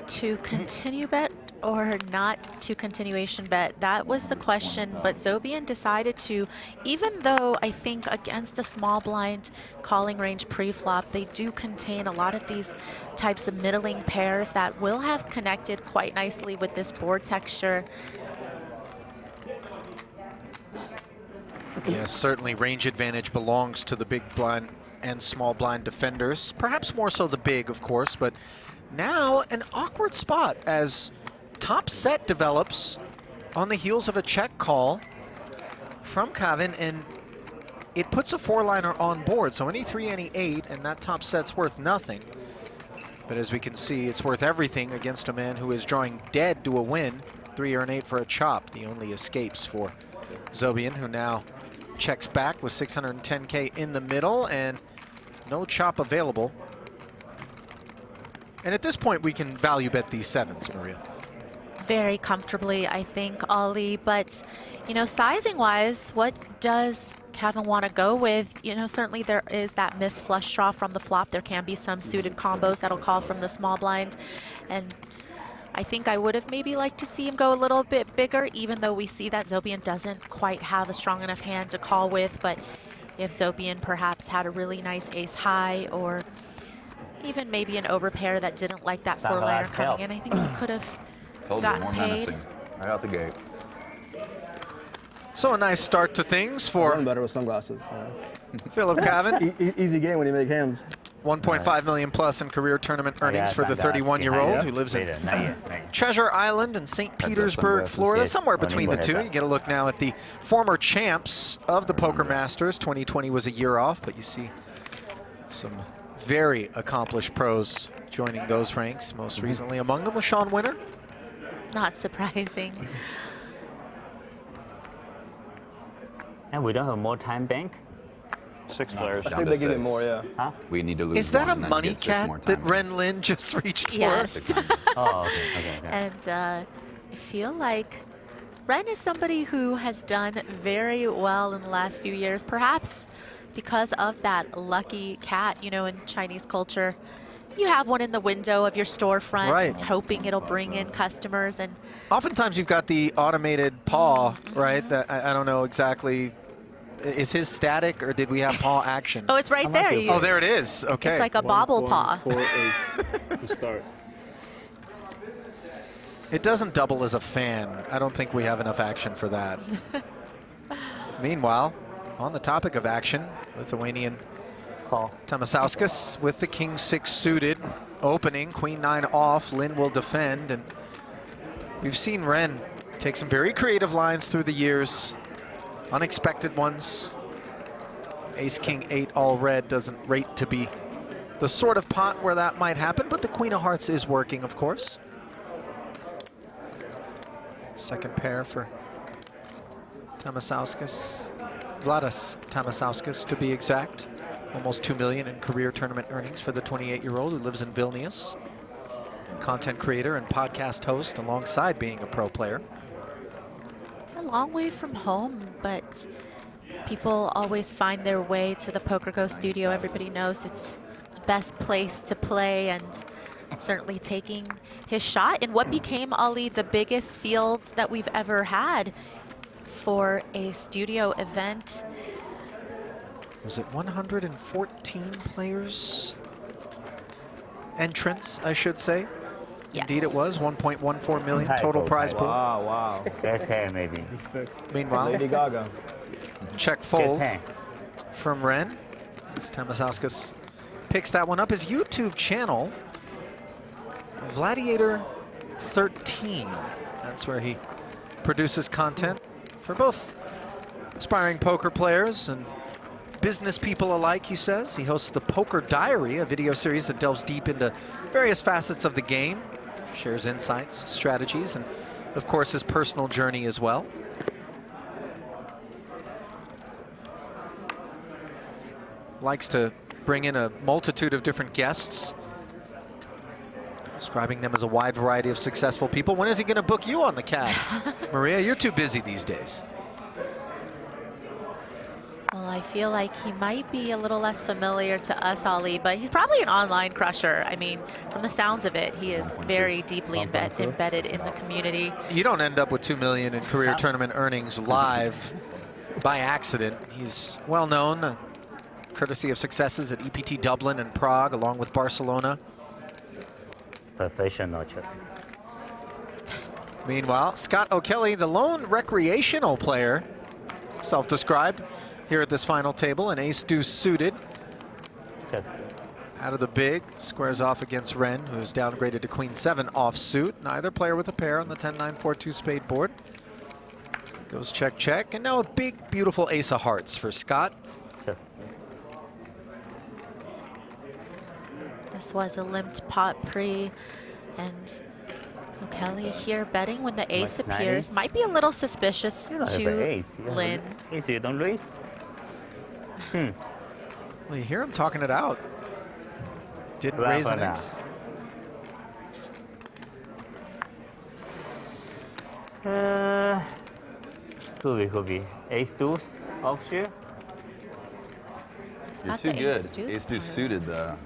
To continue bet or not to continuation bet? That was the question, but Zobian decided to, even though I think against the small blind calling range pre-flop, they do contain a lot of these types of middling pairs that will have connected quite nicely with this board texture. Yes, certainly range advantage belongs to the big blind and small blind defenders. Perhaps more so the big, of course, but now an awkward spot as top set develops on the heels of a check call from Khavin, and it puts a 4-liner on board. So any 3, any 8, and that top set's worth nothing. But as we can see, it's worth everything against a man who is drawing dead to a win. 3 or an 8 for a chop, the only escapes for Zobian, who now checks back with 610K in the middle and no chop available. And at this point, we can value bet these sevens, Maria. Very comfortably, I think, Ollie. But, you know, sizing-wise, what does Khavin want to go with? You know, certainly there is that missed flush draw from the flop. There can be some suited combos that'll call from the small blind. And I think I would have maybe liked to see him go a little bit bigger, even though we see that Zobian doesn't quite have a strong enough hand to call with. But if Zobian perhaps had a really nice ace high, or even maybe an overpair that didn't like that 4-liner coming in, I think he could have gotten paid. Right out the gate. So a nice start to things for better with sunglasses. Filipp Khavin. Easy game when you make hands. 1.5 million plus in career tournament earnings for the 31-year-old who lives in Treasure Island and St. Petersburg, Florida, somewhere between the two. You get a look now at the former champs of the Poker Masters. 2020 was a year off, but you see some very accomplished pros joining those ranks. Most recently among them was Sean Winter. Not surprising. And we don't have more time bank? 6 players. I think they give it more, yeah. Huh? We need to lose. Is that a one, money cat that Ren Lin just reached for? Yes. Oh, okay. And I feel like Ren is somebody who has done very well in the last few years, perhaps because of that lucky cat. You know, in Chinese culture, you have one in the window of your storefront, right, hoping it'll bring in customers. And oftentimes you've got the automated paw, right? That I don't know exactly. Is his static, or did we have paw action? Oh, it's right there. Oh, there it is. Okay. It's like a bobble paw. 1.48 to start. It doesn't double as a fan. I don't think we have enough action for that. Meanwhile, on the topic of action, Lithuanian Tamasauskas with the king 6 suited. Opening, queen 9 off, Lin will defend. And we've seen Ren take some very creative lines through the years, unexpected ones. Ace king 8 all red doesn't rate to be the sort of pot where that might happen, but the queen of hearts is working, of course. Second pair for Tamasauskas, Vladnas Tamasauskas to be exact. Almost 2 million in career tournament earnings for the 28-year-old who lives in Vilnius. Content creator and podcast host alongside being a pro player. A long way from home, but people always find their way to the PokerGO Studio. Everybody knows it's the best place to play, and certainly taking his shot in what became, Ali, the biggest field that we've ever had for a studio event. Was it 114 players? Entrants, I should say. Yes. Indeed it was, 1.14 million total prize pool. Wow, wow. That's her, maybe. Meanwhile, Lady Gaga. Check fold from Ren. As Tamasauskas picks that one up. His YouTube channel, Gladiator 13. That's where he produces content for both aspiring poker players and business people alike, he says. He hosts the Poker Diary, a video series that delves deep into various facets of the game, shares insights, strategies, and of course his personal journey as well. Likes to bring in a multitude of different guests, describing them as a wide variety of successful people. When is he going to book you on the cast? Maria, you're too busy these days. Well, I feel like he might be a little less familiar to us, Ali, but he's probably an online crusher. I mean, from the sounds of it, he is very deeply embedded in the community. You don't end up with 2 million in career tournament earnings live by accident. He's well known, courtesy of successes at EPT Dublin and Prague, along with Barcelona. Professional. Meanwhile, Scott O'Kelly, the lone recreational player, self-described, here at this final table, an ace-deuce suited. Out of the big, squares off against Ren, who is downgraded to queen 7 offsuit. Neither player with a pair on the 10-9-4-2 spade board. Goes check, check, and now a big, beautiful ace of hearts for Scott. This was a limped pot pre, and O'Kelly here betting when the ace appears. Might be a little suspicious to Lin. Ace, you don't raise? Well, you hear him talking it out. Didn't raise an ace. Could be. Ace deuce offsuit. You're too good. Ace deuce suited though.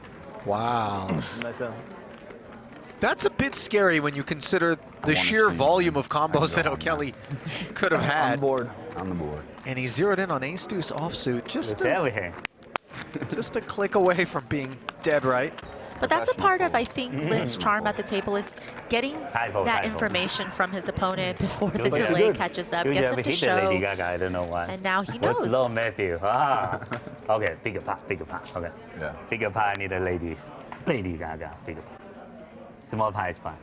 Wow. That's a bit scary when you consider the sheer volume of combos that O'Kelly could have had. On the board. On the board. And he zeroed in on ace deuce offsuit. Just a click away from being dead right. But that's a part of, I think, Lin's charm at the table is getting that information from his opponent before the delay catches up, gets him to show. Lady Gaga, I don't know why. And now he knows. What's low Matthew? Ah. Okay, bigger pot. Okay. Yeah. Bigger pot, I need a ladies. Lady Gaga, bigger pot. Small pie is fine.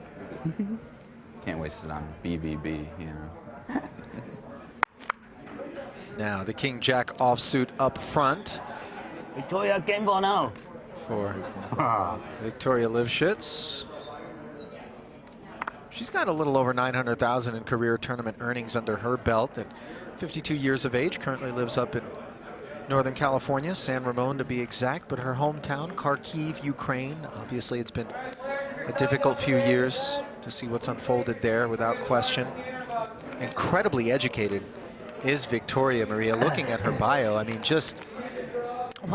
Can't waste it on BVB, you know. Now the king jack offsuit up front. Victoria, game ball now. For Victoria Livschitz. She's got a little over 900,000 in career tournament earnings under her belt. At 52 years of age, currently lives up in Northern California, San Ramon to be exact, but her hometown, Kharkiv, Ukraine. Obviously, it's been a difficult few years to see what's unfolded there, without question. Incredibly educated is Victoria, Maria. Looking at her bio, I mean, just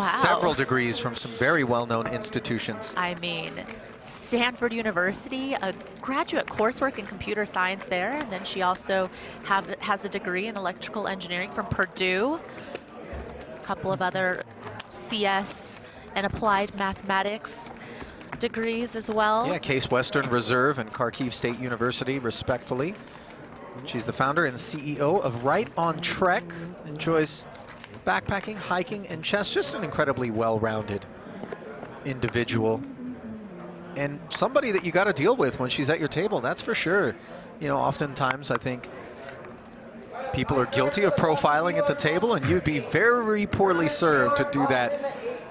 several degrees from some very well-known institutions. I mean, Stanford University, a graduate coursework in computer science there, and then she also has a degree in electrical engineering from Purdue. A couple of other CS and applied mathematics degrees as well. Yeah, Case Western Reserve and Kharkiv State University, respectfully. She's the founder and CEO of Right on Trek. Enjoys backpacking, hiking, and chess. Just an incredibly well-rounded individual. And somebody that you got to deal with when she's at your table, that's for sure. You know, oftentimes I think people are guilty of profiling at the table, and you'd be very poorly served to do that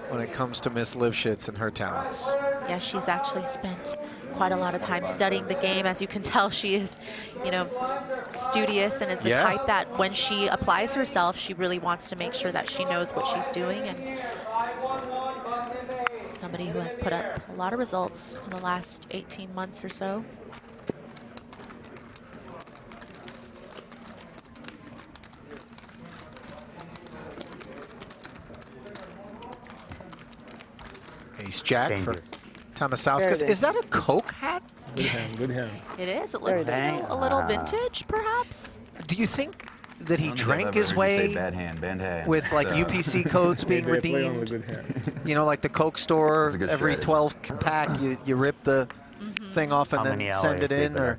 when it comes to Miss Livschitz and her talents. Yeah, she's actually spent quite a lot of time studying the game. As you can tell, she is, you know, studious and is the type that when she applies herself, she really wants to make sure that she knows what she's doing, and somebody who has put up a lot of results in the last 18 months or so. Ace Jack for Tamasauskas. Is that a Coke hat? Good hand, good hand. It is. It looks a little vintage, perhaps. Do you think that he drank his way bad hand. with like UPC codes being redeemed? You know, like the Coke store, every 12 pack, you rip the thing off and then send it in, or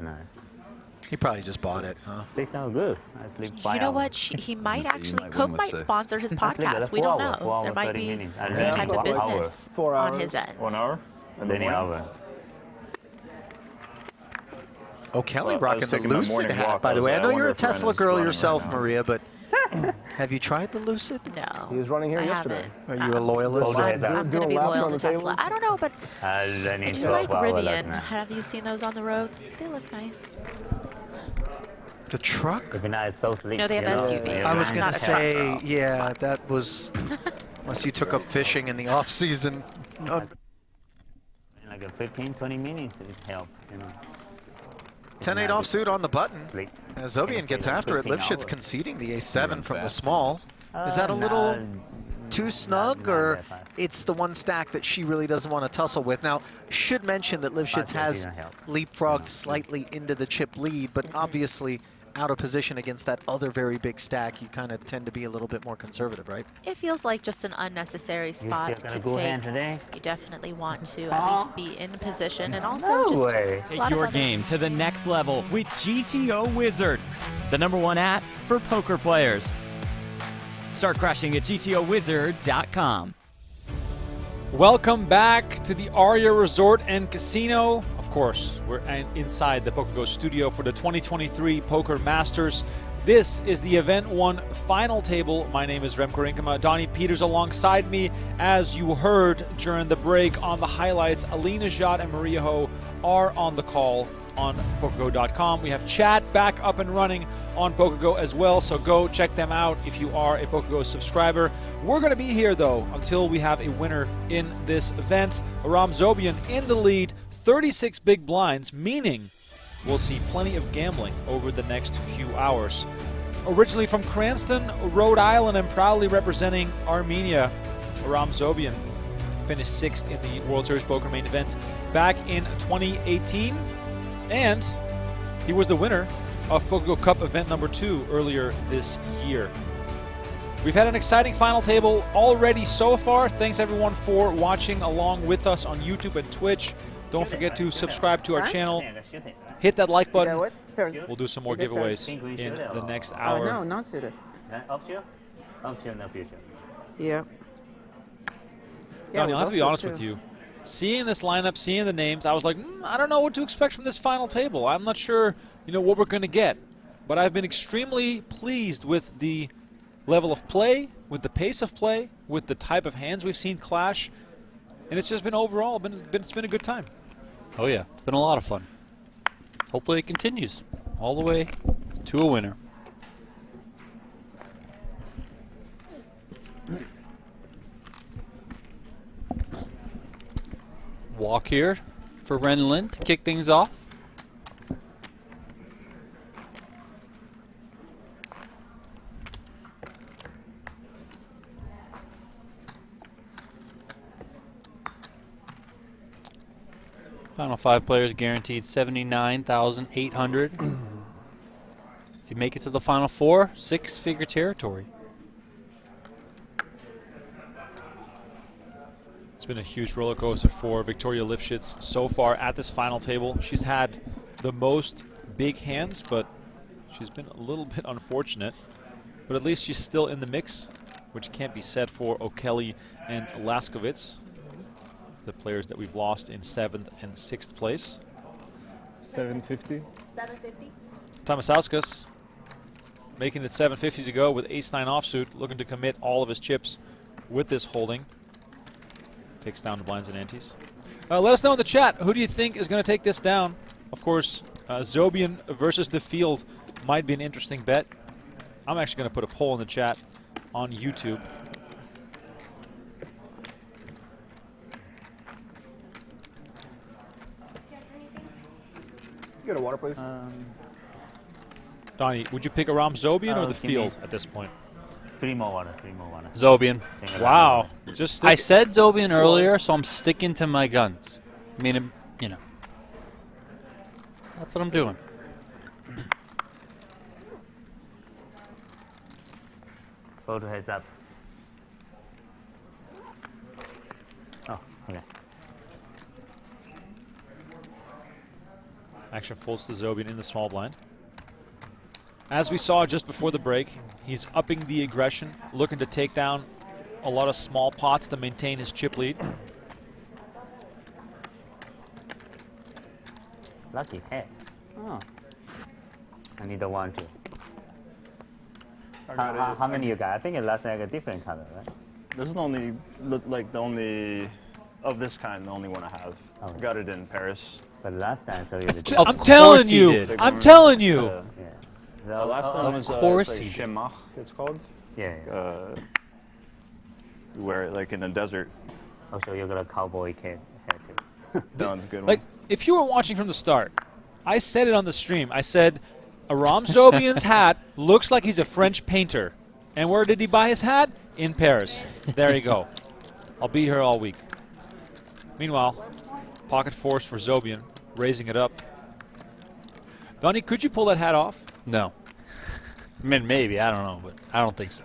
he probably just bought it. Huh? Good. You know what? He might actually, Coke might sponsor his podcast. We don't know. There might be some type of business on his end. 1 hour? And then O'Kelly rocking the Lucid hat, by the way. I know you're a Tesla girl yourself, Maria, but have you tried the Lucid? No. He was running here yesterday. Are you a loyalist? I'm going to be loyal to Tesla. I don't know, but I do like Rivian. Have you seen those on the road? They look nice. The truck? No, they have SUV. I was going to say, yeah, that was, unless you took up fishing in the off season. Like a 15, 20 minutes it help, you know. 10-8 offsuit on the button. As Zobian gets after it, Livschitz conceding the ace-7 from the small. Is that a little too snug, or it's the one stack that she really doesn't want to tussle with? Now, should mention that Livschitz has leapfrogged slightly into the chip lead, but obviously out of position against that other very big stack, you kind of tend to be a little bit more conservative, right? It feels like just an unnecessary spot to take. You definitely want to at least be in position, and also just take your game to the next level with GTO Wizard, the #1 app for poker players. Start crushing at gtowizard.com. Welcome back to the Aria Resort and Casino. Of course, we're inside the PokerGO Studio for the 2023 Poker Masters. This is the Event 1 final table. My name is Remko Rinkema. Donnie Peters alongside me. As you heard during the break on the highlights, Alina Jad and Maria Ho are on the call on PokerGO.com. We have chat back up and running on PokerGO as well, so go check them out if you are a PokerGO subscriber. We're going to be here, though, until we have a winner in this event. Aram Zobian in the lead, 36 big blinds, meaning we'll see plenty of gambling over the next few hours. Originally from Cranston, Rhode Island, and proudly representing Armenia, Aram Zobian finished 6th in the World Series Poker main event back in 2018. And he was the winner of PokerGO Cup event #2 earlier this year. We've had an exciting final table already so far. Thanks everyone for watching along with us on YouTube and Twitch. Don't forget to subscribe to our channel. Hit that like button. We'll do some more giveaways in the next hour. No, not suited. Option in the future. Yeah. Donnie, I'll have to be honest with you. Seeing this lineup, seeing the names, I was like, I don't know what to expect from this final table. I'm not sure, what we're going to get. But I've been extremely pleased with the level of play, with the pace of play, with the type of hands we've seen clash. And it's just been overall, it's been a good time. Oh yeah, it's been a lot of fun. Hopefully it continues all the way to a winner. Walk here for Ren Lin to kick things off. Final 5 players guaranteed 79,800. If you make it to the final 4, 6-figure territory. It's been a huge roller coaster for Victoria Livschitz so far at this final table. She's had the most big hands, but she's been a little bit unfortunate. But at least she's still in the mix which can't be said for O'Kelly and Laskowitz, the players that we've lost in 7th and 6th place. 750. 750. Tamasauskas making it 750 to go with ace-9 offsuit, looking to commit all of his chips with this holding. Takes down the blinds and antes. Let us know in the chat, who do you think is going to take this down? Of course, Zobian versus the field might be an interesting bet. I'm actually going to put a poll in the chat on YouTube. You got a water, please? Donnie, would you pick Aram Zobian or the give me field at this point? 3 more water. Zobian. Wow. Just I said Zobian earlier, so I'm sticking to my guns. I mean, you know. That's what I'm doing. Go to heads up. Oh, okay. Action folds to Zobian in the small blind. As we saw just before the break, he's upping the aggression, looking to take down a lot of small pots to maintain his chip lead. Lucky head. Oh. I need a 1, 2. How many you got? I think it last night a different color, right? This is the only, like the only, of this kind, the only one I have. Oh. Got it in Paris. But last time, so you did. I'm telling you! I'm telling you! Yeah. The last time was course like he did. Shemach, it's called. Yeah. You wear it like in a desert. Oh, so you got a cowboy head too. That one's a good Like, one. if you were watching from the start, I said it on the stream. I said, Aram Zobian's hat looks like he's a French painter. And where did he buy his hat? In Paris. There you go. I'll be here all week. Meanwhile, pocket force for Zobian, raising it up. Donnie, could you pull that hat off? No. I mean, maybe. I don't know, but I don't think so.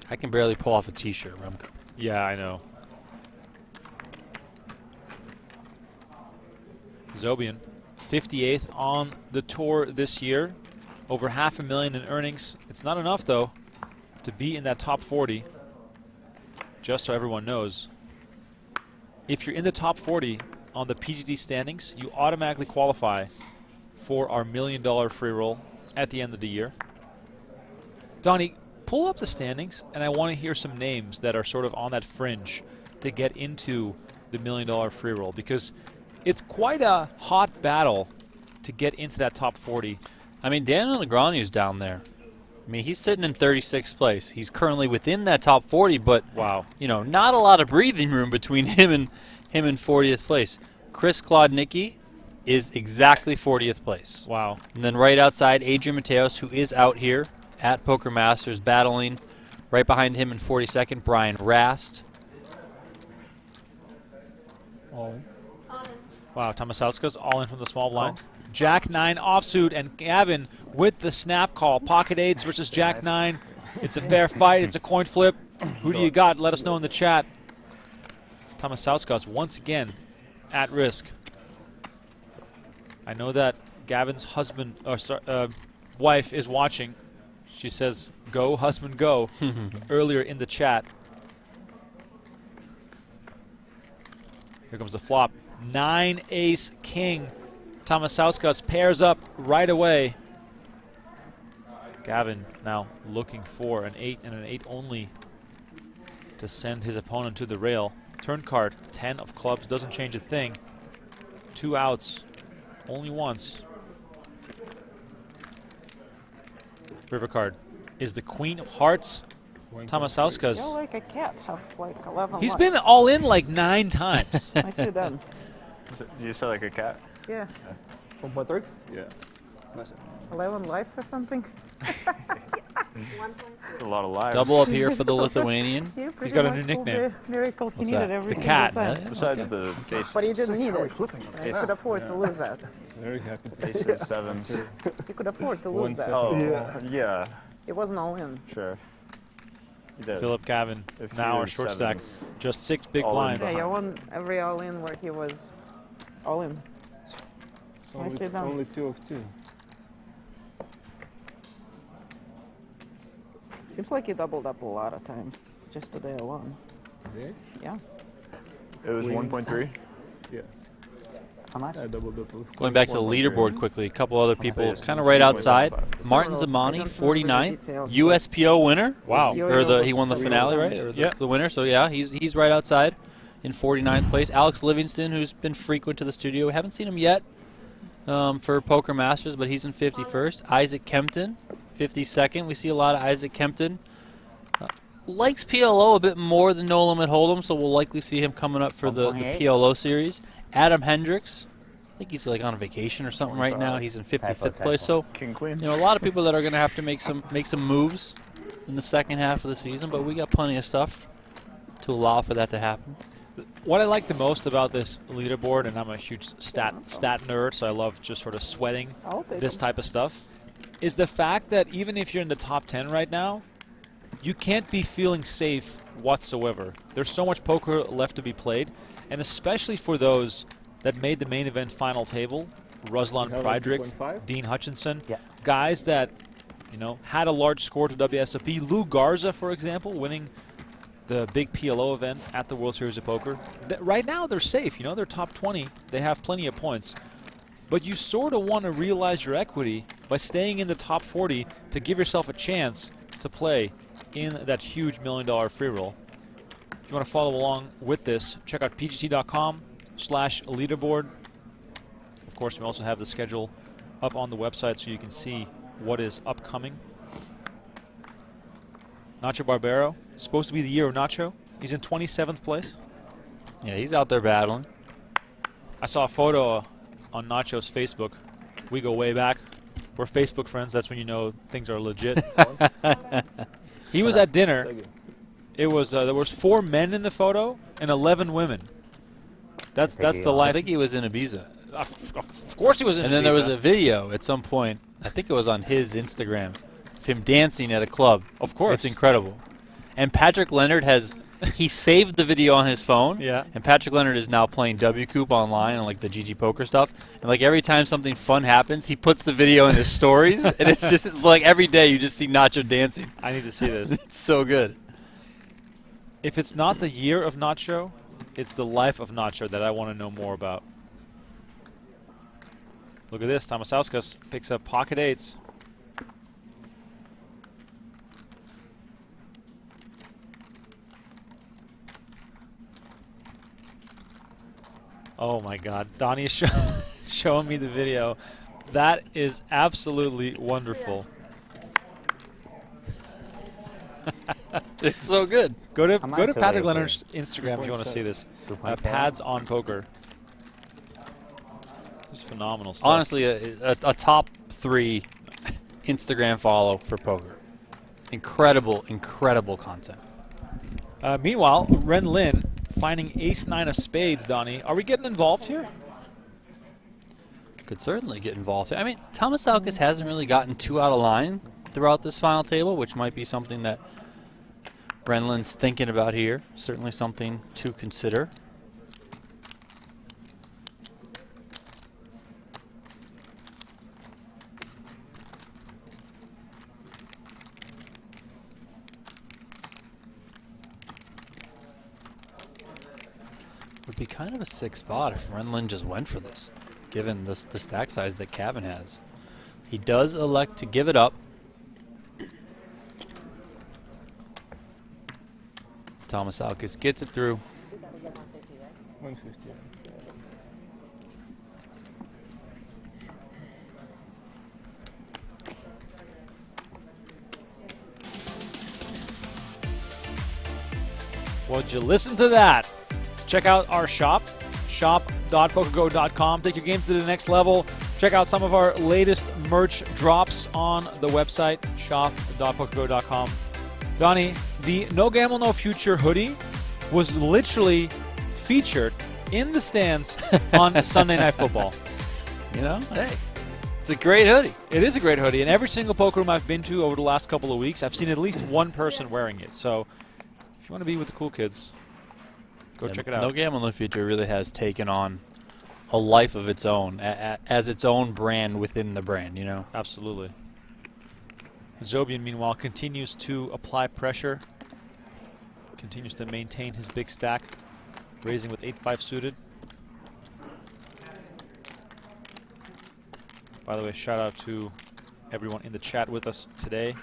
I can barely pull off a t-shirt, Remko. Yeah, I know. Zobian, 58th on the tour this year. Over $500,000 in earnings. It's not enough, though, to be in that top 40. Just so everyone knows, if you're in the top 40 on the PGT standings, you automatically qualify for our $1 million free roll at the end of the year. Donnie, pull up the standings, and I want to hear some names that are sort of on that fringe to get into the $1 million free roll, because it's quite a hot battle to get into that top 40. I mean, Daniel Negreanu's down there. I mean, he's sitting in 36th place. He's currently within that top 40, but wow, you know, not a lot of breathing room between him and 40th place. Chris Klodnicki is exactly 40th place. Wow. And then right outside, Adrian Mateos, who is out here at Poker Masters battling. Right behind him in 42nd, Brian Rast. Oh. Wow, Tamasauskas all in from the small blind. Jack 9 offsuit, and Gavin with the snap call. Pocket eights versus Jack 9. It's a fair fight. It's a coin flip. Who do you got? Let us know in the chat. Tamasauskas once again at risk. I know that Gavin's husband, or wife, is watching. She says, "Go, husband, go," earlier in the chat. Here comes the flop. 9 ace king. Tamasauskas pairs up right away. Gavin now looking for an 8 and an 8 only to send his opponent to the rail. Turn card, 10 of clubs, doesn't change a thing. 2 outs, only once. River card is the queen of hearts. Tamasauskas. You're like a cat, have like 11 He's lives. been all in like 9 times. I see that. You sound like a cat? Yeah. 1.3? Yeah. 11 lives or something? That's a lot of lives. Double up here for the Lithuanian. Yeah, He's pretty got a much new pulled nickname. The miracle he What's needed that? every The single cat. time. Besides the base. But he didn't need it. flipping. He could afford to lose that. Very happy to Ace is 7. He could afford to lose that. Oh, yeah. It wasn't all in. Sure. He did. Philip Khavin If now you're our short stack. sevens, Just 6 big all in blinds. Yeah, you won every all in where he was all in. It's Nicely done. only 2 of 2. Seems like he doubled up a lot of time just today alone. Really? Yeah. It was 1.3? Yeah. How much? I doubled up. Going back to the leaderboard quickly, a couple other people kind of right outside. Martin Zamani, 49th, USPO winner. Wow. Or he won the finale, right? Or the winner. So yeah, he's right outside in 49th place. Alex Livingston, who's been frequent to the studio. We haven't seen him yet for Poker Masters, but he's in 51st. Isaac Kempton, 52nd. We see a lot of Isaac Kempton. Likes PLO a bit more than No Limit Hold'em, so we'll likely see him coming up for the PLO series. Adam Hendricks, I think he's like on vacation or something right now. He's in 55th place. So, you know, a lot of people that are going to have to make some moves in the second half of the season, but we got plenty of stuff to allow for that to happen. What I like the most about this leaderboard, and I'm a huge stat nerd, so I love just sort of sweating this type of stuff, is the fact that even if you're in the top 10 right now, you can't be feeling safe whatsoever. There's so much poker left to be played, and especially for those that made the main event final table, Ruslan Prydrick, Dean Hutchinson, guys that, you know, had a large score to WSOP. Lou Garza, for example, winning the big PLO event at the World Series of Poker. Right now, they're safe. You know, they're top 20. They have plenty of points. But you sort of want to realize your equity by staying in the top 40 to give yourself a chance to play in that huge $1 million free roll. If you want to follow along with this, check out pgc.com/leaderboard. Of course, we also have the schedule up on the website so you can see what is upcoming. Nacho Barbero. It's supposed to be the year of Nacho. He's in 27th place. Yeah, he's out there battling. I saw a photo on Nacho's Facebook. We go way back. We're Facebook friends. That's when you know things are legit. He was at dinner. It was there was 4 men in the photo and 11 women. That's the life. I think he was in Ibiza. Of course he was in Ibiza. And then there was a video at some point. I think it was on his Instagram. Of him dancing at a club. Of course. It's incredible. And Patrick Leonard he saved the video on his phone. Yeah. And Patrick Leonard is now playing WCoop online and like the GG Poker stuff. And like every time something fun happens, he puts the video in his stories. And it's like every day you just see Nacho dancing. I need to see this. It's so good. If it's not the year of Nacho, it's the life of Nacho that I want to know more about. Look at this. Tamasauskas picks up pocket eights. Oh my God. Donnie is showing me the video. That is absolutely wonderful. It's so good. Go to Patrick Leonard's Instagram if you want to see this. Pads on Poker. It's phenomenal stuff. Honestly, a top 3 Instagram follow for poker. Incredible, incredible content. Meanwhile, Ren Lin finding ace-9 of spades, Donnie. Are we getting involved here? Could certainly get involved. I mean, Tamasauskas hasn't really gotten too out of line throughout this final table, which might be something that Ren Lin's thinking about here. Certainly something to consider. Would be kind of a sick spot if Ren Lin just went for this, given the stack size that Khavin has. He does elect to give it up. Tamasauskas gets it through. 150. Would you listen to that? Check out our shop, shop.pokergo.com. Take your game to the next level. Check out some of our latest merch drops on the website, shop.pokergo.com. Donnie, the No Gamble, No Future hoodie was literally featured in the stands on Sunday Night Football. You know, hey, it's a great hoodie. It is a great hoodie. And every single poker room I've been to over the last couple of weeks, I've seen at least one person wearing it. So if you want to be with the cool kids, go check it out. No Gamble, No Future really has taken on a life of its own, as its own brand within the brand, you know? Absolutely. Zobian, meanwhile, continues to apply pressure, continues to maintain his big stack, raising with 8-5 suited. By the way, shout out to everyone in the chat with us today.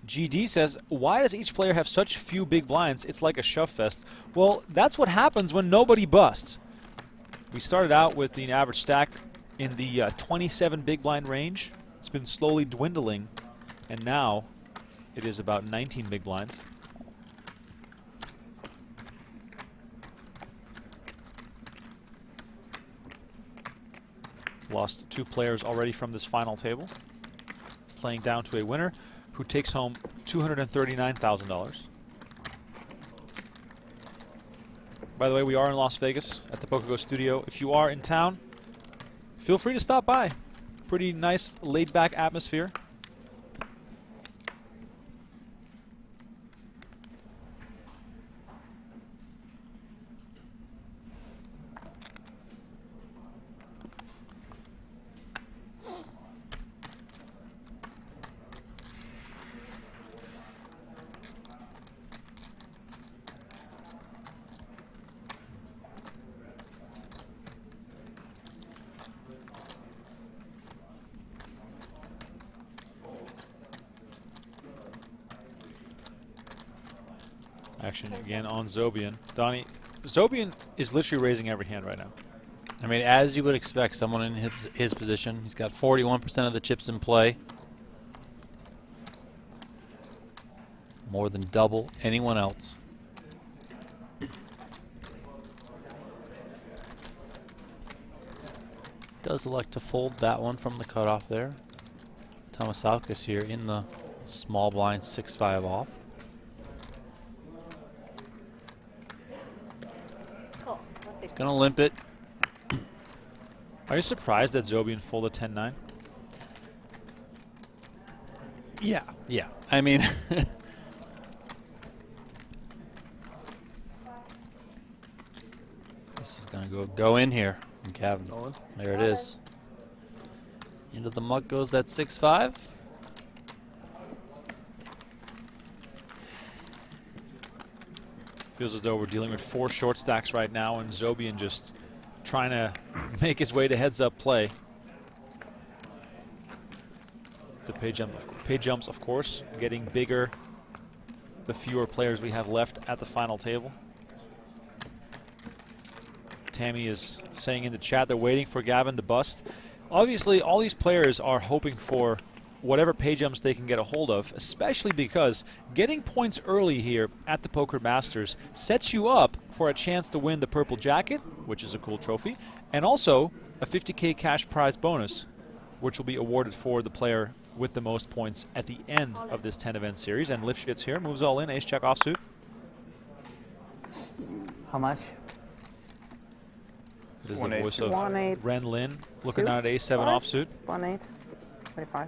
GD says, why does each player have such few big blinds? It's like a shove fest. Well, that's what happens when nobody busts. We started out with the average stack in the 27 big blind range. It's been slowly dwindling, and now it is about 19 big blinds. Lost 2 players already from this final table. Playing down to a winner who takes home $239,000. By the way, we are in Las Vegas at the PokerGO Studio. If you are in town, feel free to stop by. Pretty nice laid-back atmosphere. Action again on Zobian. Donnie, Zobian is literally raising every hand right now. I mean, as you would expect, someone in his position. He's got 41% of the chips in play. More than double anyone else. Does elect to fold that one from the cutoff there. Tamasauskas here in the small blind 6-5 off. Gonna limp it. Are you surprised that Zobian folded 10-9? Yeah, yeah. I mean, this is gonna go in here. And Khavin. There it is. Into the muck goes that 6-5. Feels as though we're dealing with 4 short stacks right now, and Zobian just trying to make his way to heads-up play. The pay jumps, of course, getting bigger the fewer players we have left at the final table. Tammy is saying in the chat they're waiting for Gavin to bust. Obviously, all these players are hoping for whatever pay jumps they can get a hold of, especially because getting points early here at the Poker Masters sets you up for a chance to win the purple jacket, which is a cool trophy, and also a 50K cash prize bonus, which will be awarded for the player with the most points at the end of this 10-event series. And Livschitz here moves all in, ace-check offsuit. How much? This is the voice of 1-8. Ren Lin, looking down at ace-7 offsuit. 1-8, 25.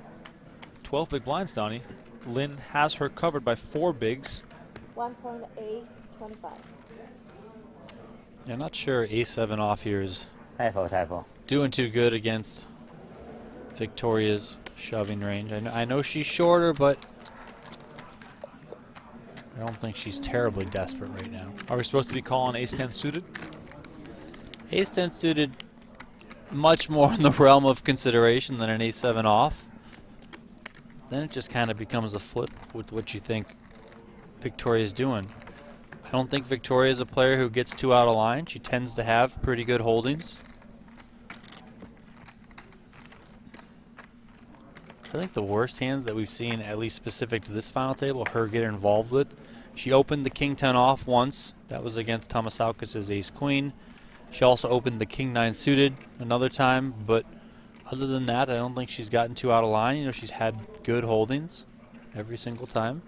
12 big blinds, Donnie. Lin has her covered by 4 bigs. 1.8, 25. Yeah, not sure ace-7 off here is typo. doing too good against Victoria's shoving range. I know she's shorter, but I don't think she's terribly desperate right now. Are we supposed to be calling ace-10 suited? Ace-10 suited, much more in the realm of consideration than an ace-7 off. Then it just kind of becomes a flip with what you think Victoria's doing. I don't think Victoria's a player who gets too out of line. She tends to have pretty good holdings. I think the worst hands that we've seen, at least specific to this final table, her get involved with. She opened the king-10 off once. That was against Tamasauskas' ace-queen. She also opened the king-9 suited another time, but other than that, I don't think she's gotten too out of line. You know, she's had good holdings every single time.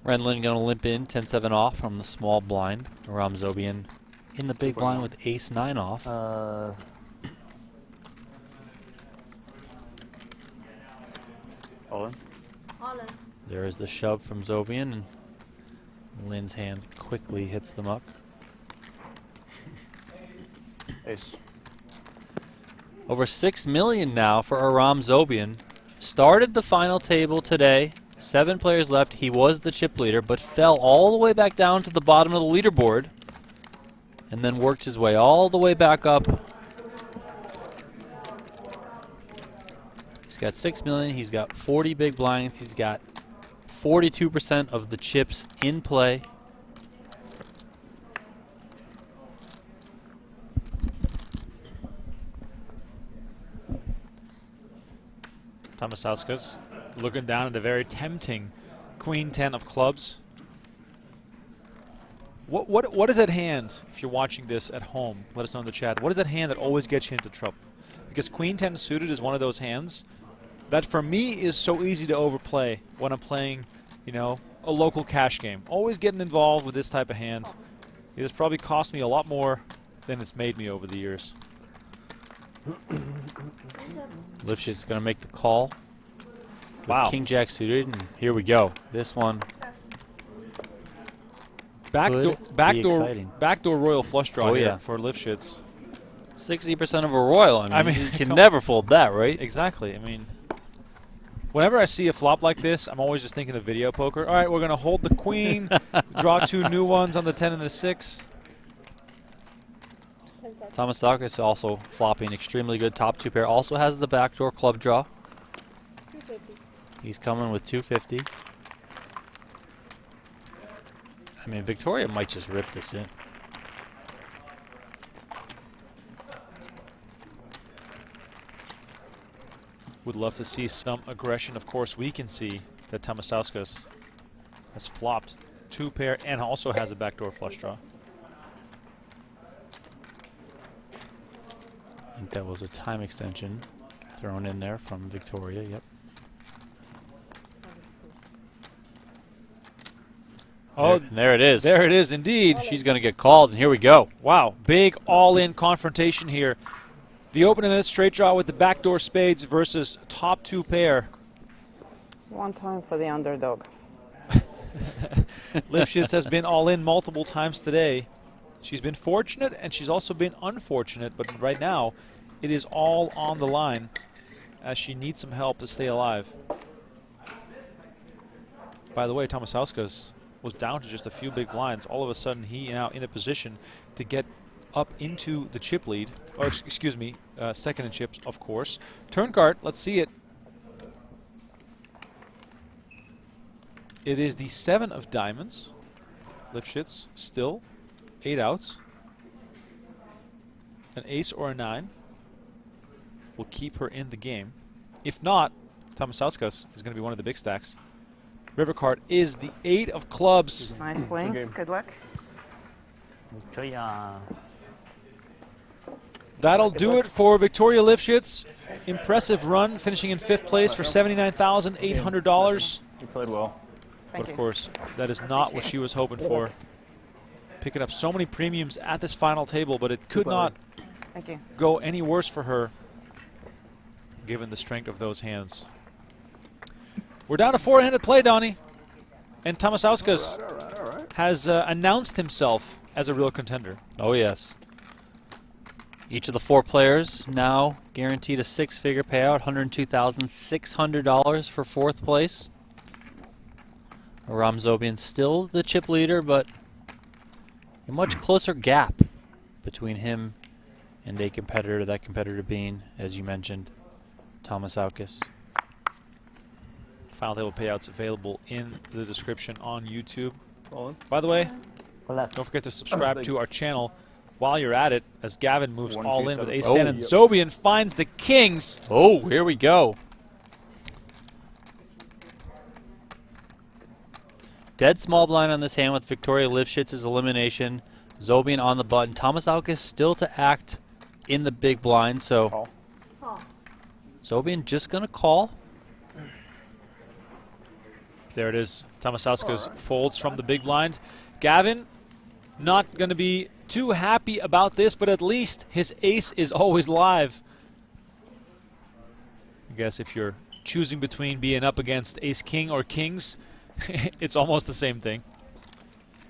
Ren Lin going to limp in 10-7 off from the small blind. Aram Zobian in the big blind with ace-9 off. All in. There is the shove from Zobian, and Lin's hand quickly hits the muck. Ace. Over 6 million now for Aram Zobian. Started the final table today. 7 players left. He was the chip leader, but fell all the way back down to the bottom of the leaderboard, and then worked his way all the way back up. He's got 6 million. He's got 40 big blinds. He's got 42% of the chips in play. Tamasauskas looking down at a very tempting Queen 10 of clubs. What is that hand, if you're watching this at home, let us know in the chat, what is that hand that always gets you into trouble? Because Queen 10 suited is one of those hands that for me is so easy to overplay when I'm playing, you know, a local cash game. Always getting involved with this type of hand. It has probably cost me a lot more than it's made me over the years. Livschitz is going to make the call. Wow. King Jack suited, and here we go. This one. Backdoor royal flush draw here yeah. for Livschitz. 60% of a royal. I mean you can never fold that, right? Exactly. I mean, whenever I see a flop like this, I'm always just thinking of video poker. All right, we're going to hold the queen, draw 2 new ones on the 10 and the 6. Tamasauskas also flopping extremely good. Top 2 pair. Also has the backdoor club draw. 250. He's coming with 250. I mean, Victoria might just rip this in. Would love to see some aggression. Of course, we can see that Tamasauskas has flopped 2 pair and also has a backdoor flush draw. I think that was a time extension thrown in there from Victoria, yep. Oh, there it is. There it is indeed. She's going to get called, and here we go. Wow, big all-in confrontation here. The opening of this straight draw with the backdoor spades versus top 2 pair. One time for the underdog. Livschitz has been all in multiple times today. She's been fortunate and she's also been unfortunate, but right now it is all on the line as she needs some help to stay alive. By the way, Tamasauskas was down to just a few big blinds. All of a sudden he now in a position to get up into the chip lead, or excuse me, second in chips, of course. Turn card, let's see it. It is the 7 of diamonds. Livschitz still 8 outs. An ace or a 9 will keep her in the game. If not, Tamasauskas is going to be one of the big stacks. River card is the 8 of clubs. Nice playing. Good luck. Victoria. That'll do it for Victoria Livschitz. Impressive run, finishing in 5th place for $79,800. You played well. But of course, that is not what she was hoping for. Picking up so many premiums at this final table, but it could not go any worse for her, given the strength of those hands. We're down to 4-handed play, Donnie. And Tamasauskas has announced himself as a real contender. Oh, yes. Each of the 4 players now guaranteed a 6-figure payout, $102,600 for 4th place. Aram Zobian still the chip leader, but a much closer gap between him and a competitor, that competitor being, as you mentioned, Tamasauskas. Final table payouts available in the description on YouTube. By the way, don't forget to subscribe to our channel while you're at it, as Gavin moves all in with ace-10, and Zobian finds the kings. Oh, here we go. Dead small blind on this hand with Victoria Livschitz's elimination. Zobian on the button. Tamasauskas still to act in the big blind, so Zobian just going to call. There it is. Tamasauskas folds from the big blind. Gavin not going to be too happy about this, but at least his ace is always live. I guess if you're choosing between being up against ace-king or kings, it's almost the same thing.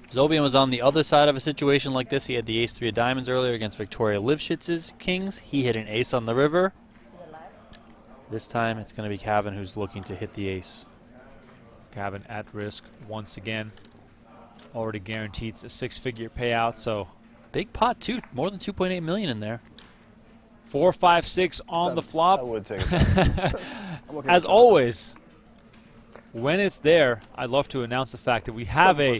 Zobian was on the other side of a situation like this. He had the ace-3 of diamonds earlier against Victoria Livschitz's kings. He hit an ace on the river. This time it's going to be Khavin who's looking to hit the ace. Khavin at risk once again. Already guaranteed a 6-figure payout, so big pot too. More than 2.8 million in there. 4, 5, 6 on the flop. I would take it. As always, when it's there, I'd love to announce the fact that we have a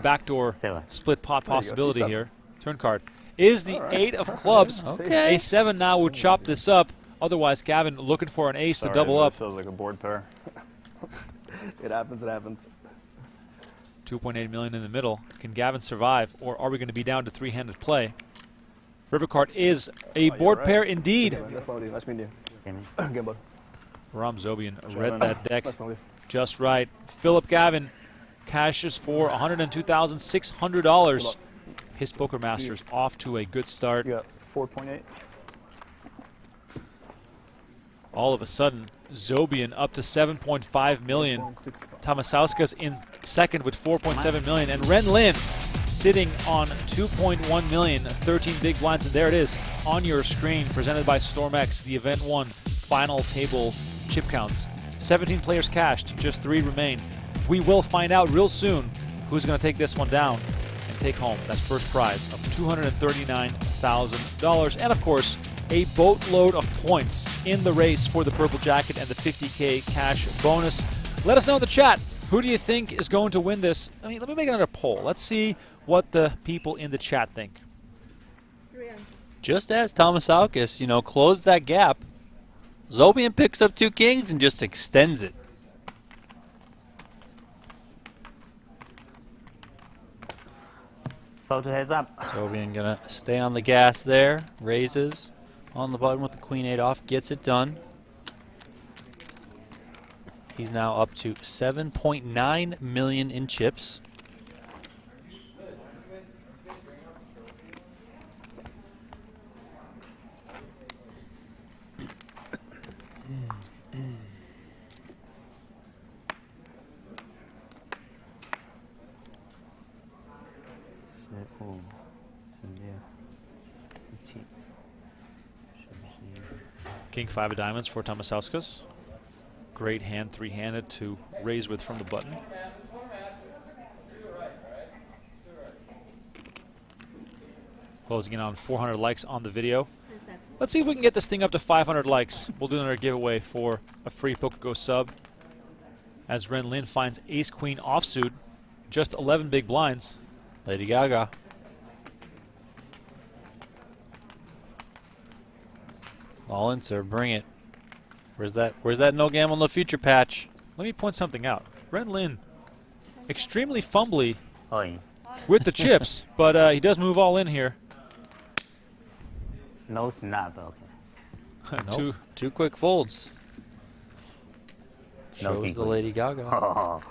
backdoor split pot possibility here. Turn card is the 8 of clubs. Okay. A 7 now would chop this up. Otherwise, Gavin looking for an ace to double up. Feels like a board pair. It happens. It happens. 2.8 million in the middle. Can Gavin survive, or are we going to be down to 3-handed play? River card is a board pair indeed. Nice meeting you. Aram Zobian read that deck just right. Filipp Khavin cashes for $102,600. His Poker Masters off to a good start. You got 4.8. All of a sudden, Zobian up to 7.5 million. Tamasauskas in second with 4.7 million. And Ren Lin sitting on 2.1 million, 13 big blinds. And there it is on your screen, presented by StormX, the Event 1 final table chip counts. 17 players cashed, just 3 remain. We will find out real soon who's going to take this one down and take home that first prize of $239,000. And of course, a boatload of points in the race for the purple jacket and the 50K cash bonus. Let us know in the chat, who do you think is going to win this? I mean, let me make another poll. Let's see what the people in the chat think. Just as Tamasauskas, closed that gap, Zobian picks up 2 kings and just extends it. Photo heads up. Zobian gonna stay on the gas there, raises on the button with the queen 8 off, gets it done. He's now up to 7.9 million in chips. King 5 of diamonds for Tamasauskas. Great hand, 3-handed to raise with from the button. Closing in on 400 likes on the video. Let's see if we can get this thing up to 500 likes. We'll do another giveaway for a free PokerGo sub. As Ren Lin finds ace-queen offsuit, just 11 big blinds. Lady Gaga. All in, sir. Bring it. Where's that no gamble no future patch? Let me point something out. Ren Lin, extremely fumbly with the chips, but he does move all in here. No snap, okay. Nope. Two quick folds. No Shows the Lady Gaga. Oh.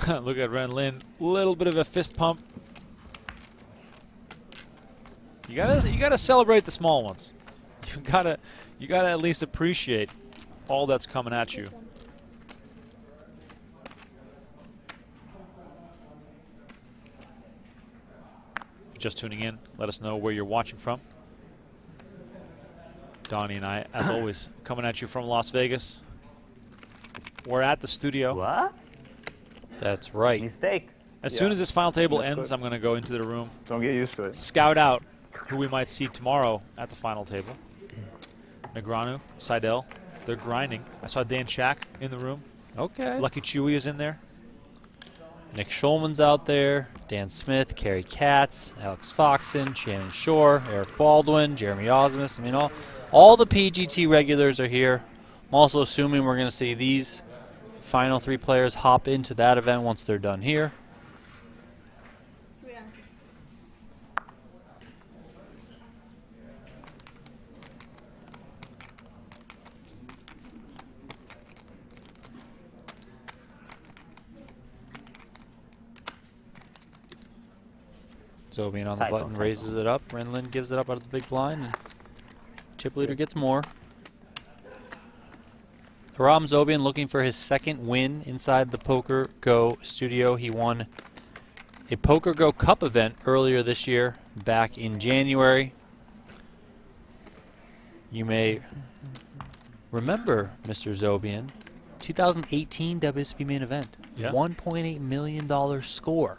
Look at Ren Lin, little bit of a fist pump. You gotta celebrate the small ones. You gotta at least appreciate all that's coming at you. Just tuning in, let us know where you're watching from. Donnie and I, as always, coming at you from Las Vegas. We're at the studio. What? That's right. Mistake. As soon as this final table ends, I'm going to go into the room. Don't get used to it. Scout out who we might see tomorrow at the final table. Negranu, Seidel, they're grinding. I saw Dan Shack in the room. Okay. Lucky Chewy is in there. Nick Schulman's out there. Dan Smith, Kerry Katz, Alex Foxen, Shannon Shore, Eric Baldwin, Jeremy Osmus. I mean, all the PGT regulars are here. I'm also assuming we're going to see these final 3 players hop into that event once they're done here. Zobian on the button, raises it up. Ren Lin gives it up out of the big blind, and chip leader gets more. Aram Zobian looking for his 2nd win inside the PokerGO Studio. He won a PokerGO Cup event earlier this year, back in January. You may remember, Mr. Zobian, 2018 WSOP main event, $1.8 million score.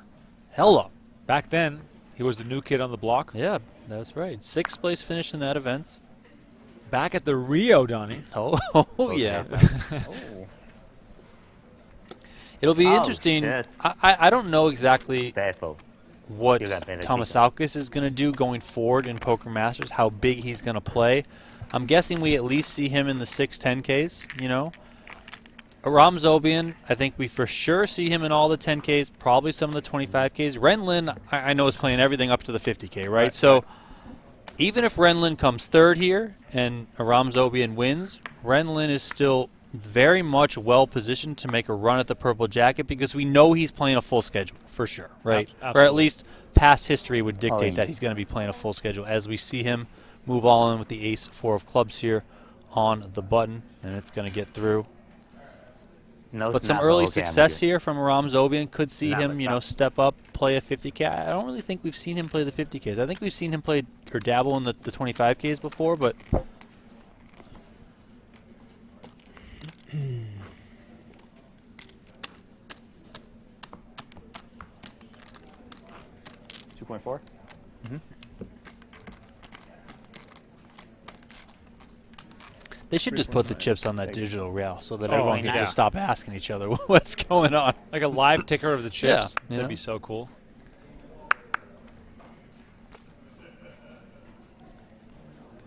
Hell up. Back then, he was the new kid on the block. Yeah, that's right. 6th place finish in that event. Back at the Rio, Donnie. Oh, yeah. It'll be interesting. I don't know exactly what Tamasauskas is going to do going forward in Poker Masters, how big he's going to play. I'm guessing we at least see him in the 6-10Ks, you know. Aram Zobian, I think we for sure see him in all the 10Ks, probably some of the 25Ks. Ren Lin, I know, is playing everything up to the 50K, right? So even if Ren Lin comes 3rd here and Aram Zobian wins, Ren Lin is still very much well positioned to make a run at the purple jacket because we know he's playing a full schedule for sure, right? Or at least past history would dictate that he's going to be playing a full schedule as we see him move all in with the ace-4 of clubs here on the button, and it's going to get through. But some early success here from Aram Zobian could see him, you know, step up, play a 50K. I don't really think we've seen him play the 50Ks. I think we've seen him play or dabble in the 25Ks before, but 2.4. they should just put the chips on that digital rail so that everyone can just stop asking each other what's going on. Like a live ticker of the chips. Yeah, That'd be so cool.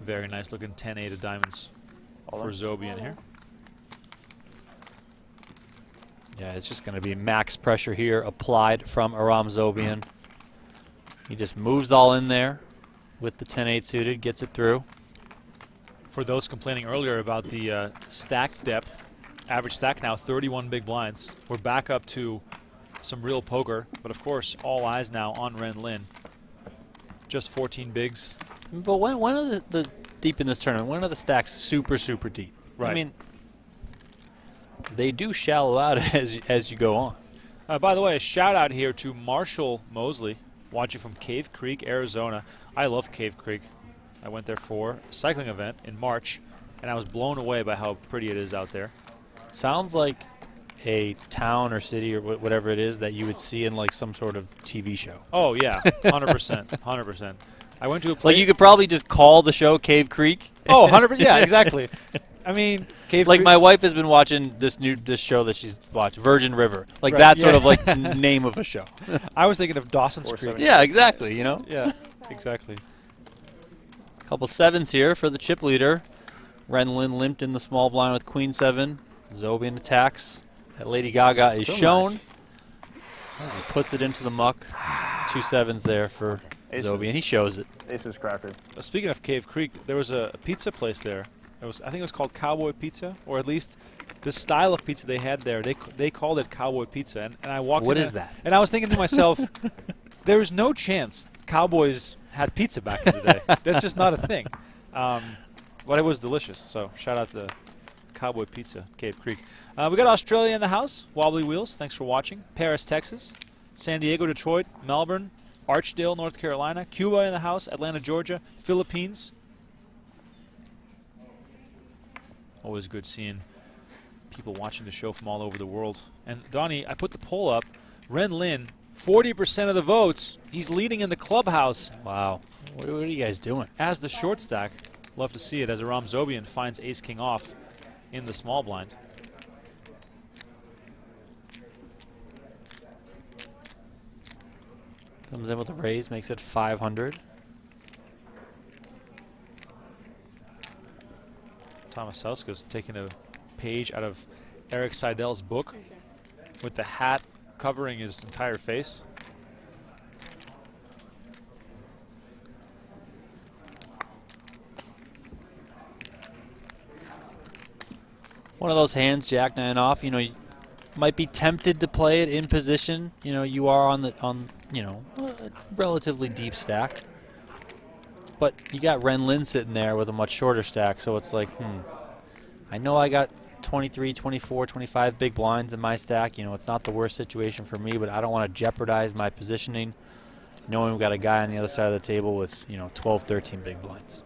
Very nice looking 10-8 of diamonds for Zobian here. Yeah, it's just going to be max pressure here applied from Aram Zobian. He just moves all in there with the 10-8 suited, gets it through. For those complaining earlier about the stack depth, average stack now 31 big blinds. We're back up to some real poker, but of course all eyes now on Ren Lin. Just 14 bigs. But one of the deep in this tournament, one of the stacks super deep. Right. I mean, they do shallow out as you go on. By the way, a shout out here to Marshall Mosley, watching from Cave Creek, Arizona. I love Cave Creek. I went there for a cycling event in March, and I was blown away by how pretty it is out there. Sounds like a town or city or whatever it is that you would see in like some sort of TV show. Oh yeah, 100%, 100%. I went to a place. Like you could probably just call the show Cave Creek. Oh, 100%. Yeah, exactly. I mean, Cave like Creek. my wife has been watching this show that she's watched, Virgin River. Like that sort of like name of a show. I was thinking of Dawson's Creek. Yeah, exactly. You know. Yeah, exactly. Couple 7s here for the chip leader. Ren Lin limped in the small blind with Queen 7. Zobian attacks. That Lady Gaga is shown. He puts it into the muck. 2 7s there for Zobian. He shows it. Aces cracker. Speaking of Cave Creek, there was a pizza place there. I think it was called Cowboy Pizza, or at least the style of pizza they had there. They called it Cowboy Pizza, and I walked in. What is that? And I was thinking to myself, there is no chance Cowboys had pizza back in the day. That's just not a thing. But it was delicious. So shout out to Cowboy Pizza, Cave Creek. We got Australia in the house. Wobbly Wheels, thanks for watching. Paris, Texas. San Diego, Detroit. Melbourne. Archdale, North Carolina. Cuba in the house. Atlanta, Georgia. Philippines. Always good seeing people watching the show from all over the world. And Donnie, I put the poll up. Ren Lin, 40% of the votes. He's leading in the clubhouse. Wow. What are you guys doing? As the short stack. Love to see it as Aram Zobian finds ace-king off in the small blind. Comes in with a raise, makes it 500. Tamasauskas taking a page out of Eric Seidel's book with the hat covering his entire face. One of those hands, Jack 9 off. You know, you might be tempted to play it in position. You know, you are on you know, a relatively deep stack. But you got Ren Lin sitting there with a much shorter stack, so it's like, I know I got 23, 24, 25 big blinds in my stack. You know, it's not the worst situation for me, but I don't want to jeopardize my positioning knowing we've got a guy on the other side of the table with, you know, 12, 13 big blinds.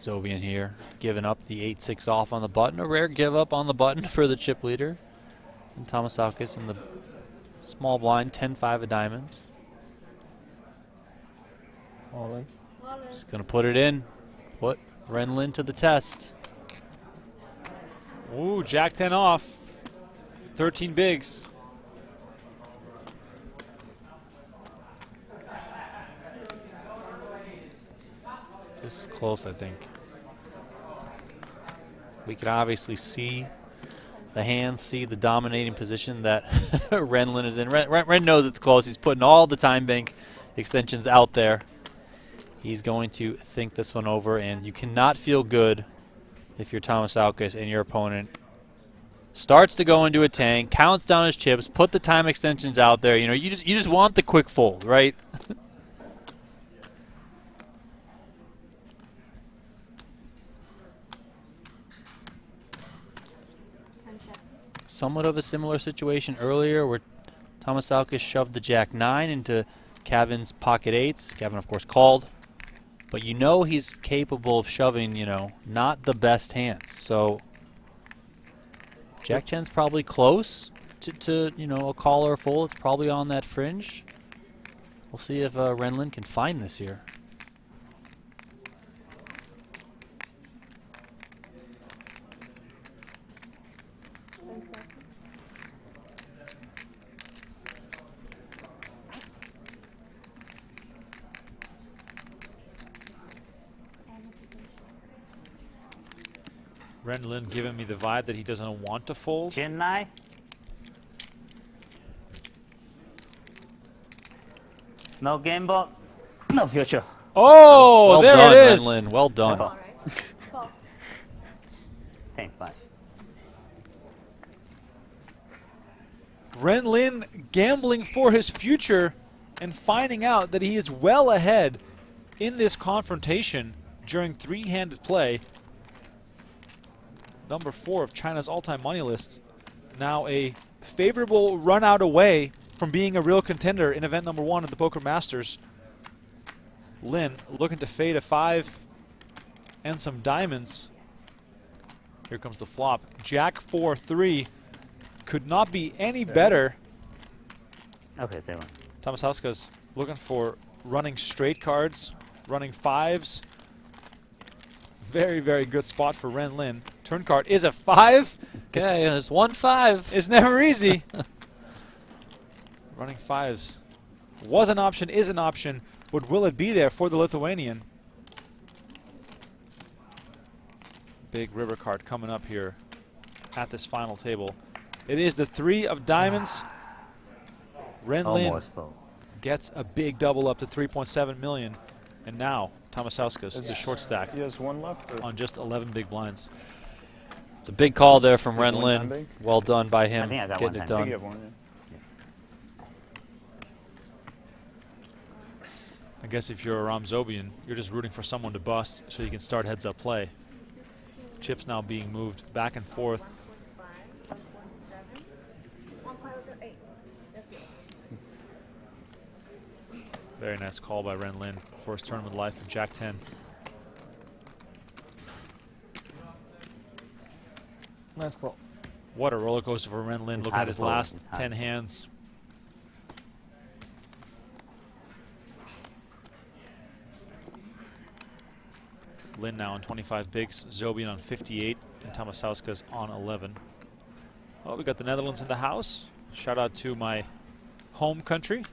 Zobian here, giving up the 8-6 off on the button. A rare give up on the button for the chip leader. And Tamasauskas in the small blind, 10-5 of diamonds. All in. Just going to put it in. Put Ren Lin to the test. Ooh, Jack 10 off. 13 bigs. This is close, I think. We can obviously see the hand, see the dominating position that Ren Lin is in. Ren knows it's close. He's putting all the time bank extensions out there. He's going to think this one over, and you cannot feel good if you're Tamasauskas and your opponent starts to go into a tank, counts down his chips, put the time extensions out there. You know, you just want the quick fold, right? Somewhat of a similar situation earlier where Tamasauskas shoved the Jack 9 into Khavin's pocket 8s. Khavin, of course, called. But you know he's capable of shoving, you know, not the best hands. So Jack 10's probably close to you know, a call or a fold. It's probably on that fringe. We'll see if Ren Lin can find this here. Ren Lin giving me the vibe that he doesn't want to fold. Chennai. No game ball, no future. Oh, well there done, it is. Ren Lin. Well done. 10-5. Ren Lin gambling for his future and finding out that he is well ahead in this confrontation during three-handed play. Number 4 of China's all-time money list. Now a favorable run out away from being a real contender in event number 1 of the Poker Masters. Lin looking to fade a 5 and some diamonds. Here comes the flop. Jack 4-3 could not be any better. Okay, 7. Tamasauskas looking for running straight cards, running 5s. Very, very good spot for Ren Lin. Turn card is a 5. Okay, it's 1-5. It's never easy. Running 5s was an option, is an option, but will it be there for the Lithuanian? Big river card coming up here at this final table. It is the 3 of diamonds. Ren Lin gets a big double up to 3.7 million. And now Tamasauskas, the short stack, He has one left. on just 11 big blinds. It's a big call there from Ren one Lin. time big? Well done by him, I think I got getting one it time I think you done. have one, I guess if you're Aram Zobian, you're just rooting for someone to bust so you can start heads-up play. Chips now being moved back and forth. Very nice call by Ren Lin for his tournament life of Jack 10. Nice call. What a roller coaster for Ren Lin, It's looking hard at to his fold. last It's hard 10 to fold. hands. Lin now on 25 bigs, Zobian on 58, and Tamasauskas on 11. Oh, we got the Netherlands in the house. Shout out to my home country.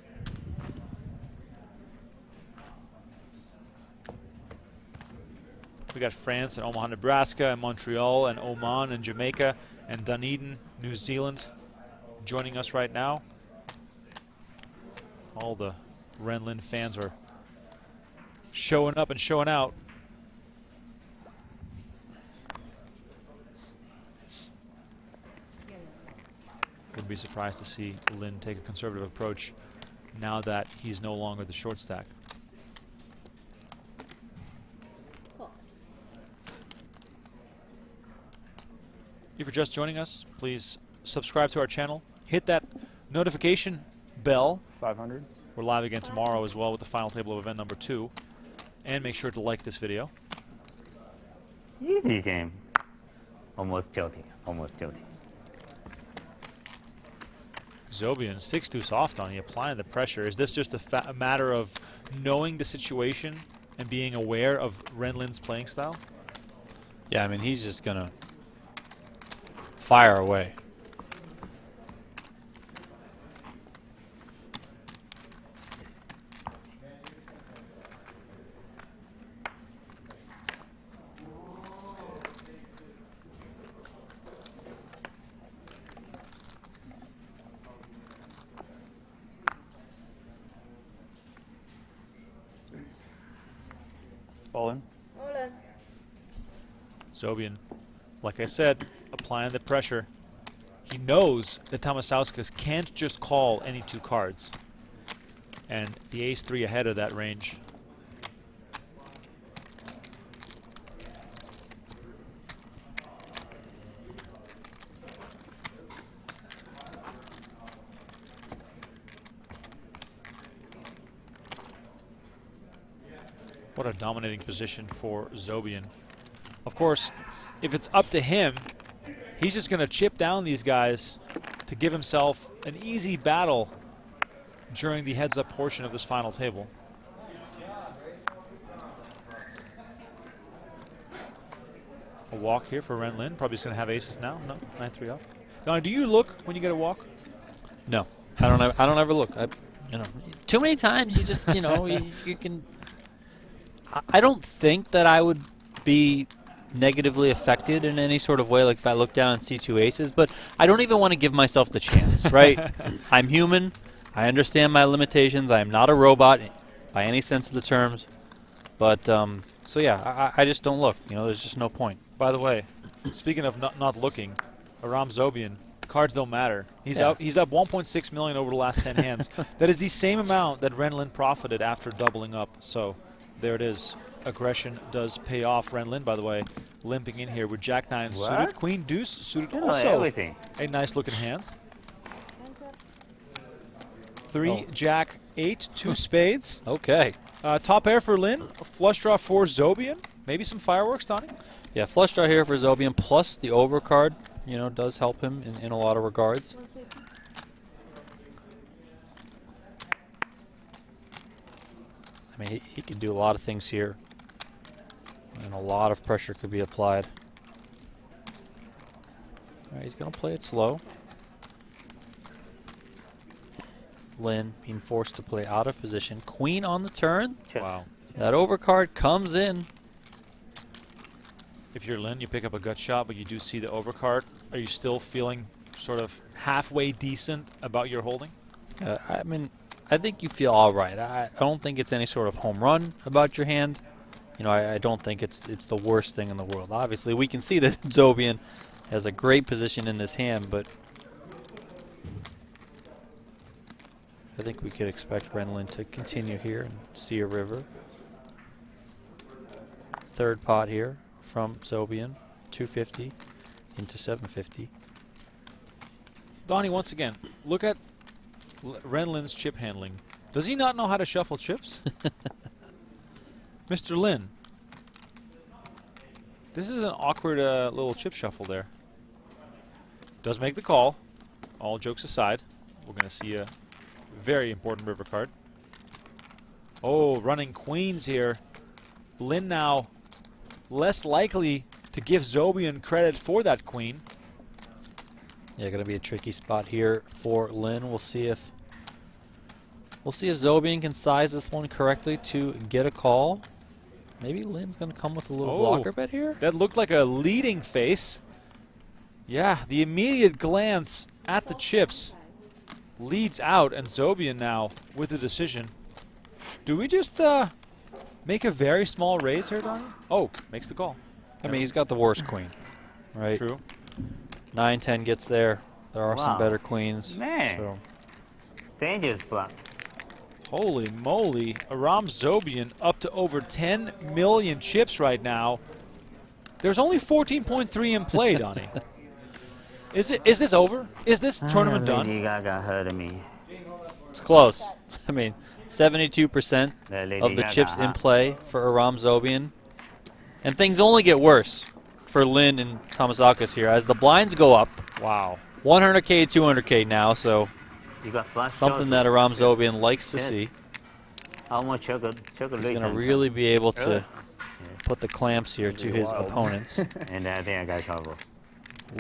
We got France and Omaha, Nebraska, and Montreal, and Oman, and Jamaica, and Dunedin, New Zealand, joining us right now. All the Ren Lin fans are showing up and showing out. Wouldn't be surprised to see Lin take a conservative approach now that he's no longer the short stack. If you're just joining us, please subscribe to our channel. Hit that notification bell. 500. We're live again tomorrow as well with the final table of event number 2. And make sure to like this video. Easy game. Almost tilting. Almost tilting. Zobian, 6-2 soft on you, applying the pressure. Is this just a matter of knowing the situation and being aware of Ren Lin's playing style? Yeah, I mean, he's just going to fire away. All in. All in. Zobian, like I said, applying the pressure. He knows that Tamasauskas can't just call any 2 cards. And the ace-3 ahead of that range. What a dominating position for Zobian. Of course, if it's up to him, he's just going to chip down these guys to give himself an easy battle during the heads-up portion of this final table. A walk here for Ren Lin. Probably just going to have aces now. No, 9-3 off. Donnie, do you look when you get a walk? No, I don't ever look. You know, too many times you just, you know, you can. I don't think that I would be negatively affected in any sort of way, like if I look down and see 2 aces, but I don't even want to give myself the chance, right? I'm human. I understand my limitations. I am not a robot by any sense of the terms. But, so yeah, I just don't look. You know, there's just no point. By the way, speaking of not looking, Aram Zobian, cards don't matter. He's up 1.6 million over the last 10 hands. That is the same amount that Ren Lin profited after doubling up. So there it is. Aggression does pay off. Ren Lin, by the way, limping in here with Jack-9 suited. Queen Deuce suited also. Everything. A nice looking hand. 3, Jack, 8, 2 spades. Okay. Top pair for Lin. A flush draw for Zobian. Maybe some fireworks, Donnie? Yeah, flush draw here for Zobian, plus the overcard, you know, does help him in a lot of regards. I mean, he can do a lot of things here, and a lot of pressure could be applied. All right, he's going to play it slow. Lin being forced to play out of position. Queen on the turn. Wow. That overcard comes in. If you're Lin, you pick up a gut shot, but you do see the overcard. Are you still feeling sort of halfway decent about your holding? I mean, I think you feel all right. I don't think it's any sort of home run about your hand. You know, I don't think it's the worst thing in the world. Obviously, we can see that Zobian has a great position in this hand, but I think we could expect Ren Lin to continue here and see a river. Third pot here from Zobian, 250 into 750. Donnie, once again, look at Ren Lin's chip handling. Does he not know how to shuffle chips? Mr. Lin. This is an awkward little chip shuffle there. Does make the call. All jokes aside, we're going to see a very important river card. Oh, running queens here. Lin now less likely to give Zobian credit for that queen. Yeah, going to be a tricky spot here for Lin. We'll see if Zobian can size this one correctly to get a call. Maybe Lin's going to come with a little blocker bet here? That looked like a leading face. Yeah, the immediate glance at the chips leads out, and Zobian now with the decision. Do we just make a very small raise here, Donnie? Oh, makes the call. I mean, he's got the worst queen, right? True. 9-10 gets there. There are some Wow. better queens. Man. So. Dangerous flop. Holy moly. Aram Zobian up to over 10 million chips right now. There's only 14.3 in play, Donnie. Is this over? Is this tournament done? Lady Gaga heard me. It's close. I mean, 72% Lady of the Gaga, chips huh? in play for Aram Zobian. And things only get worse for Lin and Tamasauskas here as the blinds go up. Wow. 100K, 200K now, so You got flush something draws. that Aram Zobian likes to Shit. see. Almost chocolate He's going to center. really be able to Really? put the clamps here to his opponents. And I think I got trouble.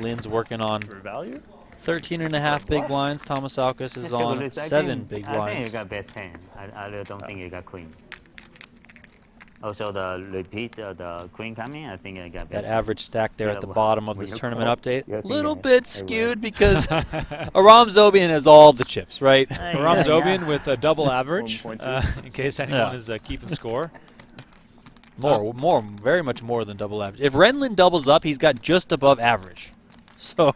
Lin's working on For value? 13.5 big blinds. Tamasauskas is on 7 big I think blinds. you got best hand. I really don't think you got queen. Also, the repeat the queen coming, I think I got best That average stack there at the bottom of this tournament update. Yeah, Little yeah. bit skewed because Aram Zobian has all the chips, right? Aram Zobian with a double average, 1.2. in case anyone is keeping score. Very much more than double average. If Ren Lin doubles up, he's got just above average. So,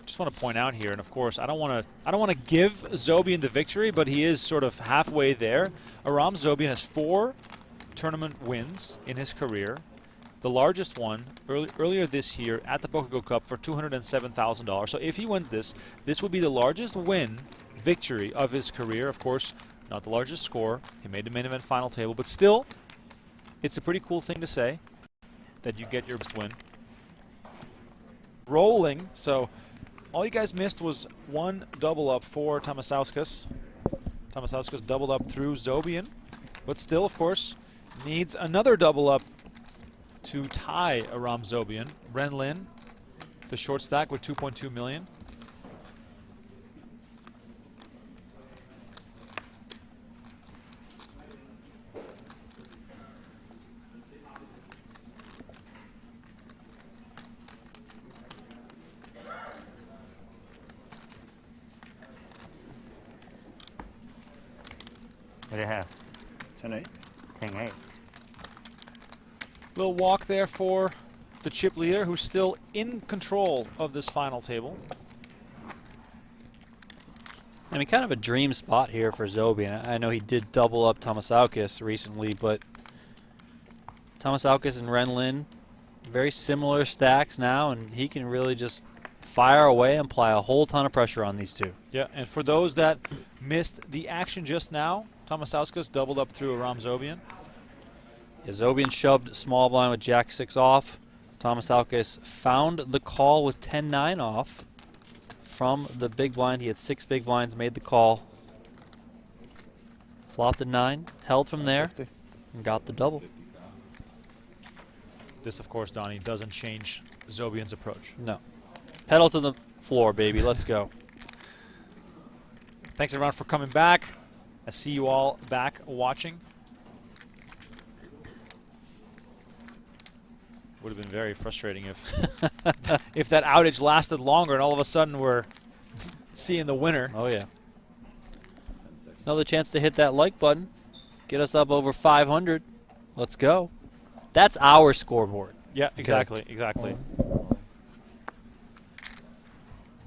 Just want to point out here, and of course, I don't want to give Zobian the victory, but he is sort of halfway there. Aram Zobian has 4 tournament wins in his career. The largest one earlier this year at the PokerGO Cup for $207,000. So if he wins this, this will be the largest victory of his career. Of course, not the largest score. He made the main event final table, but still, it's a pretty cool thing to say that you get your best win. Rolling, so all you guys missed was one double up for Tamasauskas. Tamasauskas doubled up through Zobian, but still, of course, needs another double up to tie Aram Zobian. Ren Lin, the short stack with 2.2 million. What do you have? 10-8. 10-8. Little walk there for the chip leader, who's still in control of this final table. I mean, kind of a dream spot here for Zobian. I know he did double up Tamasauskas recently, but Tamasauskas and Ren Lin, very similar stacks now, and he can really just fire away and apply a whole ton of pressure on these two. Yeah, and for those that missed the action just now, Tamasauskas doubled up through Aram Zobian. Yeah, Zobian shoved small blind with Jack-6 off. Tamasauskas found the call with 10-9 off from the big blind. He had 6 big blinds, made the call. Flopped a 9, held from there, and got the double. This, of course, Donnie, doesn't change Zobian's approach. No. Pedal to the floor, baby. Let's go. Thanks, everyone, for coming back. I see you all back watching. Would have been very frustrating if that outage lasted longer and all of a sudden we're seeing the winner. Oh, yeah. Another chance to hit that like button. Get us up over 500. Let's go. That's our scoreboard. Yeah, Okay. exactly.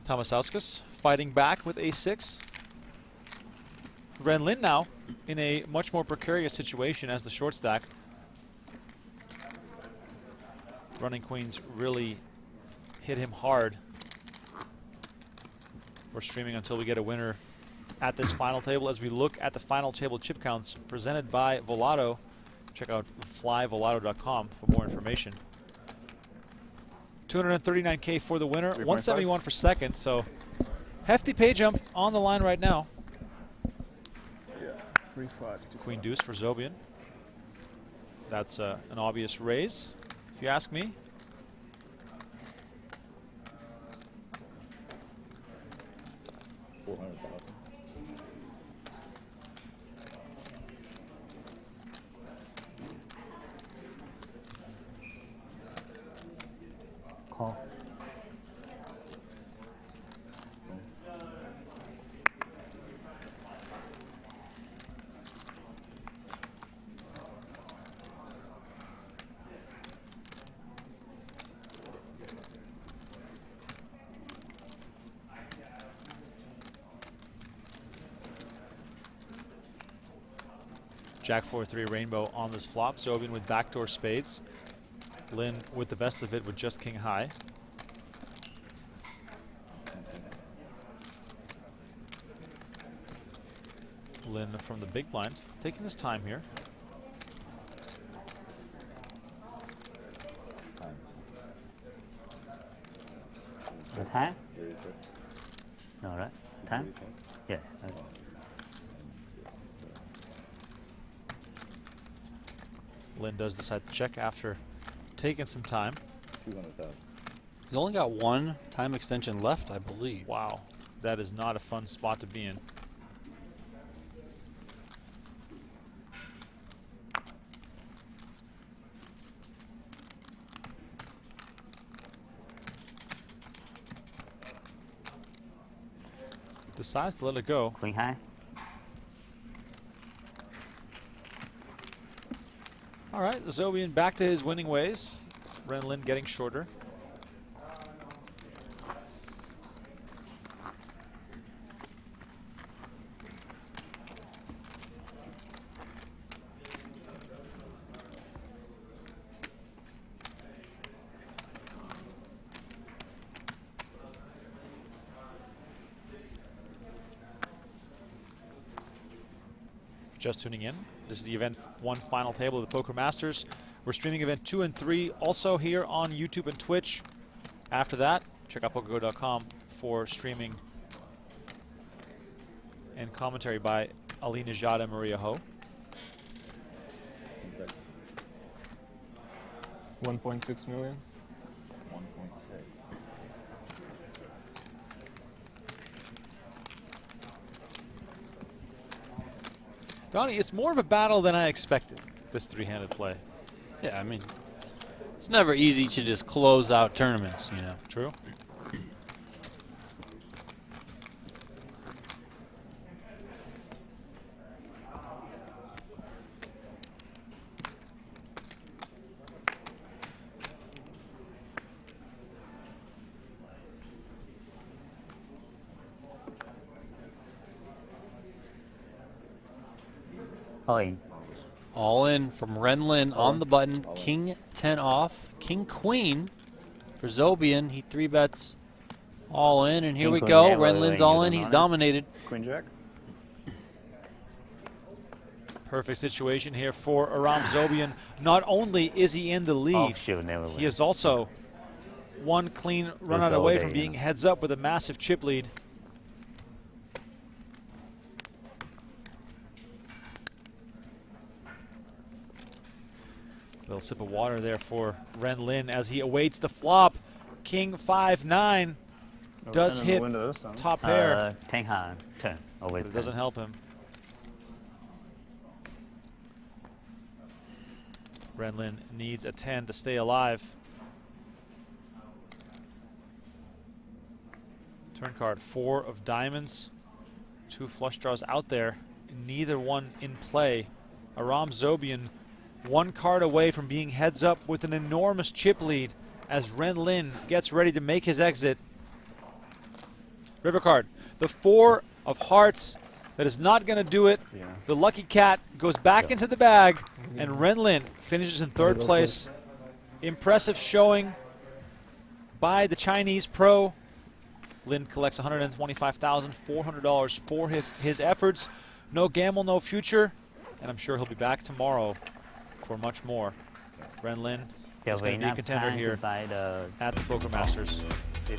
Tamasauskas fighting back with a6. Ren Lin now in a much more precarious situation as the short stack. Running queens really hit him hard. We're streaming until we get a winner at this final table as we look at the final table chip counts presented by Volado. Check out flyvolado.com for more information. 239K for the winner, 171 for second, so hefty pay jump on the line right now. Yeah, 3-5. Queen deuce for Zobian. That's an obvious raise, if you ask me. Jack 4-3 rainbow on this flop. Zobian with backdoor spades. Lin with the best of it with just king high. Lin from the big blind, taking his time here. The time? No, right? Time? Yeah. Okay. Lin does decide to check after taking some time. He's only got one time extension left, I believe. Wow, that is not a fun spot to be in. Decides to let it go. Queen high. All right, Zobian back to his winning ways. Ren Lin getting shorter. Just tuning in, this is the event 1 final table of the Poker Masters. We're streaming event 2 and 3 also here on YouTube and Twitch. After that, check out PokerGO.com for streaming and commentary by Ali Nejad and Maria Ho. 1.6 million. Donnie, it's more of a battle than I expected, this three-handed play. Yeah, I mean, it's never easy to just close out tournaments, you know. True. All in. All in from Ren Lin on the button. King 10 off. King Queen for Zobian. He 3-bets all in, and here we go. Ren Lin's all in. He's dominated. Queen Jack. Perfect situation here for Aram Zobian. Not only is he in the lead, he is also one clean run out away from being heads up with a massive chip lead. Little sip of water there for Ren Lin as he awaits the flop. King 5-9 does hit top pair. 10 high, 10. Always but it doesn't help him. Ren Lin needs a 10 to stay alive. Turn card, 4 of diamonds. 2 flush draws out there. Neither one in play. Aram Zobian 1 card away from being heads up with an enormous chip lead as Ren Lin gets ready to make his exit. River card, the 4 of hearts. That is not going to do it. Yeah. The lucky cat goes back into the bag, and Ren Lin finishes in 3rd place. Impressive showing by the Chinese pro. Lin collects $125,400 for his efforts. No gamble, no future, and I'm sure he'll be back tomorrow for much more. Ren Lin is going to be a contender here at the Poker Masters.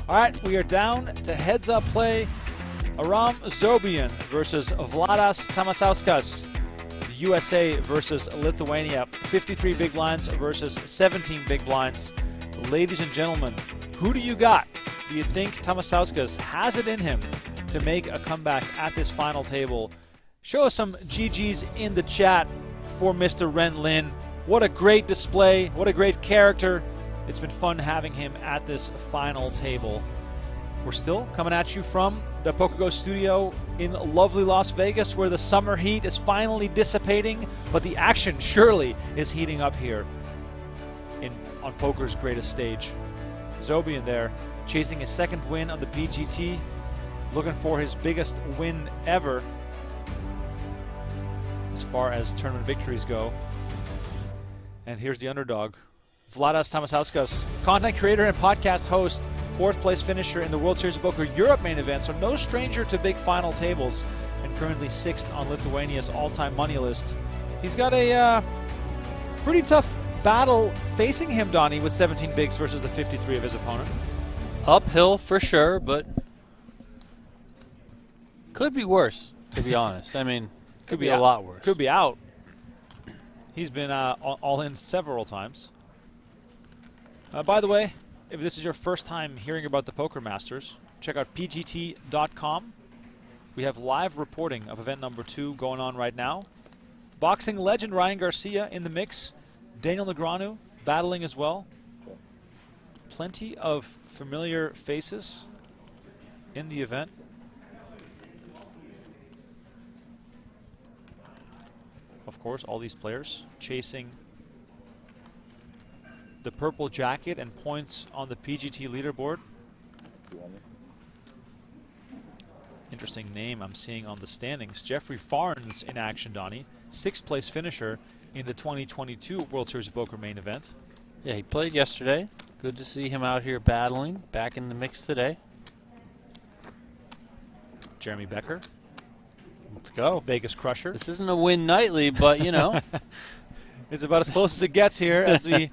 All right, we are down to heads-up play. Aram Zobian versus Vladnas Tamasauskas. USA versus Lithuania. 53 big blinds versus 17 big blinds. Ladies and gentlemen, who do you got? Do you think Tamasauskas has it in him to make a comeback at this final table? Show us some GGs in the chat for Mr. Ren Lin. What a great display. What a great character. It's been fun having him at this final table. We're still coming at you from the PokerGO Studio in lovely Las Vegas, where the summer heat is finally dissipating, but the action surely is heating up here on poker's greatest stage. Zobian there, chasing his 2nd win on the PGT, looking for his biggest win ever. as far as tournament victories go. And here's the underdog. Vladnas Tamasauskas, content creator and podcast host, 4th place finisher in the World Series of Poker Europe main event, so no stranger to big final tables, and currently 6th on Lithuania's all-time money list. He's got a pretty tough battle facing him, Donnie, with 17 bigs versus the 53 of his opponent. Uphill for sure, but could be worse, to be honest. I mean, could be a lot worse. Could be out. He's been all in several times. By the way, if this is your first time hearing about the Poker Masters, check out pgt.com. We have live reporting of event number 2 going on right now. Boxing legend Ryan Garcia in the mix. Daniel Negreanu battling as well. Plenty of familiar faces in the event. Of course, all these players chasing the purple jacket and points on the PGT leaderboard. Interesting name I'm seeing on the standings. Jeffrey Farnes in action, Donnie. 6th place finisher in the 2022 World Series of Poker main event. Yeah, he played yesterday. Good to see him out here battling. Back in the mix today. Jeremy Becker. Let's go. Vegas Crusher. This isn't a win nightly, but, you know. It's about as close as it gets here as we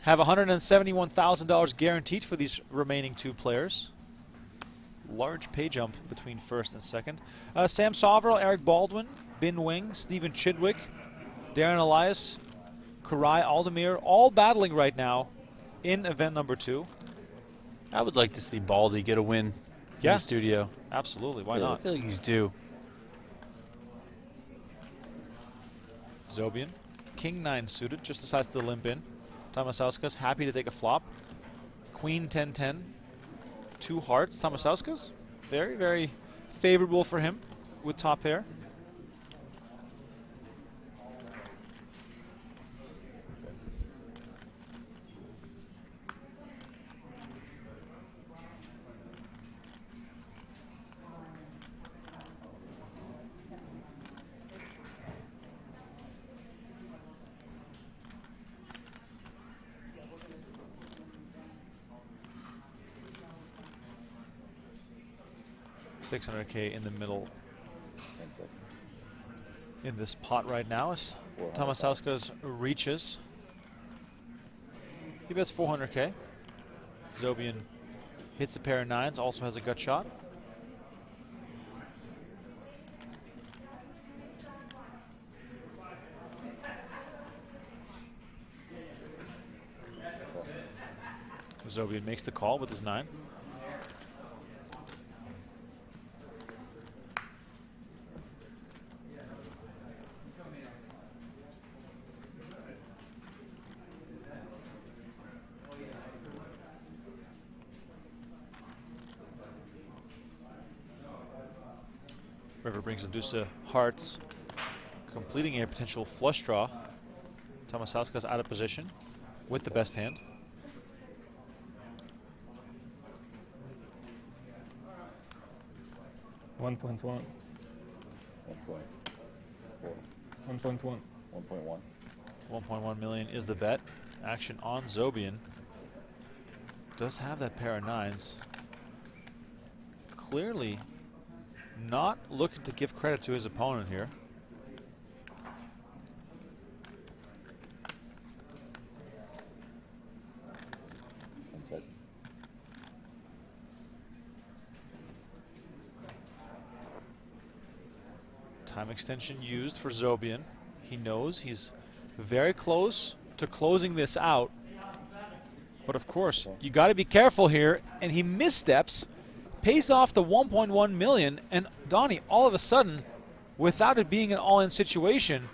have $171,000 guaranteed for these remaining 2 players. Large pay jump between 1st and 2nd. Sam Soverell, Eric Baldwin, Bin Wing, Stephen Chidwick, Darren Elias, Karai Aldemir, all battling right now in event number 2. I would like to see Baldy get a win in the studio. Absolutely. Why not? I feel like he's due. Zobian, King 9 suited, just decides to limp in. Tamasauskas happy to take a flop. Queen 10-10, 2 hearts. Tamasauskas, very, very favorable for him with top pair. $600K in the middle in this pot right now as Tamasauskas reaches. He bets 400K. Zobian hits a pair of 9s, also has a gut shot. Zobian makes the call with his 9. River brings a deuce of hearts, completing a potential flush draw. Tamasauskas out of position with the best hand. $1.1. 1.1. 1.1 million is the bet. Action on Zobian. Does have that pair of 9s. Clearly not looking to give credit to his opponent here. Time extension used for Zobian. He knows he's very close to closing this out. But of course, you got to be careful here, and he missteps, pays off the 1.1 million, and Donnie, all of a sudden, without it being an all-in situation,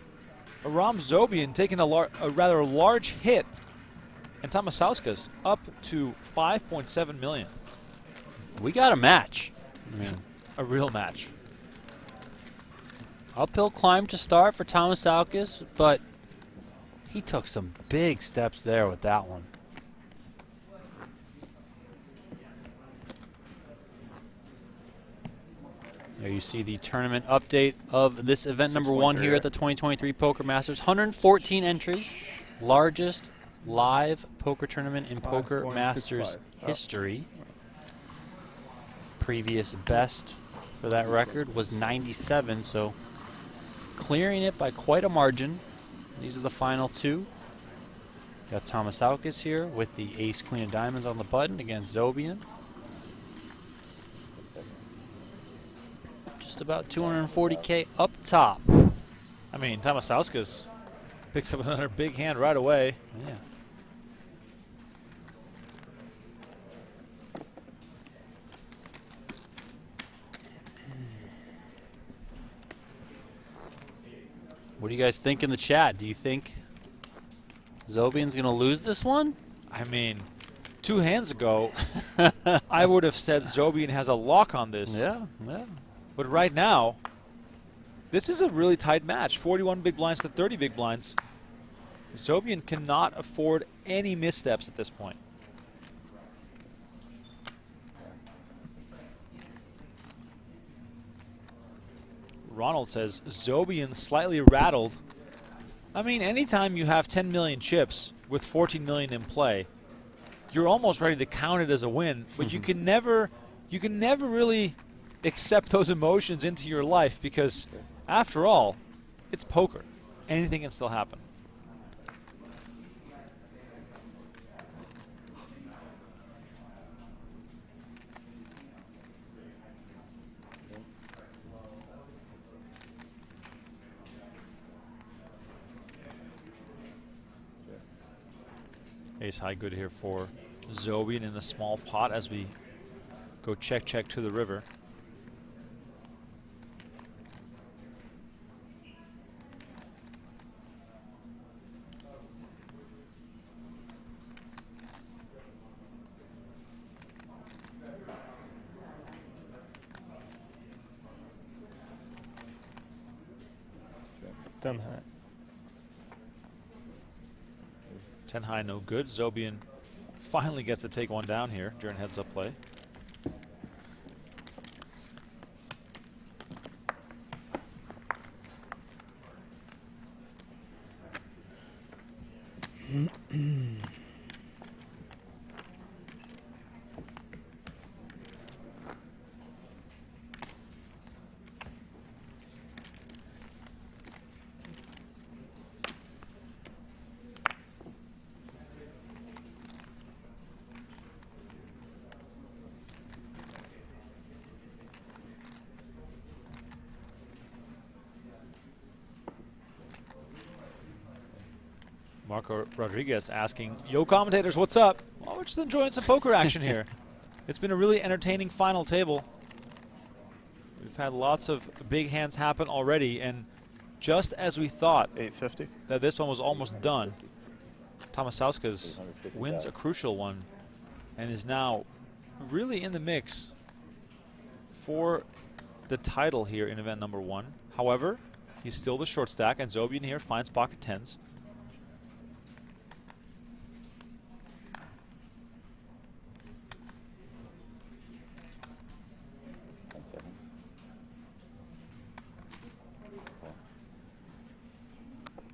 Aram Zobian taking a rather large hit, and Tamasauskas up to 5.7 million. We got a match. I mean, a real match. Uphill climb to start for Tamasauskas, but he took some big steps there with that one. There you see the tournament update of this event number 1 here at the 2023 Poker Masters. 114 entries, largest live poker tournament in Poker Masters history. Previous best for that record was 97, so clearing it by quite a margin. These are the final 2. Got Tamasauskas here with the ace queen of diamonds on the button against Zobian. Just about 240K up top. I mean, Tamasauskas picks up another big hand right away. Yeah. What do you guys think in the chat? Do you think Zobian's going to lose this one? I mean, 2 hands ago, I would have said Zobian has a lock on this. Yeah, yeah. But right now, this is a really tight match. 41 big blinds to 30 big blinds. Zobian cannot afford any missteps at this point. Ronald says, Zobian slightly rattled. I mean, anytime you have 10 million chips with 14 million in play, you're almost ready to count it as a win, but you can never really accept those emotions into your life because, after all, it's poker. Anything can still happen. Ace high good here for Zobian in a small pot as we go check to the river. Done high. 10 high, no good. Zobian finally gets to take one down here during heads-up play. Marco Rodriguez asking, yo commentators, what's up? Well, we're just enjoying some poker action here. It's been a really entertaining final table. We've had lots of big hands happen already, and just as we thought 850 that this one was almost done, Tamasauskas wins a crucial one and is now really in the mix for the title here in event number 1. However, he's still the short stack, and Zobian here finds pocket tens.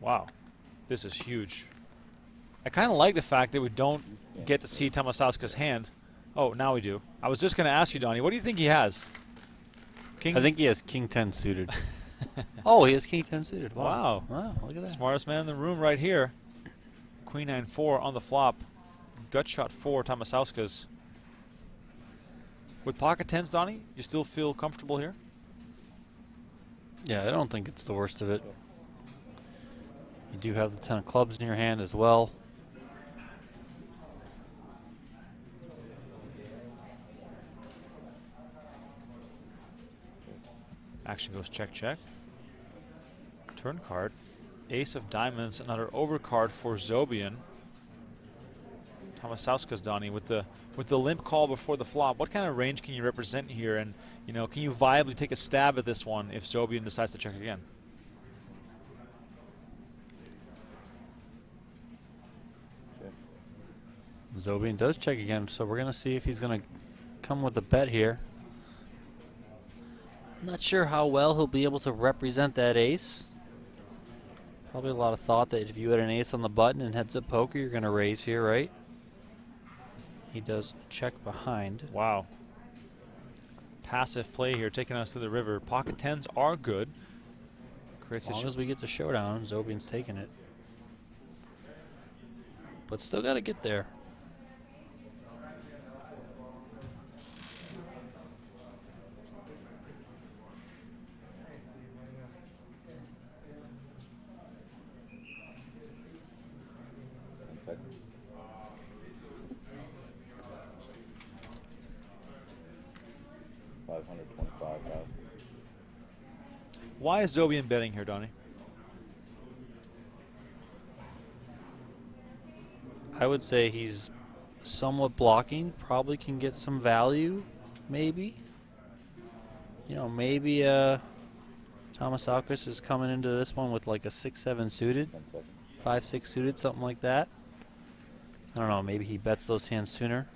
Wow, this is huge. I kind of like the fact that we don't get to see Tamasauskas' hand. Oh, now we do. I was just going to ask you, Donnie, what do you think he has? King? I think he has King 10 suited. Oh, he has King 10 suited. Wow. Wow. Look at that. Smartest man in the room right here. Queen 9-4 on the flop. Gut shot for Tamasauskas. With pocket tens, Donnie, you still feel comfortable here? Yeah, I don't think it's the worst of it. You do have the 10 of clubs in your hand as well. Action goes check, check. Turn card. Ace of diamonds, another overcard for Zobian. Tamasauskas, Donnie, with the limp call before the flop. What kind of range can you represent here? And, you know, can you viably take a stab at this one if Zobian decides to check again? Zobian does check again, so we're going to see if he's going to come with a bet here. Not sure how well he'll be able to represent that ace. Probably a lot of thought that if you had an ace on the button and heads up poker, you're going to raise here, right? He does check behind. Wow. Passive play here, taking us to the river. Pocket tens are good. As long as we get to showdown, Zobian's taking it. But still got to get there. Why is Zobian betting here, Donnie? I would say he's somewhat blocking. Probably can get some value, maybe. You know, maybe Tamasauskas is coming into this one with like a 6-7 suited, 5-6 suited, something like that. I don't know. Maybe he bets those hands sooner.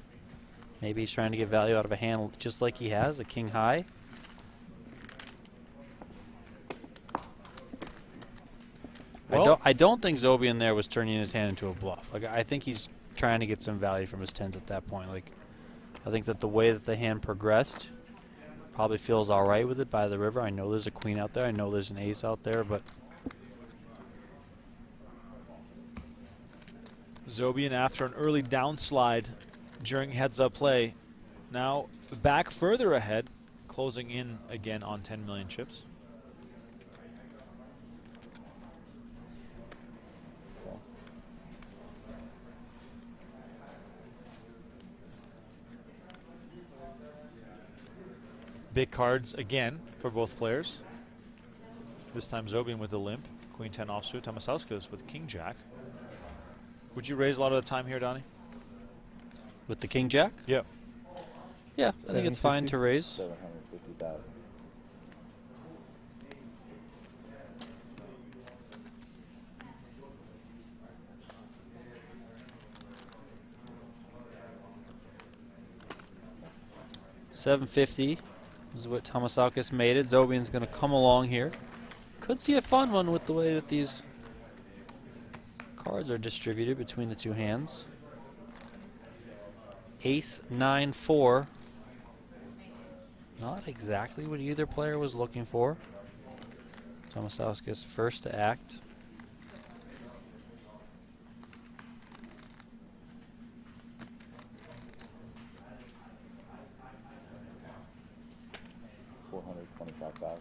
Maybe he's trying to get value out of a hand just like he has, a king high. Well, I don't think Zobian there was turning his hand into a bluff. Like, I think he's trying to get some value from his tens at that point. Like, I think that the way that the hand progressed, probably feels all right with it by the river. I know there's a queen out there. I know there's an ace out there, but Zobian, after an early downslide during heads-up play, now back further ahead, closing in again on 10 million chips. Big cards again for both players. This time Zobian with the limp. Queen 10 offsuit. Tamasauskas with king jack. Would you raise a lot of the time here, Donnie? with the king jack? Yeah. Yeah, I think it's fine to raise. 750,000. $750 is what Tamasauskas made it. Zobian's going to come along here. Could see a fun one with the way that these cards are distributed between the two hands. Ace 9-4. Not exactly what either player was looking for. Tamasauskas first to act. $425,000.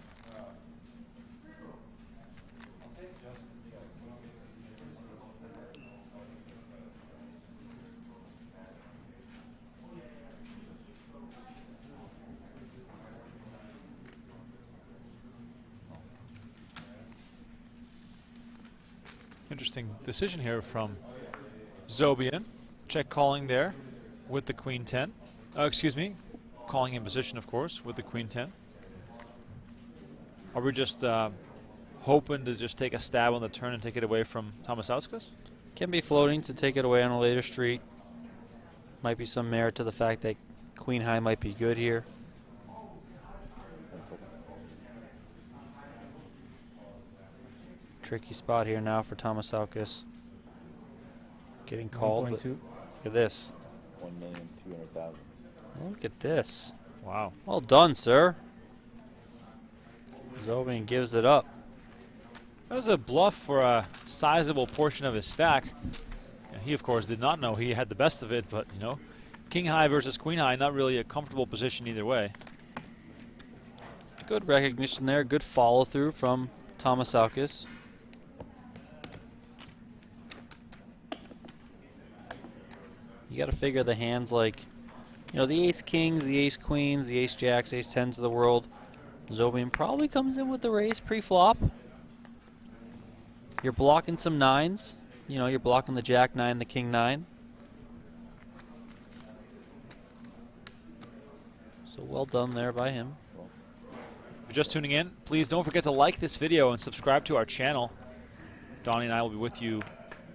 Interesting decision here from Zobian. Check calling there with the queen 10. Excuse me, calling in position, of course, with the queen 10. Are we just hoping to just take a stab on the turn and take it away from Tamasauskas? Can be floating to take it away on a later street. Might be some merit to the fact that queen high might be good here. Tricky spot here now for Tamasauskas. Getting called. But look at this. 1,200,000. Look at this. Wow. Well done, sir. Zobian gives it up. That was a bluff for a sizable portion of his stack. And he, of course, did not know he had the best of it, but, you know, king high versus queen high, not really a comfortable position either way. Good recognition there. Good follow through from Tamasauskas. You got to figure the hands like, you know, the ace kings, the ace queens, the ace jacks, ace tens of the world. Zobian probably comes in with the raise pre-flop. You're blocking some nines. You know, you're blocking the jack nine, the king nine. So well done there by him. If you're just tuning in, please don't forget to like this video and subscribe to our channel. Donnie and I will be with you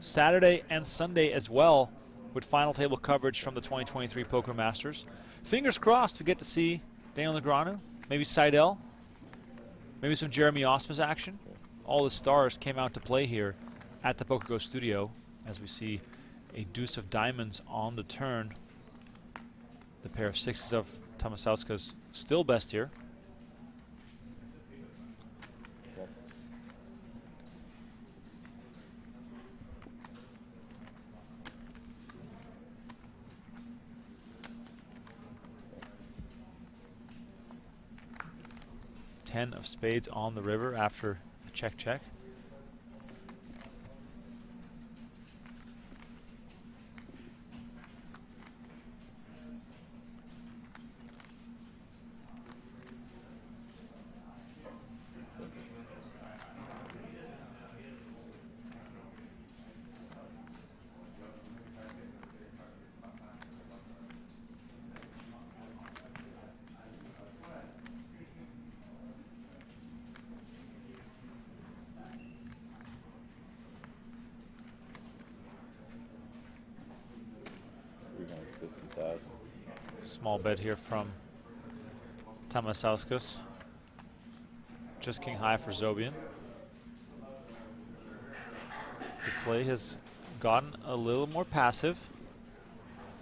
Saturday and Sunday as well, with final table coverage from the 2023 Poker Masters. Fingers crossed we get to see Daniel Negreanu, maybe Seidel, Maybe some Jeremy Osmus action. All the stars came out to play here at the PokerGO Studio as we see a deuce of diamonds on the turn. The pair of sixes of Tamasauskas still best here. Ten of spades on the river after a check. Small bet here from Tamasauskas. Just king high for Zobian. The play has gotten a little more passive.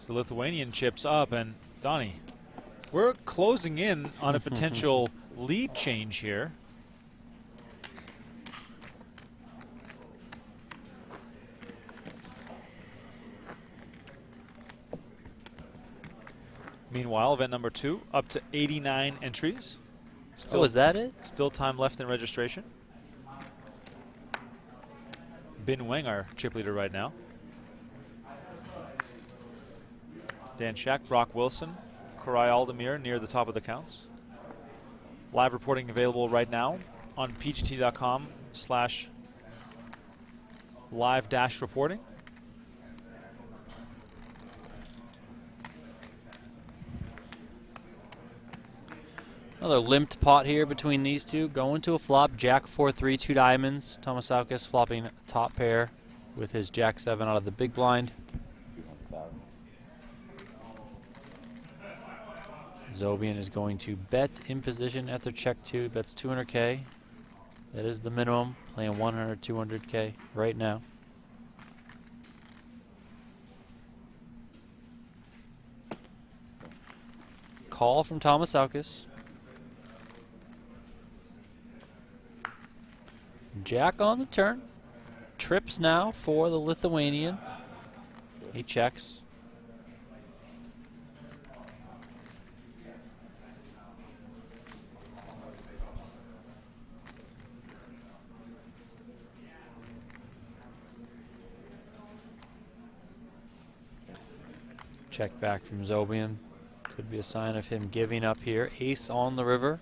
So the Lithuanian chips up, and Donnie, we're closing in on a potential lead change here. Meanwhile, event number 2 up to 89 entries. Still, is that it? Still time left in registration. Bin Wang, our chip leader right now. Dan Shack, Brock Wilson, Koray Aldemir near the top of the counts. Live reporting available right now on pgt.com/live-reporting. Another limped pot here between these two. Going to a flop. Jack 4-3, 2 diamonds. Tamasauskas flopping top pair with his Jack 7 out of the big blind. Zobian is going to bet in position after check 2. Bets 200K. That is the minimum. Playing 100, 200K right now. Call from Tamasauskas. Jack on the turn. Trips now for the Lithuanian. He checks. Check back from Zobian. Could be a sign of him giving up here. Ace on the river.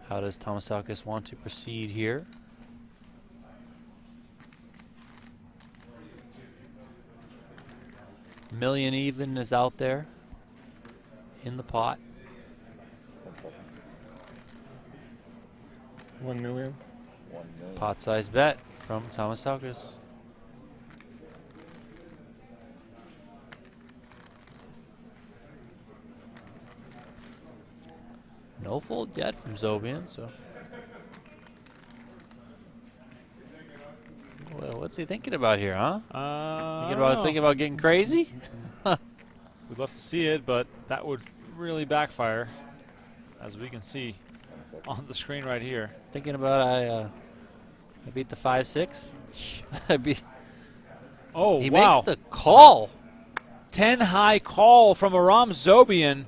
How does Tamasauskas want to proceed here? Million even is out there in the pot. 1 million. Pot size bet from Tamasauskas. No fold yet from Zobian, so. Well, what's he thinking about here, huh? Thinking about getting crazy? We'd love to see it, but that would really backfire, as we can see on the screen right here. Thinking about I beat the 5-6. I beat. Oh, he wow! Makes the call. 10 high call from Aram Zobian.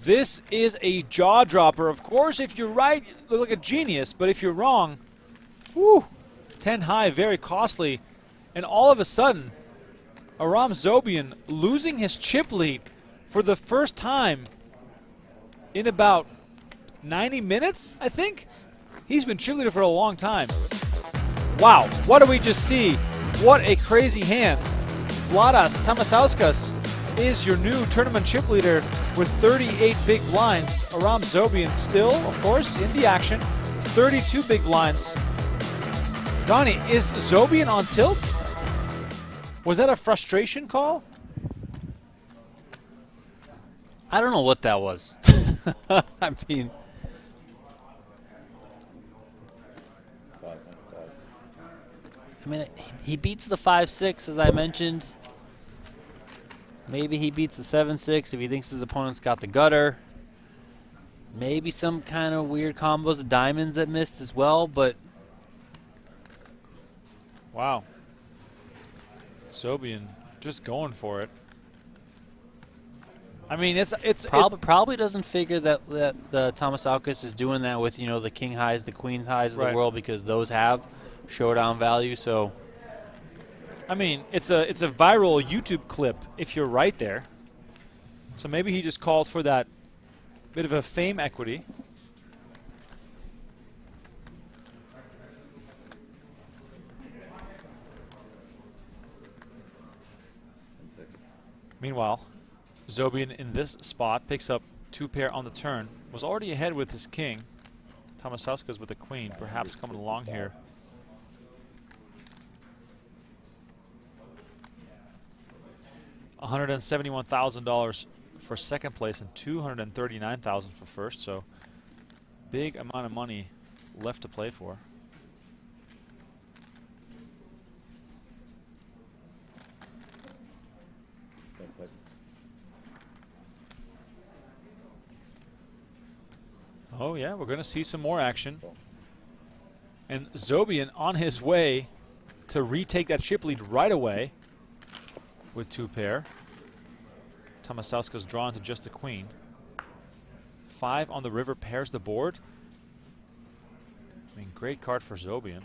This is a jaw dropper. Of course, if you're right, you look like a genius. But if you're wrong, whoo, 10 high, very costly. And all of a sudden, Aram Zobian losing his chip lead for the first time in about 90 minutes, I think. He's been chip leader for a long time. Wow, what do we just see? What a crazy hand. Vladnas Tamasauskas is your new tournament chip leader with 38 big blinds. Aram Zobian still, of course, in the action. 32 big blinds. Donnie, is Zobian on tilt? Was that a frustration call? I don't know what that was. I mean, he beats the 5-6 as I mentioned. Maybe he beats the 7-6 if he thinks his opponent's got the gutter. Maybe some kind of weird combos of diamonds that missed as well, but wow. Zobian just going for it. I mean, it's probably doesn't figure that the Tamasauskas is doing that with, you know, the king highs, the queen highs of the world, because those have showdown value. So I mean, it's a viral YouTube clip if you're right there. So maybe he just called for that bit of a fame equity. Meanwhile, Zobian in this spot picks up 2 pair on the turn. Was already ahead with his king. Tamasauskas with the queen, perhaps coming along here. $171,000 for second place and $239,000 for first. So big amount of money left to play for. Oh yeah, we're going to see some more action. And Zobian on his way to retake that chip lead right away with 2 pair. Tamasauskas drawn to just the queen. 5 on the river pairs the board. I mean, great card for Zobian.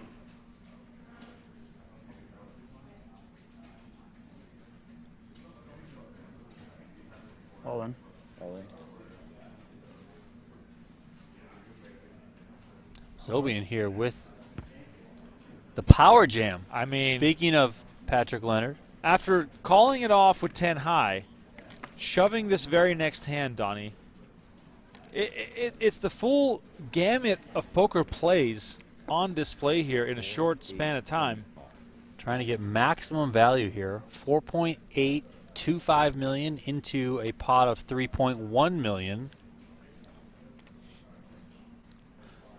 All in. All in. Zobian here with the power jam. I mean, speaking of Patrick Leonard, after calling it off with 10 high, shoving this very next hand, Donnie, it's the full gamut of poker plays on display here in a short span of time. Trying to get maximum value here. 4.825 million into a pot of 3.1 million.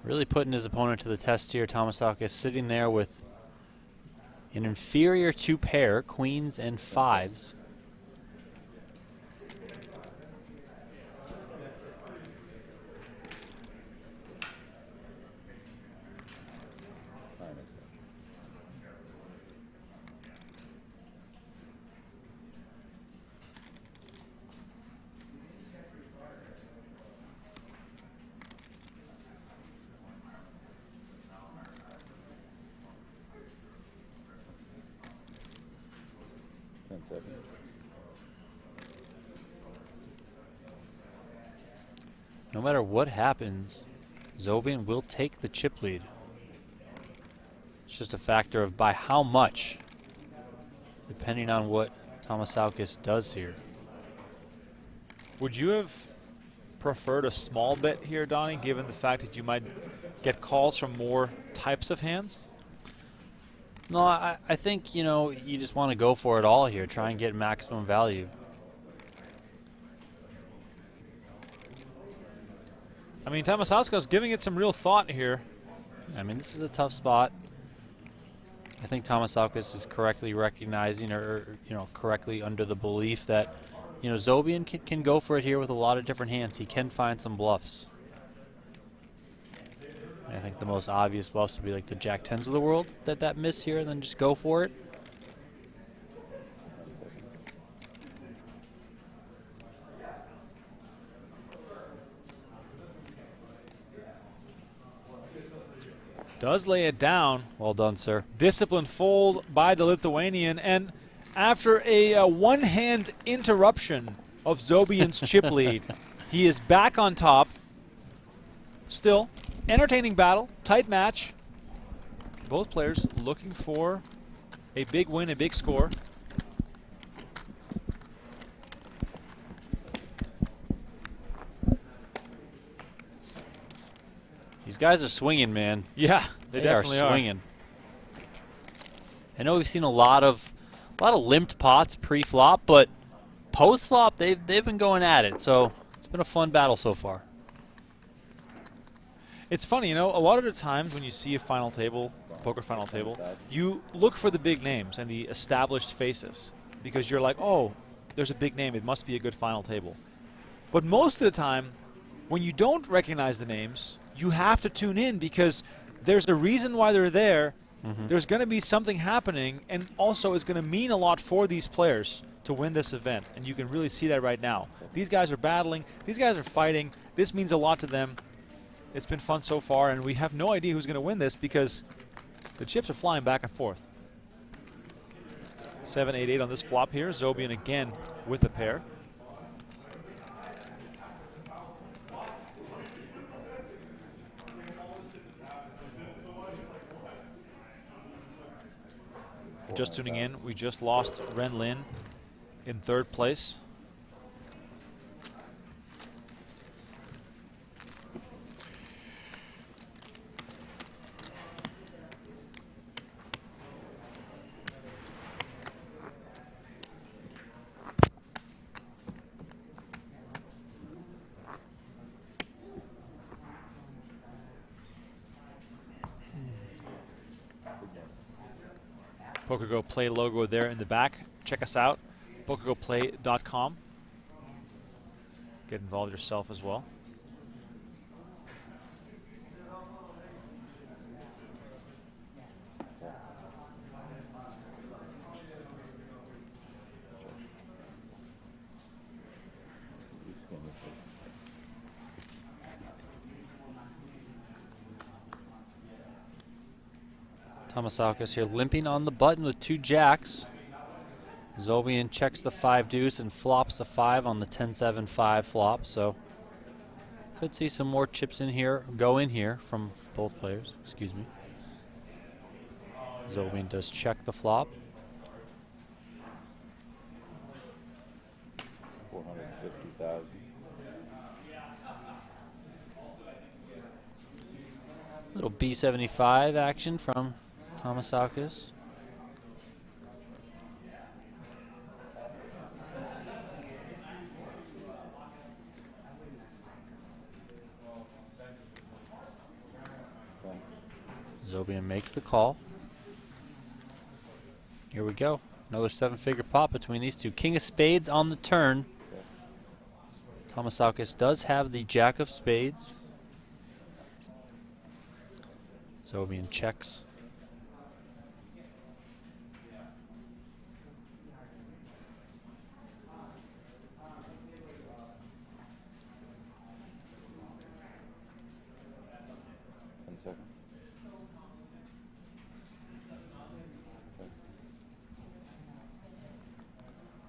Really putting his opponent to the test here. Tamasauskas sitting there with an inferior 2 pair, queens and 5s. No matter what happens, Zobian will take the chip lead. It's just a factor of by how much, depending on what Tamasauskas does here. Would you have preferred a small bet here, Donnie, given the fact that you might get calls from more types of hands? No, I think, you know, you just want to go for it all here, try and get maximum value. I mean, Tamasauskas giving it some real thought here. I mean, this is a tough spot. I think Tamasauskas is correctly recognizing, or you know, correctly under the belief that, you know, Zobian can go for it here with a lot of different hands. He can find some bluffs. And I think the most obvious bluffs would be like the Jack-10s of the world that miss here, and then just go for it. Does lay it down. Well done, sir. Disciplined fold by the Lithuanian, and after a one-hand interruption of Zobian's chip lead, he is back on top. Still, entertaining battle, tight match. Both players looking for a big win, a big score. These guys are swinging, man. Yeah, they definitely are swinging. I know we've seen a lot of limped pots pre-flop, but post-flop they've been going at it. So been a fun battle so far. It's funny, you know, a lot of the times when you see a final table, poker final table, you look for the big names and the established faces because you're like, oh, there's a big name, it must be a good final table. But most of the time, when you don't recognize the names, you have to tune in because there's a reason why they're there. There's going to be something happening, and also it's going to mean a lot for these players to win this event, and you can really see that right now. These guys are battling, these guys are fighting, this means a lot to them. It's been fun so far, and we have no idea who's going to win this because the chips are flying back and forth. 7-8-8 on this flop here. Zobian again with the pair. Just tuning in, we just lost Ren Lin in 3rd place. PokerGo Play logo there in the back. Check us out, PokerGoPlay.com. Get involved yourself as well. Tamasauskas here limping on the button with 2 jacks. Zobian checks the 5 deuce and flops a 5 on the 10-7-5 flop, so could see some more chips in here, go in here from both players, excuse me. Zobian does check the flop. 450,000. Little B75 action from Tamasauskas. Zobian makes the call. Here we go. Another 7-figure pot between these two. King of spades on the turn. Tamasauskas does have the jack of spades. Zobian checks.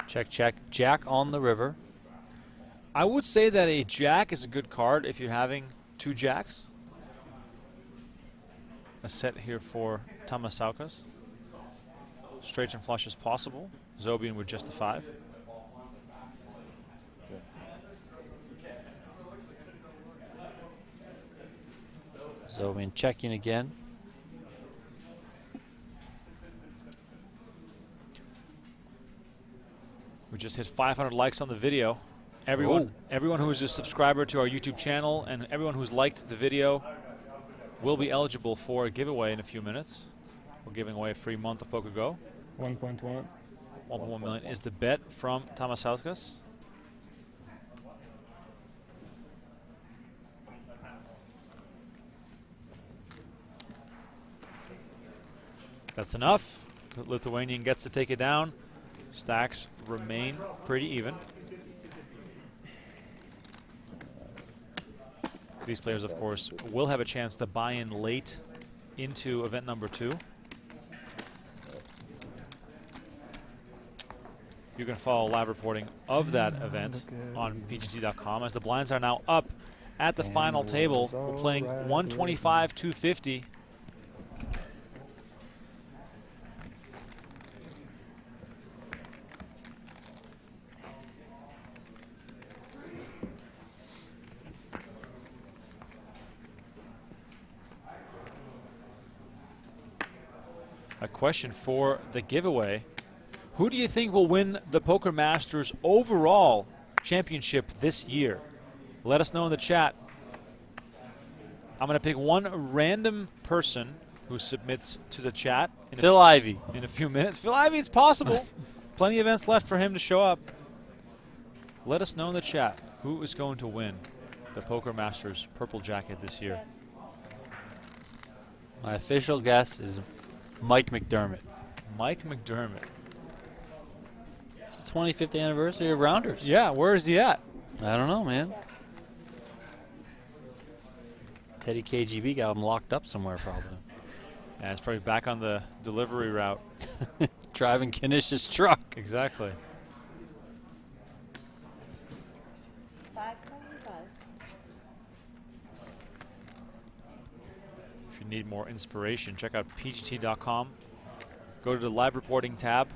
Check, check, jack on the river. I would say that a jack is a good card if you're having 2 jacks. A set here for Tamasauskas. Straights and flushes possible. Zobian with just the 5. Zobian checking again. We just hit 500 likes on the video. Everyone who is a subscriber to our YouTube channel and everyone who's liked the video will be eligible for a giveaway in a few minutes. We're giving away a free month of PokerGo. 1.1. 1.1 million is the bet from Tamasauskas. That's enough. The Lithuanian gets to take it down. Stacks remain pretty even. These players, of course, will have a chance to buy in late into event number 2. You can follow live reporting of that event on pgt.com as the blinds are now up at the final table. We're playing 125, 250. A question for the giveaway. Who do you think will win the Poker Masters overall championship this year? Let us know in the chat. I'm going to pick one random person who submits to the chat. Phil Ivey. In a few minutes. Phil Ivey, it's possible. Plenty of events left for him to show up. Let us know in the chat who is going to win the Poker Masters Purple Jacket this year. My official guess is Mike McDermott. Mike McDermott. It's the 25th anniversary of Rounders. Yeah, where is he at? I don't know, man. Teddy KGB got him locked up somewhere, probably. Yeah, it's probably back on the delivery route. Driving Kanish's truck. Exactly. If you need more inspiration, check out pgt.com. Go to the live reporting tab.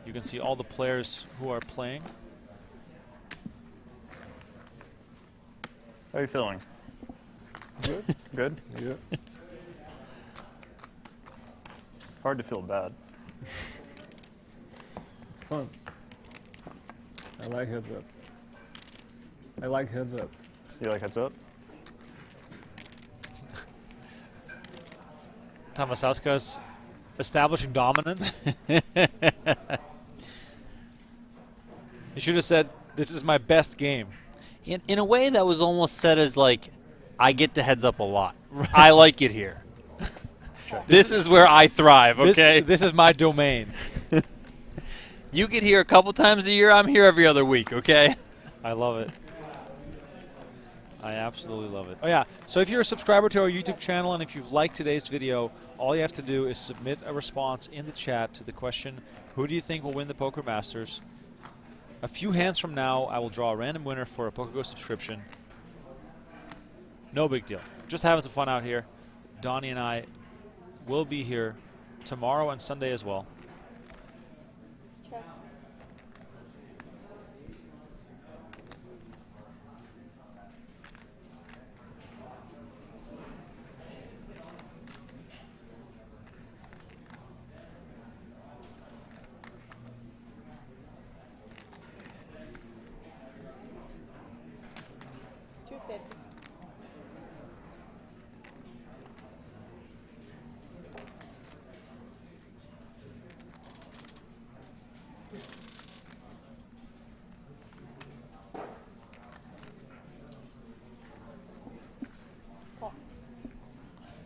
You can see all the players who are playing. How are you feeling? Good? Good? Yeah. Hard to feel bad. It's fun. I like heads up. I like heads up. You like heads up? Tamasauskas establishing dominance. He should have said, "This is my best game." In a way, that was almost said as like, I get to heads up a lot. I like it here. This is where I thrive, okay? This is my domain. You get here a couple times a year. I'm here every other week, okay? I love it. I absolutely love it. Oh, yeah. So if you're a subscriber to our YouTube channel and if you've liked today's video, all you have to do is submit a response in the chat to the question, who do you think will win the Poker Masters? A few hands from now, I will draw a random winner for a PokerGo subscription. No big deal. Just having some fun out here. Donnie and I will be here tomorrow and Sunday as well.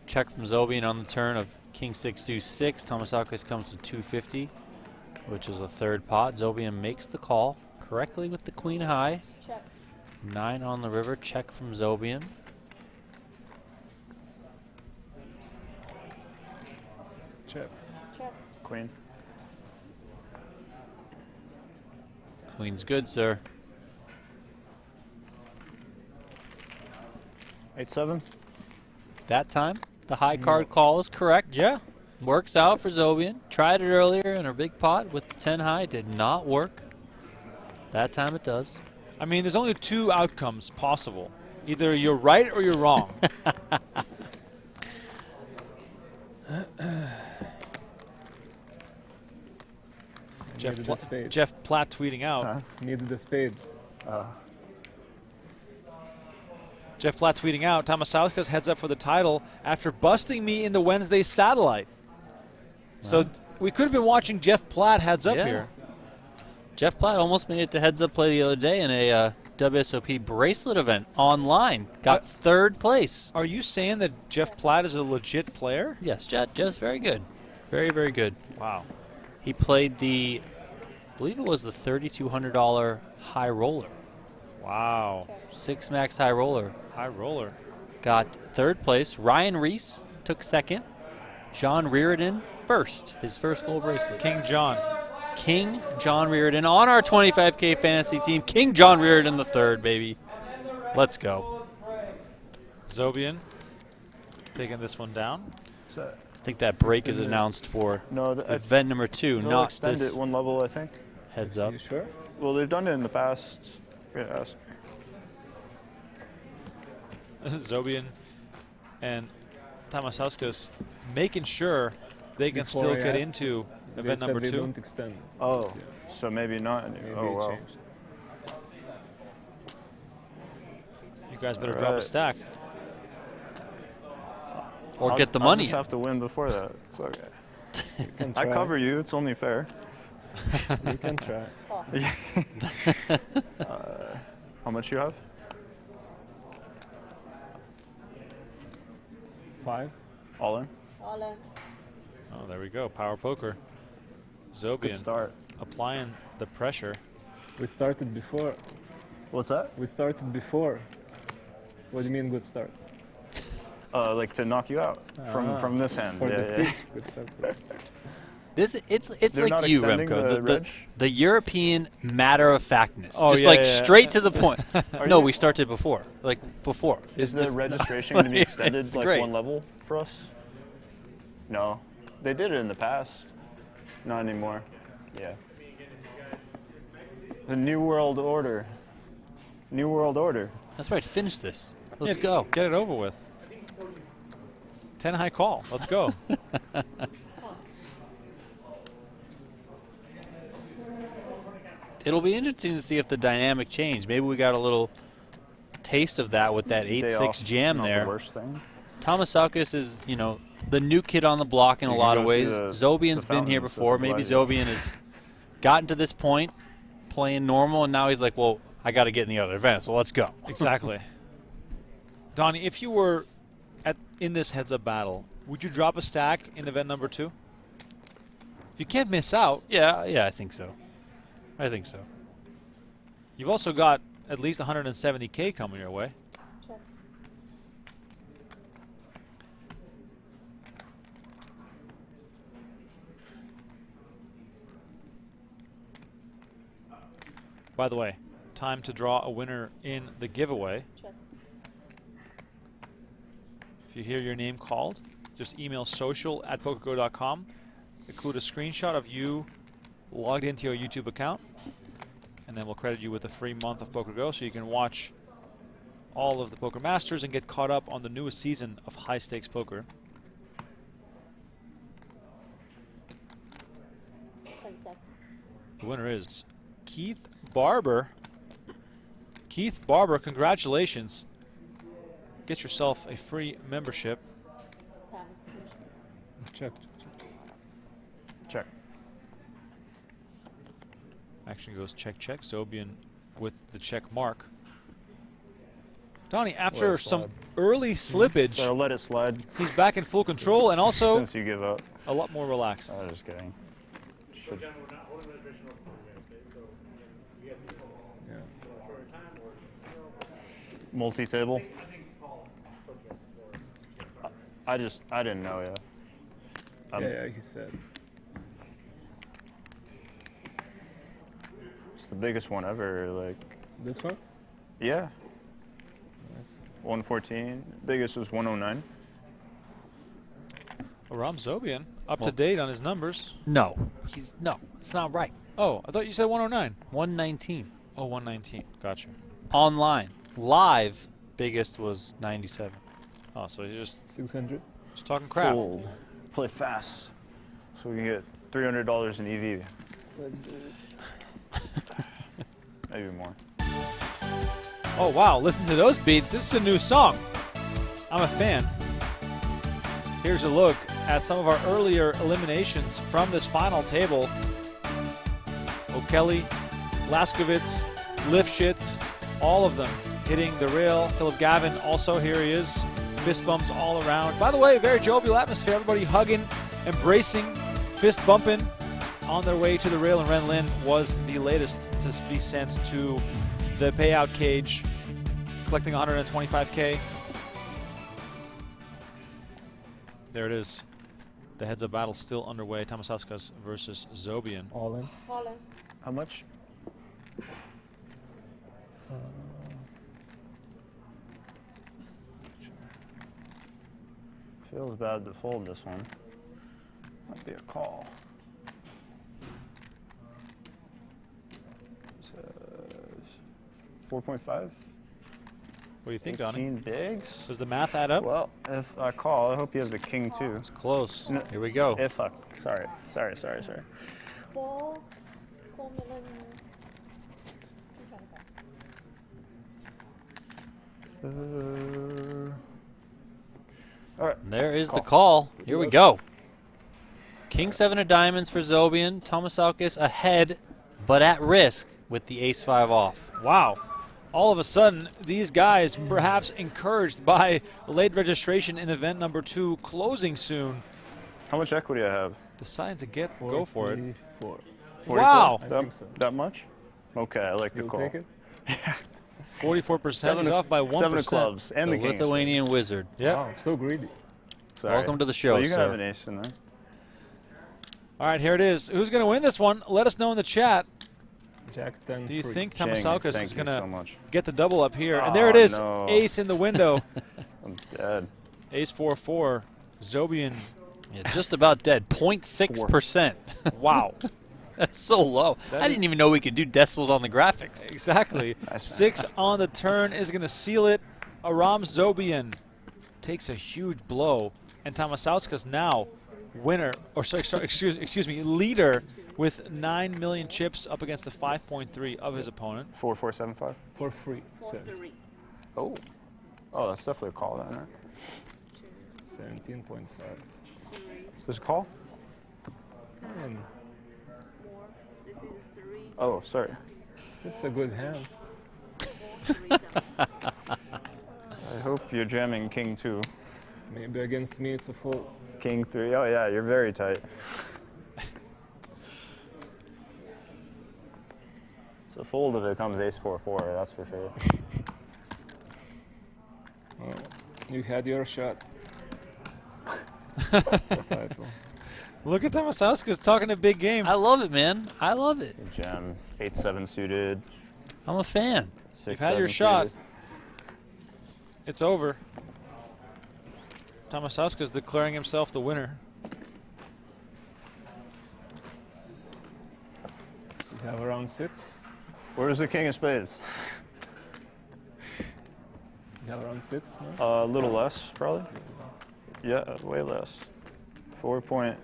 Check from Zobian on the turn of King 6 Deuce 6. Tamasauskas comes to 250, which is a third pot. Zobian makes the call correctly with the queen high. Check. 9 on the river. Check from Zobian. Check. Check. Queen. Queen's good, sir. 8-7. That time, the high card call is correct. Yeah. Works out for Zobian. Tried it earlier in a big pot with the 10 high. Did not work. That time it does. I mean, there's only two outcomes possible. Either you're right or you're wrong. Jeff Platt tweeting out. Needed the spade. Jeff Platt tweeting out, Tamasauskas heads up for the title after busting me in the Wednesday satellite. So we could have been watching Jeff Platt heads up here. Jeff Platt almost made it to heads up play the other day in a WSOP bracelet event online. Got third place. Are you saying that Jeff Platt is a legit player? Yes, Jeff's very good. Very, very good. Wow. He played the, I believe it was the $3,200 high roller. Wow. 6 max high roller. High roller. Got third place. Ryan Reese took second. John Reardon first. His first gold bracelet. King John. King John Reardon on our 25K fantasy team. King John Reardon the third, baby. Let's go. Zobian taking this one down. I think that break is announced for event number 2, They'll not extend this it one level, I think. heads up. You sure? Well, they've done it in the past. Yes. Zobian and Tamasauskas making sure they can Before still I get asked, into they event said number they 2. don't extend. Oh, so maybe not. Maybe Oh, it wow. changed. You guys better drop a stack. Or get the I'll money. just have to win before that. It's okay. I try. cover you. It's only fair. You can try. How much you have? 5. All in? All in. Oh, there we go. Power poker. Zobian Good start. applying the pressure. We started before. What's that? We started before. What do you mean good start? Like to knock you out from this hand. For Yeah, this yeah. peak. Good start. It's They're not like you, extending Remko. the reg? The European matter of factness. Oh, Just yeah, like yeah. straight to the point. No, you- we started before. Like before. Is the registration going to be extended It's like great. one level for us? No. They did it in the past. Not anymore. Yeah. The New World Order. New World Order. That's right. Finish this. Let's Yeah, go. Get it over with. 10 high call. Let's go. It'll be interesting to see if the dynamic changed. Maybe we got a little taste of that with that Day 8-6 off, jam not there. The worst thing. Tamasauskas is, you know, the new kid on the block in a You lot can of go see ways. the Zobian's been here fountains at before. the Maybe Bellagio. Zobian has gotten to this point playing normal, and now he's like, well, I got to get in the other event, so let's go. Exactly. Donnie, if you were in this heads-up battle, would you drop a stack in event number 2? You can't miss out. Yeah, I think so. I think so. You've also got at least 170K coming your way. Check. By the way, time to draw a winner in the giveaway. Check. If you hear your name called, just email social@pokergo.com. Include a screenshot of you logged into your YouTube account, and then we'll credit you with a free month of PokerGo so you can watch all of the Poker Masters and get caught up on the newest season of high-stakes poker. The winner is Keith Barber. Keith Barber, congratulations. Get yourself a free membership. Check. Check. Action goes check, check. Zobian with the check mark. Donnie, after some early slippage, So let it slide. he's back in full control and also Since you give up. a lot more relaxed. I'm just kidding. Should. Multi-table. I didn't know yet. Yeah, he said. It's the biggest one ever. Like. This one? Yeah. Nice. 114. Biggest was 109. Aram Zobian, up to date on his numbers. No, it's not right. Oh, I thought you said 109. 119. Oh, 119. Gotcha. Online. Live, biggest was 97. Oh, so you're just 600. Just talking crap. Sold. Play fast, so we can get $300 in EV. Let's do it. Maybe more. Oh, wow. Listen to those beats. This is a new song. I'm a fan. Here's a look at some of our earlier eliminations from this final table. O'Kelly, Laskowitz, Livschitz, all of them hitting the rail. Filipp Khavin also, here he is. Fist bumps all around. By the way, very jovial atmosphere. Everybody hugging, embracing, fist bumping on their way to the rail. And Ren Lin was the latest to be sent to the payout cage, collecting 125K. There it is. The heads-up battle still underway. Tamasauskas versus Zobian. All in. All in. How much? Feels bad to fold this one. Might be a call. 4.5. What do you think, Donnie? 18 bigs. Does the math add up? Well, if I call, I hope he has the king too. It's close. No, Here we go. If I, sorry. 4 million. All right. There is the call. Here we go. King 7 of diamonds for Zobian. Tamasauskas ahead, but at risk with the ace 5 off. Wow. All of a sudden, these guys, perhaps encouraged by late registration in event number 2 closing soon. How much equity I have? Decided to go for it. 44. 44? Wow. That much? Okay, I like the You'll call. take it? 44%. He's off by 1%. 7 of clubs and the king. Lithuanian wizard. Yeah. Wow, so greedy. Sorry. Welcome to the show, well, you can sir. have an ace in there. All right, here it is. Who's going to win this one? Let us know in the chat. Jack 10. Do you free. think Ching, Tamasauskas thank is you going so to much. get the double up here? And Oh, there it is. no. Ace in the window. I'm dead. Ace 4-4. Zobian. Yeah, just about dead. 0.6%. Wow. That's so low. That I is- didn't even know we could do decimals on the graphics. Exactly. 6 on the turn is going to seal it. Aram Zobian takes a huge blow. And Tamasauskas now winner, or sorry, excuse me, leader with 9 million chips up against the 5.3 of his opponent. 4475. For free. 7. Oh. Oh, that's definitely a call then, right? 17.5. There's a call? And Oh, sorry. it's a good hand. I hope you're jamming king 2. Maybe against me it's a fold. King 3. Oh, yeah, you're very tight. It's a fold if it comes ace 4-4, that's for sure. Oh, you had your shot. Look at Tamasauskas talking a big game. I love it, man. I love it. Jam 8-7 suited. I'm a fan. 6, You've had your 7 shot. suited. It's over. Tamasauskas declaring himself the winner. You have around 6. Where's the king of spades? You have around 6, man? A little less, probably. Yeah, way less. 3.8,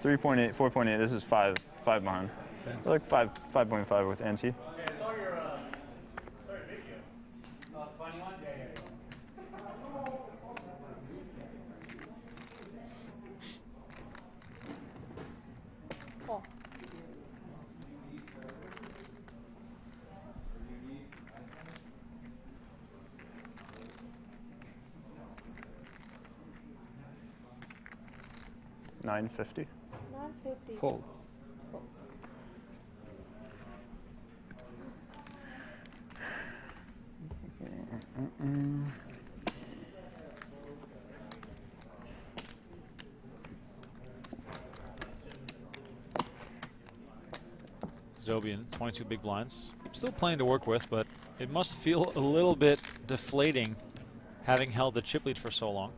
4.8. This is 5 behind. Thanks. Like 5.5 with ante. Oh. $950. 950. Fold. Zobian, 22 big blinds. Still plenty to work with, but it must feel a little bit deflating having held the chip lead for so long.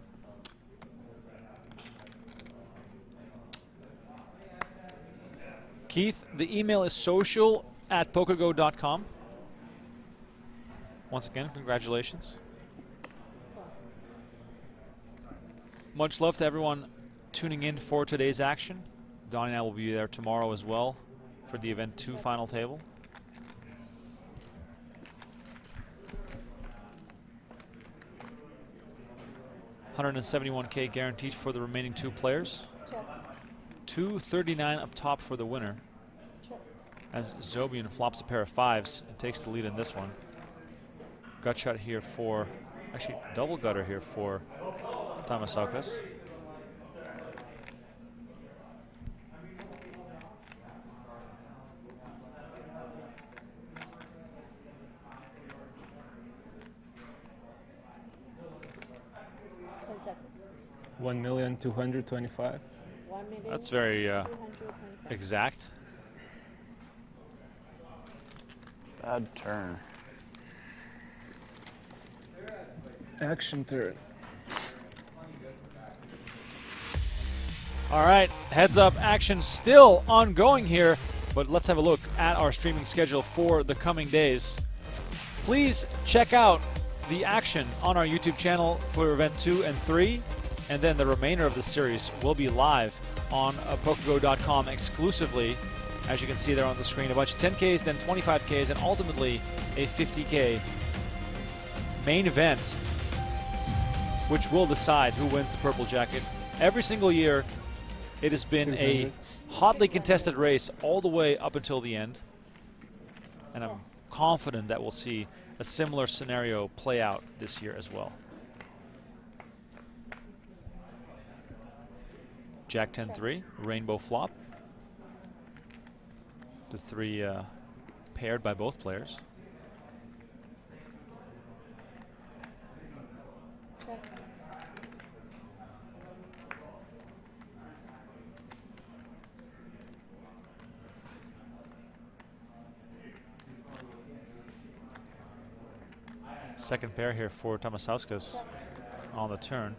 Keith, the email is social@pokergo.com. Once again, congratulations. Much love to everyone tuning in for today's action. Donnie and I will be there tomorrow as well for the event 2 final table. $171K guaranteed for the remaining 2 players. $239 up top for the winner. As Zobian flops a pair of 5s and takes the lead in this one. Gut shot here for, actually double gutter here for Tamasauskas. What is that? 1,225,000. 1,225,000. That's very exact. Bad turn. Action turn. All right, heads up, action still ongoing here, but let's have a look at our streaming schedule for the coming days. Please check out the action on our YouTube channel for event 2 and 3, and then the remainder of the series will be live on PokerGo.com exclusively. As you can see there on the screen, a bunch of 10Ks, then 25Ks, and ultimately a 50K main event, which will decide who wins the purple jacket. Every single year, it has been a hotly contested race all the way up until the end. And I'm confident that we'll see a similar scenario play out this year as well. Jack 10-3, rainbow flop. The 3 paired by both players. Second pair here for Tamasauskas on the turn.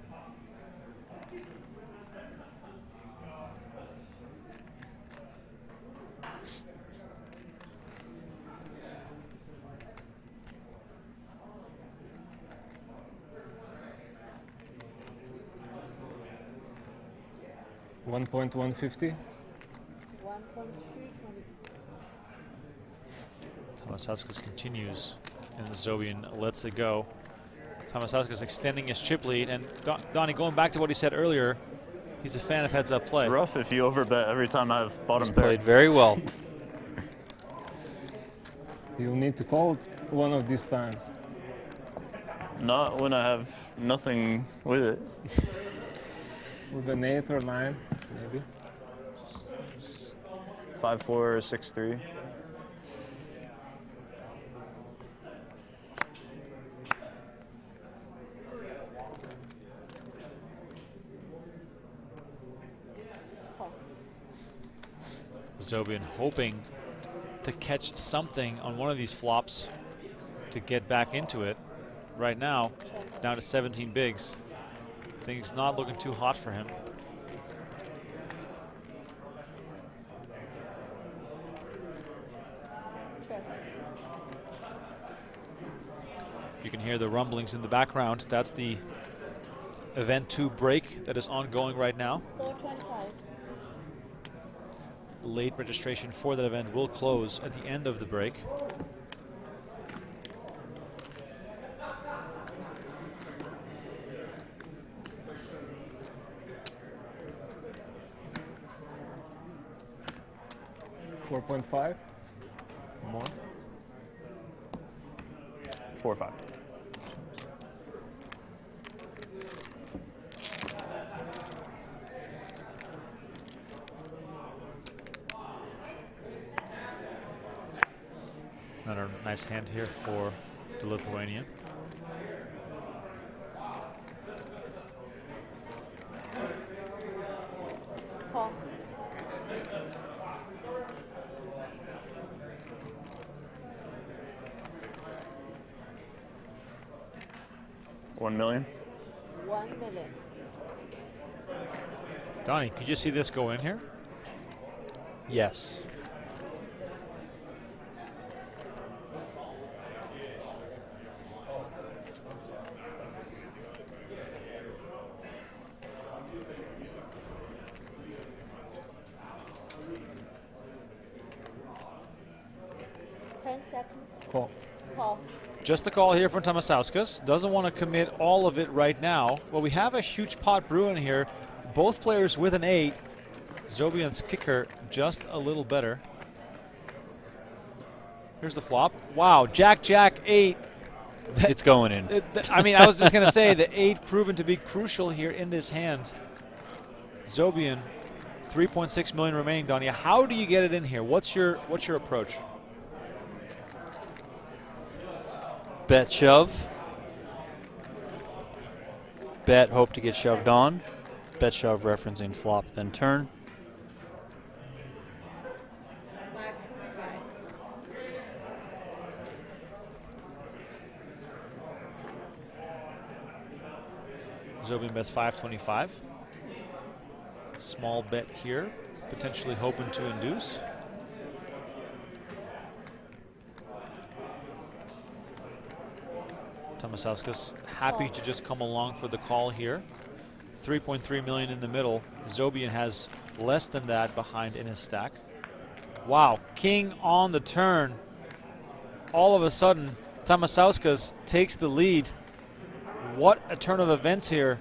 $1.150. Tamasauskas continues, and Zobian lets it go. Tamasauskas extending his chip lead, and Donnie, going back to what he said earlier, he's a fan of heads-up play. It's rough if you overbet every time I've bottom pair. Played very well. You'll need to call one of these times. Not when I have nothing with it. With an 8 or 9, maybe. 5-4 or 6-3. Zobian hoping to catch something on one of these flops to get back into it. Right now, down to 17 bigs. Things not looking too hot for him. You can hear the rumblings in the background. That's the Event 2 break that is ongoing right now. Late registration for that event will close at the end of the break. $4.5 more. 4-5. Another nice hand here for the Lithuanian. Call. $1 million. 1 minute. Donnie, could you see this go in here? Yes. Call. Call. Just a call here from Tamasauskas. Doesn't want to commit all of it right now. Well, we have a huge pot brewing here. Both players with an 8. Zobian's kicker just a little better. Here's the flop. Wow, Jack, Jack, 8. It's going in. I mean, I was just going to say the 8 proven to be crucial here in this hand. Zobian, 3.6 million remaining, Donnie. How do you get it in here? What's your approach? Bet shove. Bet hope to get shoved on. Bet shove referencing flop then turn. Zobian bets 525. Small bet here, potentially hoping to induce. Tamasauskas happy to just come along for the call here. 3.3 million in the middle. Zobian has less than that behind in his stack. Wow, king on the turn. All of a sudden, Tamasauskas takes the lead. What a turn of events here.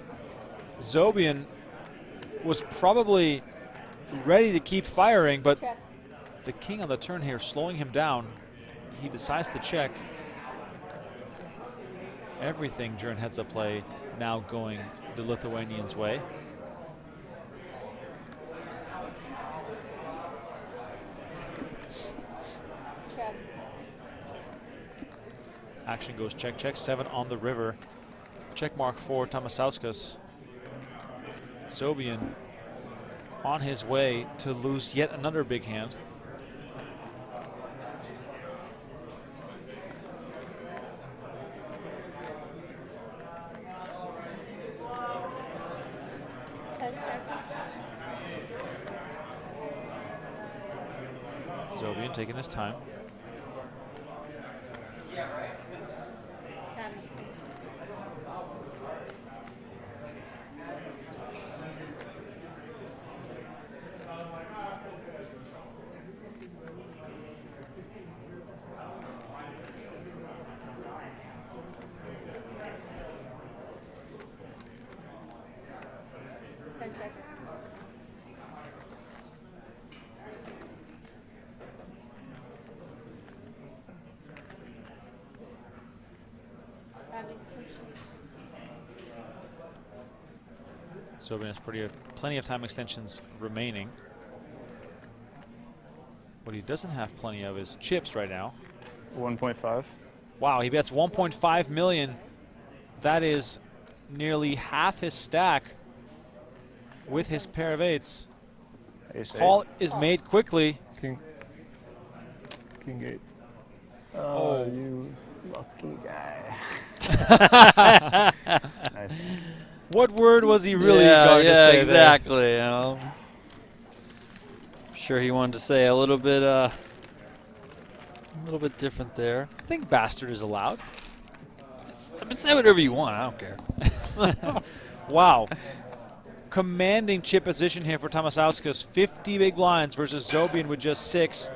Zobian was probably ready to keep firing, but the king on the turn here slowing him down. He decides to check. Everything during heads-up play now going the Lithuanians' way. Action goes check, check, 7 on the river. Check mark for Tamasauskas. Zobian on his way to lose yet another big hand. Zobian taking his time. Zobian has plenty of time extensions remaining. What he doesn't have plenty of is chips right now. 1.5. Wow, he bets 1.5 million. That is nearly half his stack with his pair of eights. Call is made quickly. King 8. Oh, you lucky guy. Nice. What word was he really going to say exactly. there? You know. I'm sure he wanted to say a little bit different there. I think bastard is allowed. Say whatever you want. I don't care. Wow. Commanding chip position here for Tamasauskas. 50 big blinds versus Zobian with just 6.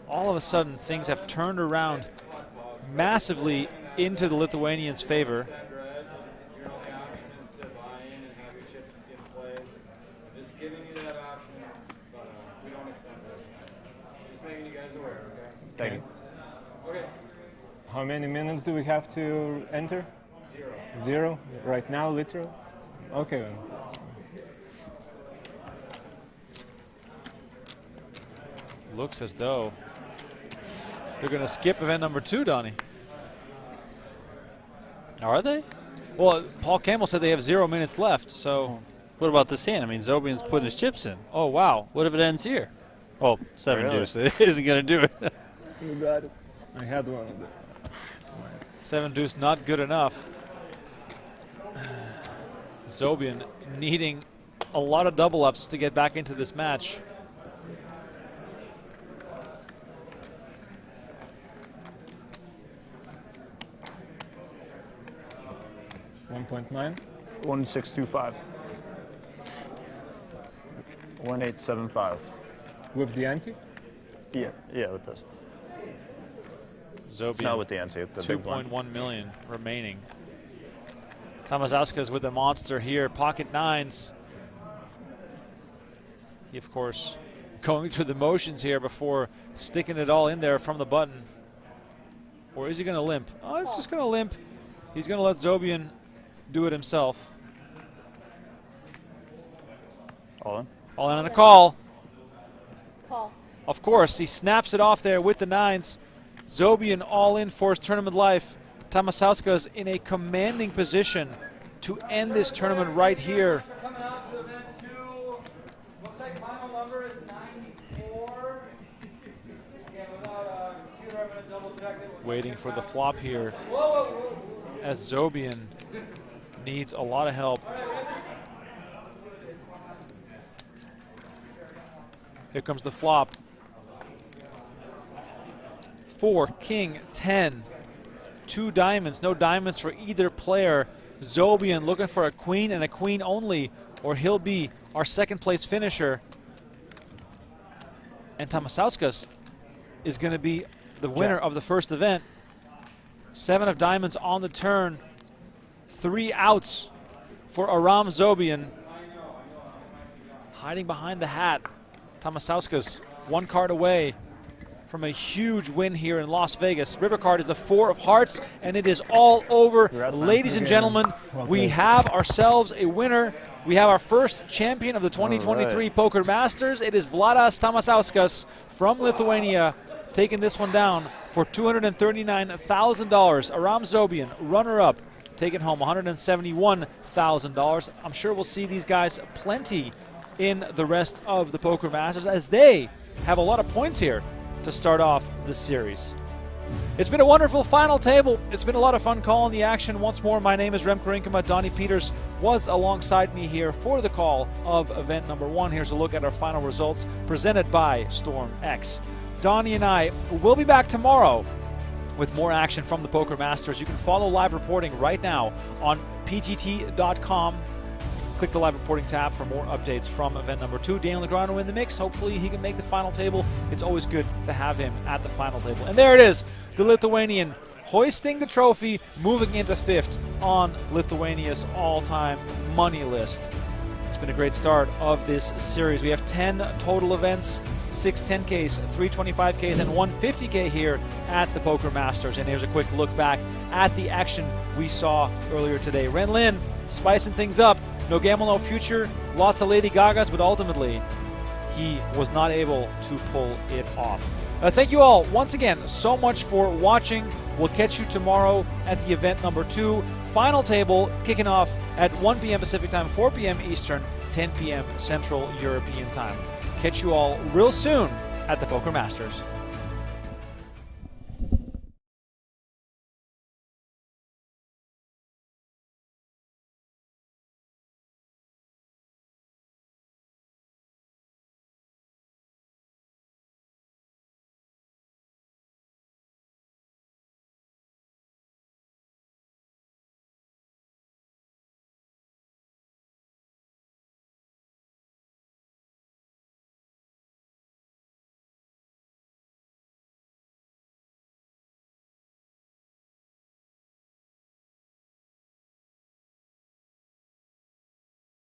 All of a sudden, things have turned around massively into the Lithuanians' favor. Thank you. Okay. How many minutes do we have to enter? 0. Right now, literally? Okay. Looks as though they're going to skip event number 2, Donnie. Are they? Well, Paul Campbell said they have 0 minutes left, so... What about this hand? I mean, Zobian's putting his chips in. Oh, wow. What if it ends here? Oh, 7 Really? deuce. It isn't going to do it. You got it. I had one of them. Nice. 7 deuce not good enough. Zobian needing a lot of double ups to get back into this match. $1.9. 1625. 1875. With the ante? Yeah, it does. Zobian, not with the ante. 2.1 million remaining. Tamasauskas with a monster here, pocket 9s. He, of course, going through the motions here before sticking it all in there from the button. Or is he going to limp? Oh, he's just going to limp. He's going to let Zobian do it himself. All in? All in on a call. Call. Of course, he snaps it off there with the 9s. Zobian all in for his tournament life. Tamasauskas in a commanding position to end this tournament right here. Coming out to event 2. Looks like final number is 94. Again, without a computer, I'm going to double check it. Waiting for the flop here as Zobian needs a lot of help. Here comes the flop. 4, king, 10. 2 diamonds, no diamonds for either player. Zobian looking for a queen and a queen only, or he'll be our second place finisher. And Tamasauskas is going to be the winner of the first event. 7 of diamonds on the turn. 3 outs for Aram Zobian. Hiding behind the hat. Tamasauskas 1 card away from a huge win here in Las Vegas. River card is a 4 of hearts, and it is all over. Ladies and gentlemen, we have ourselves a winner. We have our first champion of the 2023 Poker Masters. It is Vladnas Tamasauskas from Lithuania, taking this one down for $239,000. Aram Zobian, runner-up, taking home $171,000. I'm sure we'll see these guys plenty in the rest of the Poker Masters, as they have a lot of points here to start off this series. It's been a wonderful final table. It's been a lot of fun calling the action. Once more, my name is Remko Rinkema. Donnie Peters was alongside me here for the call of event number 1. Here's a look at our final results presented by Storm X. Donnie and I will be back tomorrow with more action from the Poker Masters. You can follow live reporting right now on pgt.com. Click the live reporting tab for more updates from event number 2. Daniel Negreanu in the mix. Hopefully he can make the final table. It's always good to have him at the final table. And there it is, the Lithuanian hoisting the trophy, moving into 5th on Lithuania's all-time money list. It's been a great start of this series. We have 10 total events, 6 10Ks, 3 25Ks, and 1 50K here at the Poker Masters. And here's a quick look back at the action we saw earlier today. Ren Lin spicing things up. No gamble, no future. Lots of Lady Gagas, but ultimately he was not able to pull it off. Thank you all once again so much for watching. We'll catch you tomorrow at the event number 2. Final table kicking off at 1 p.m. Pacific time, 4 p.m. Eastern, 10 p.m. Central European time. Catch you all real soon at the Poker Masters.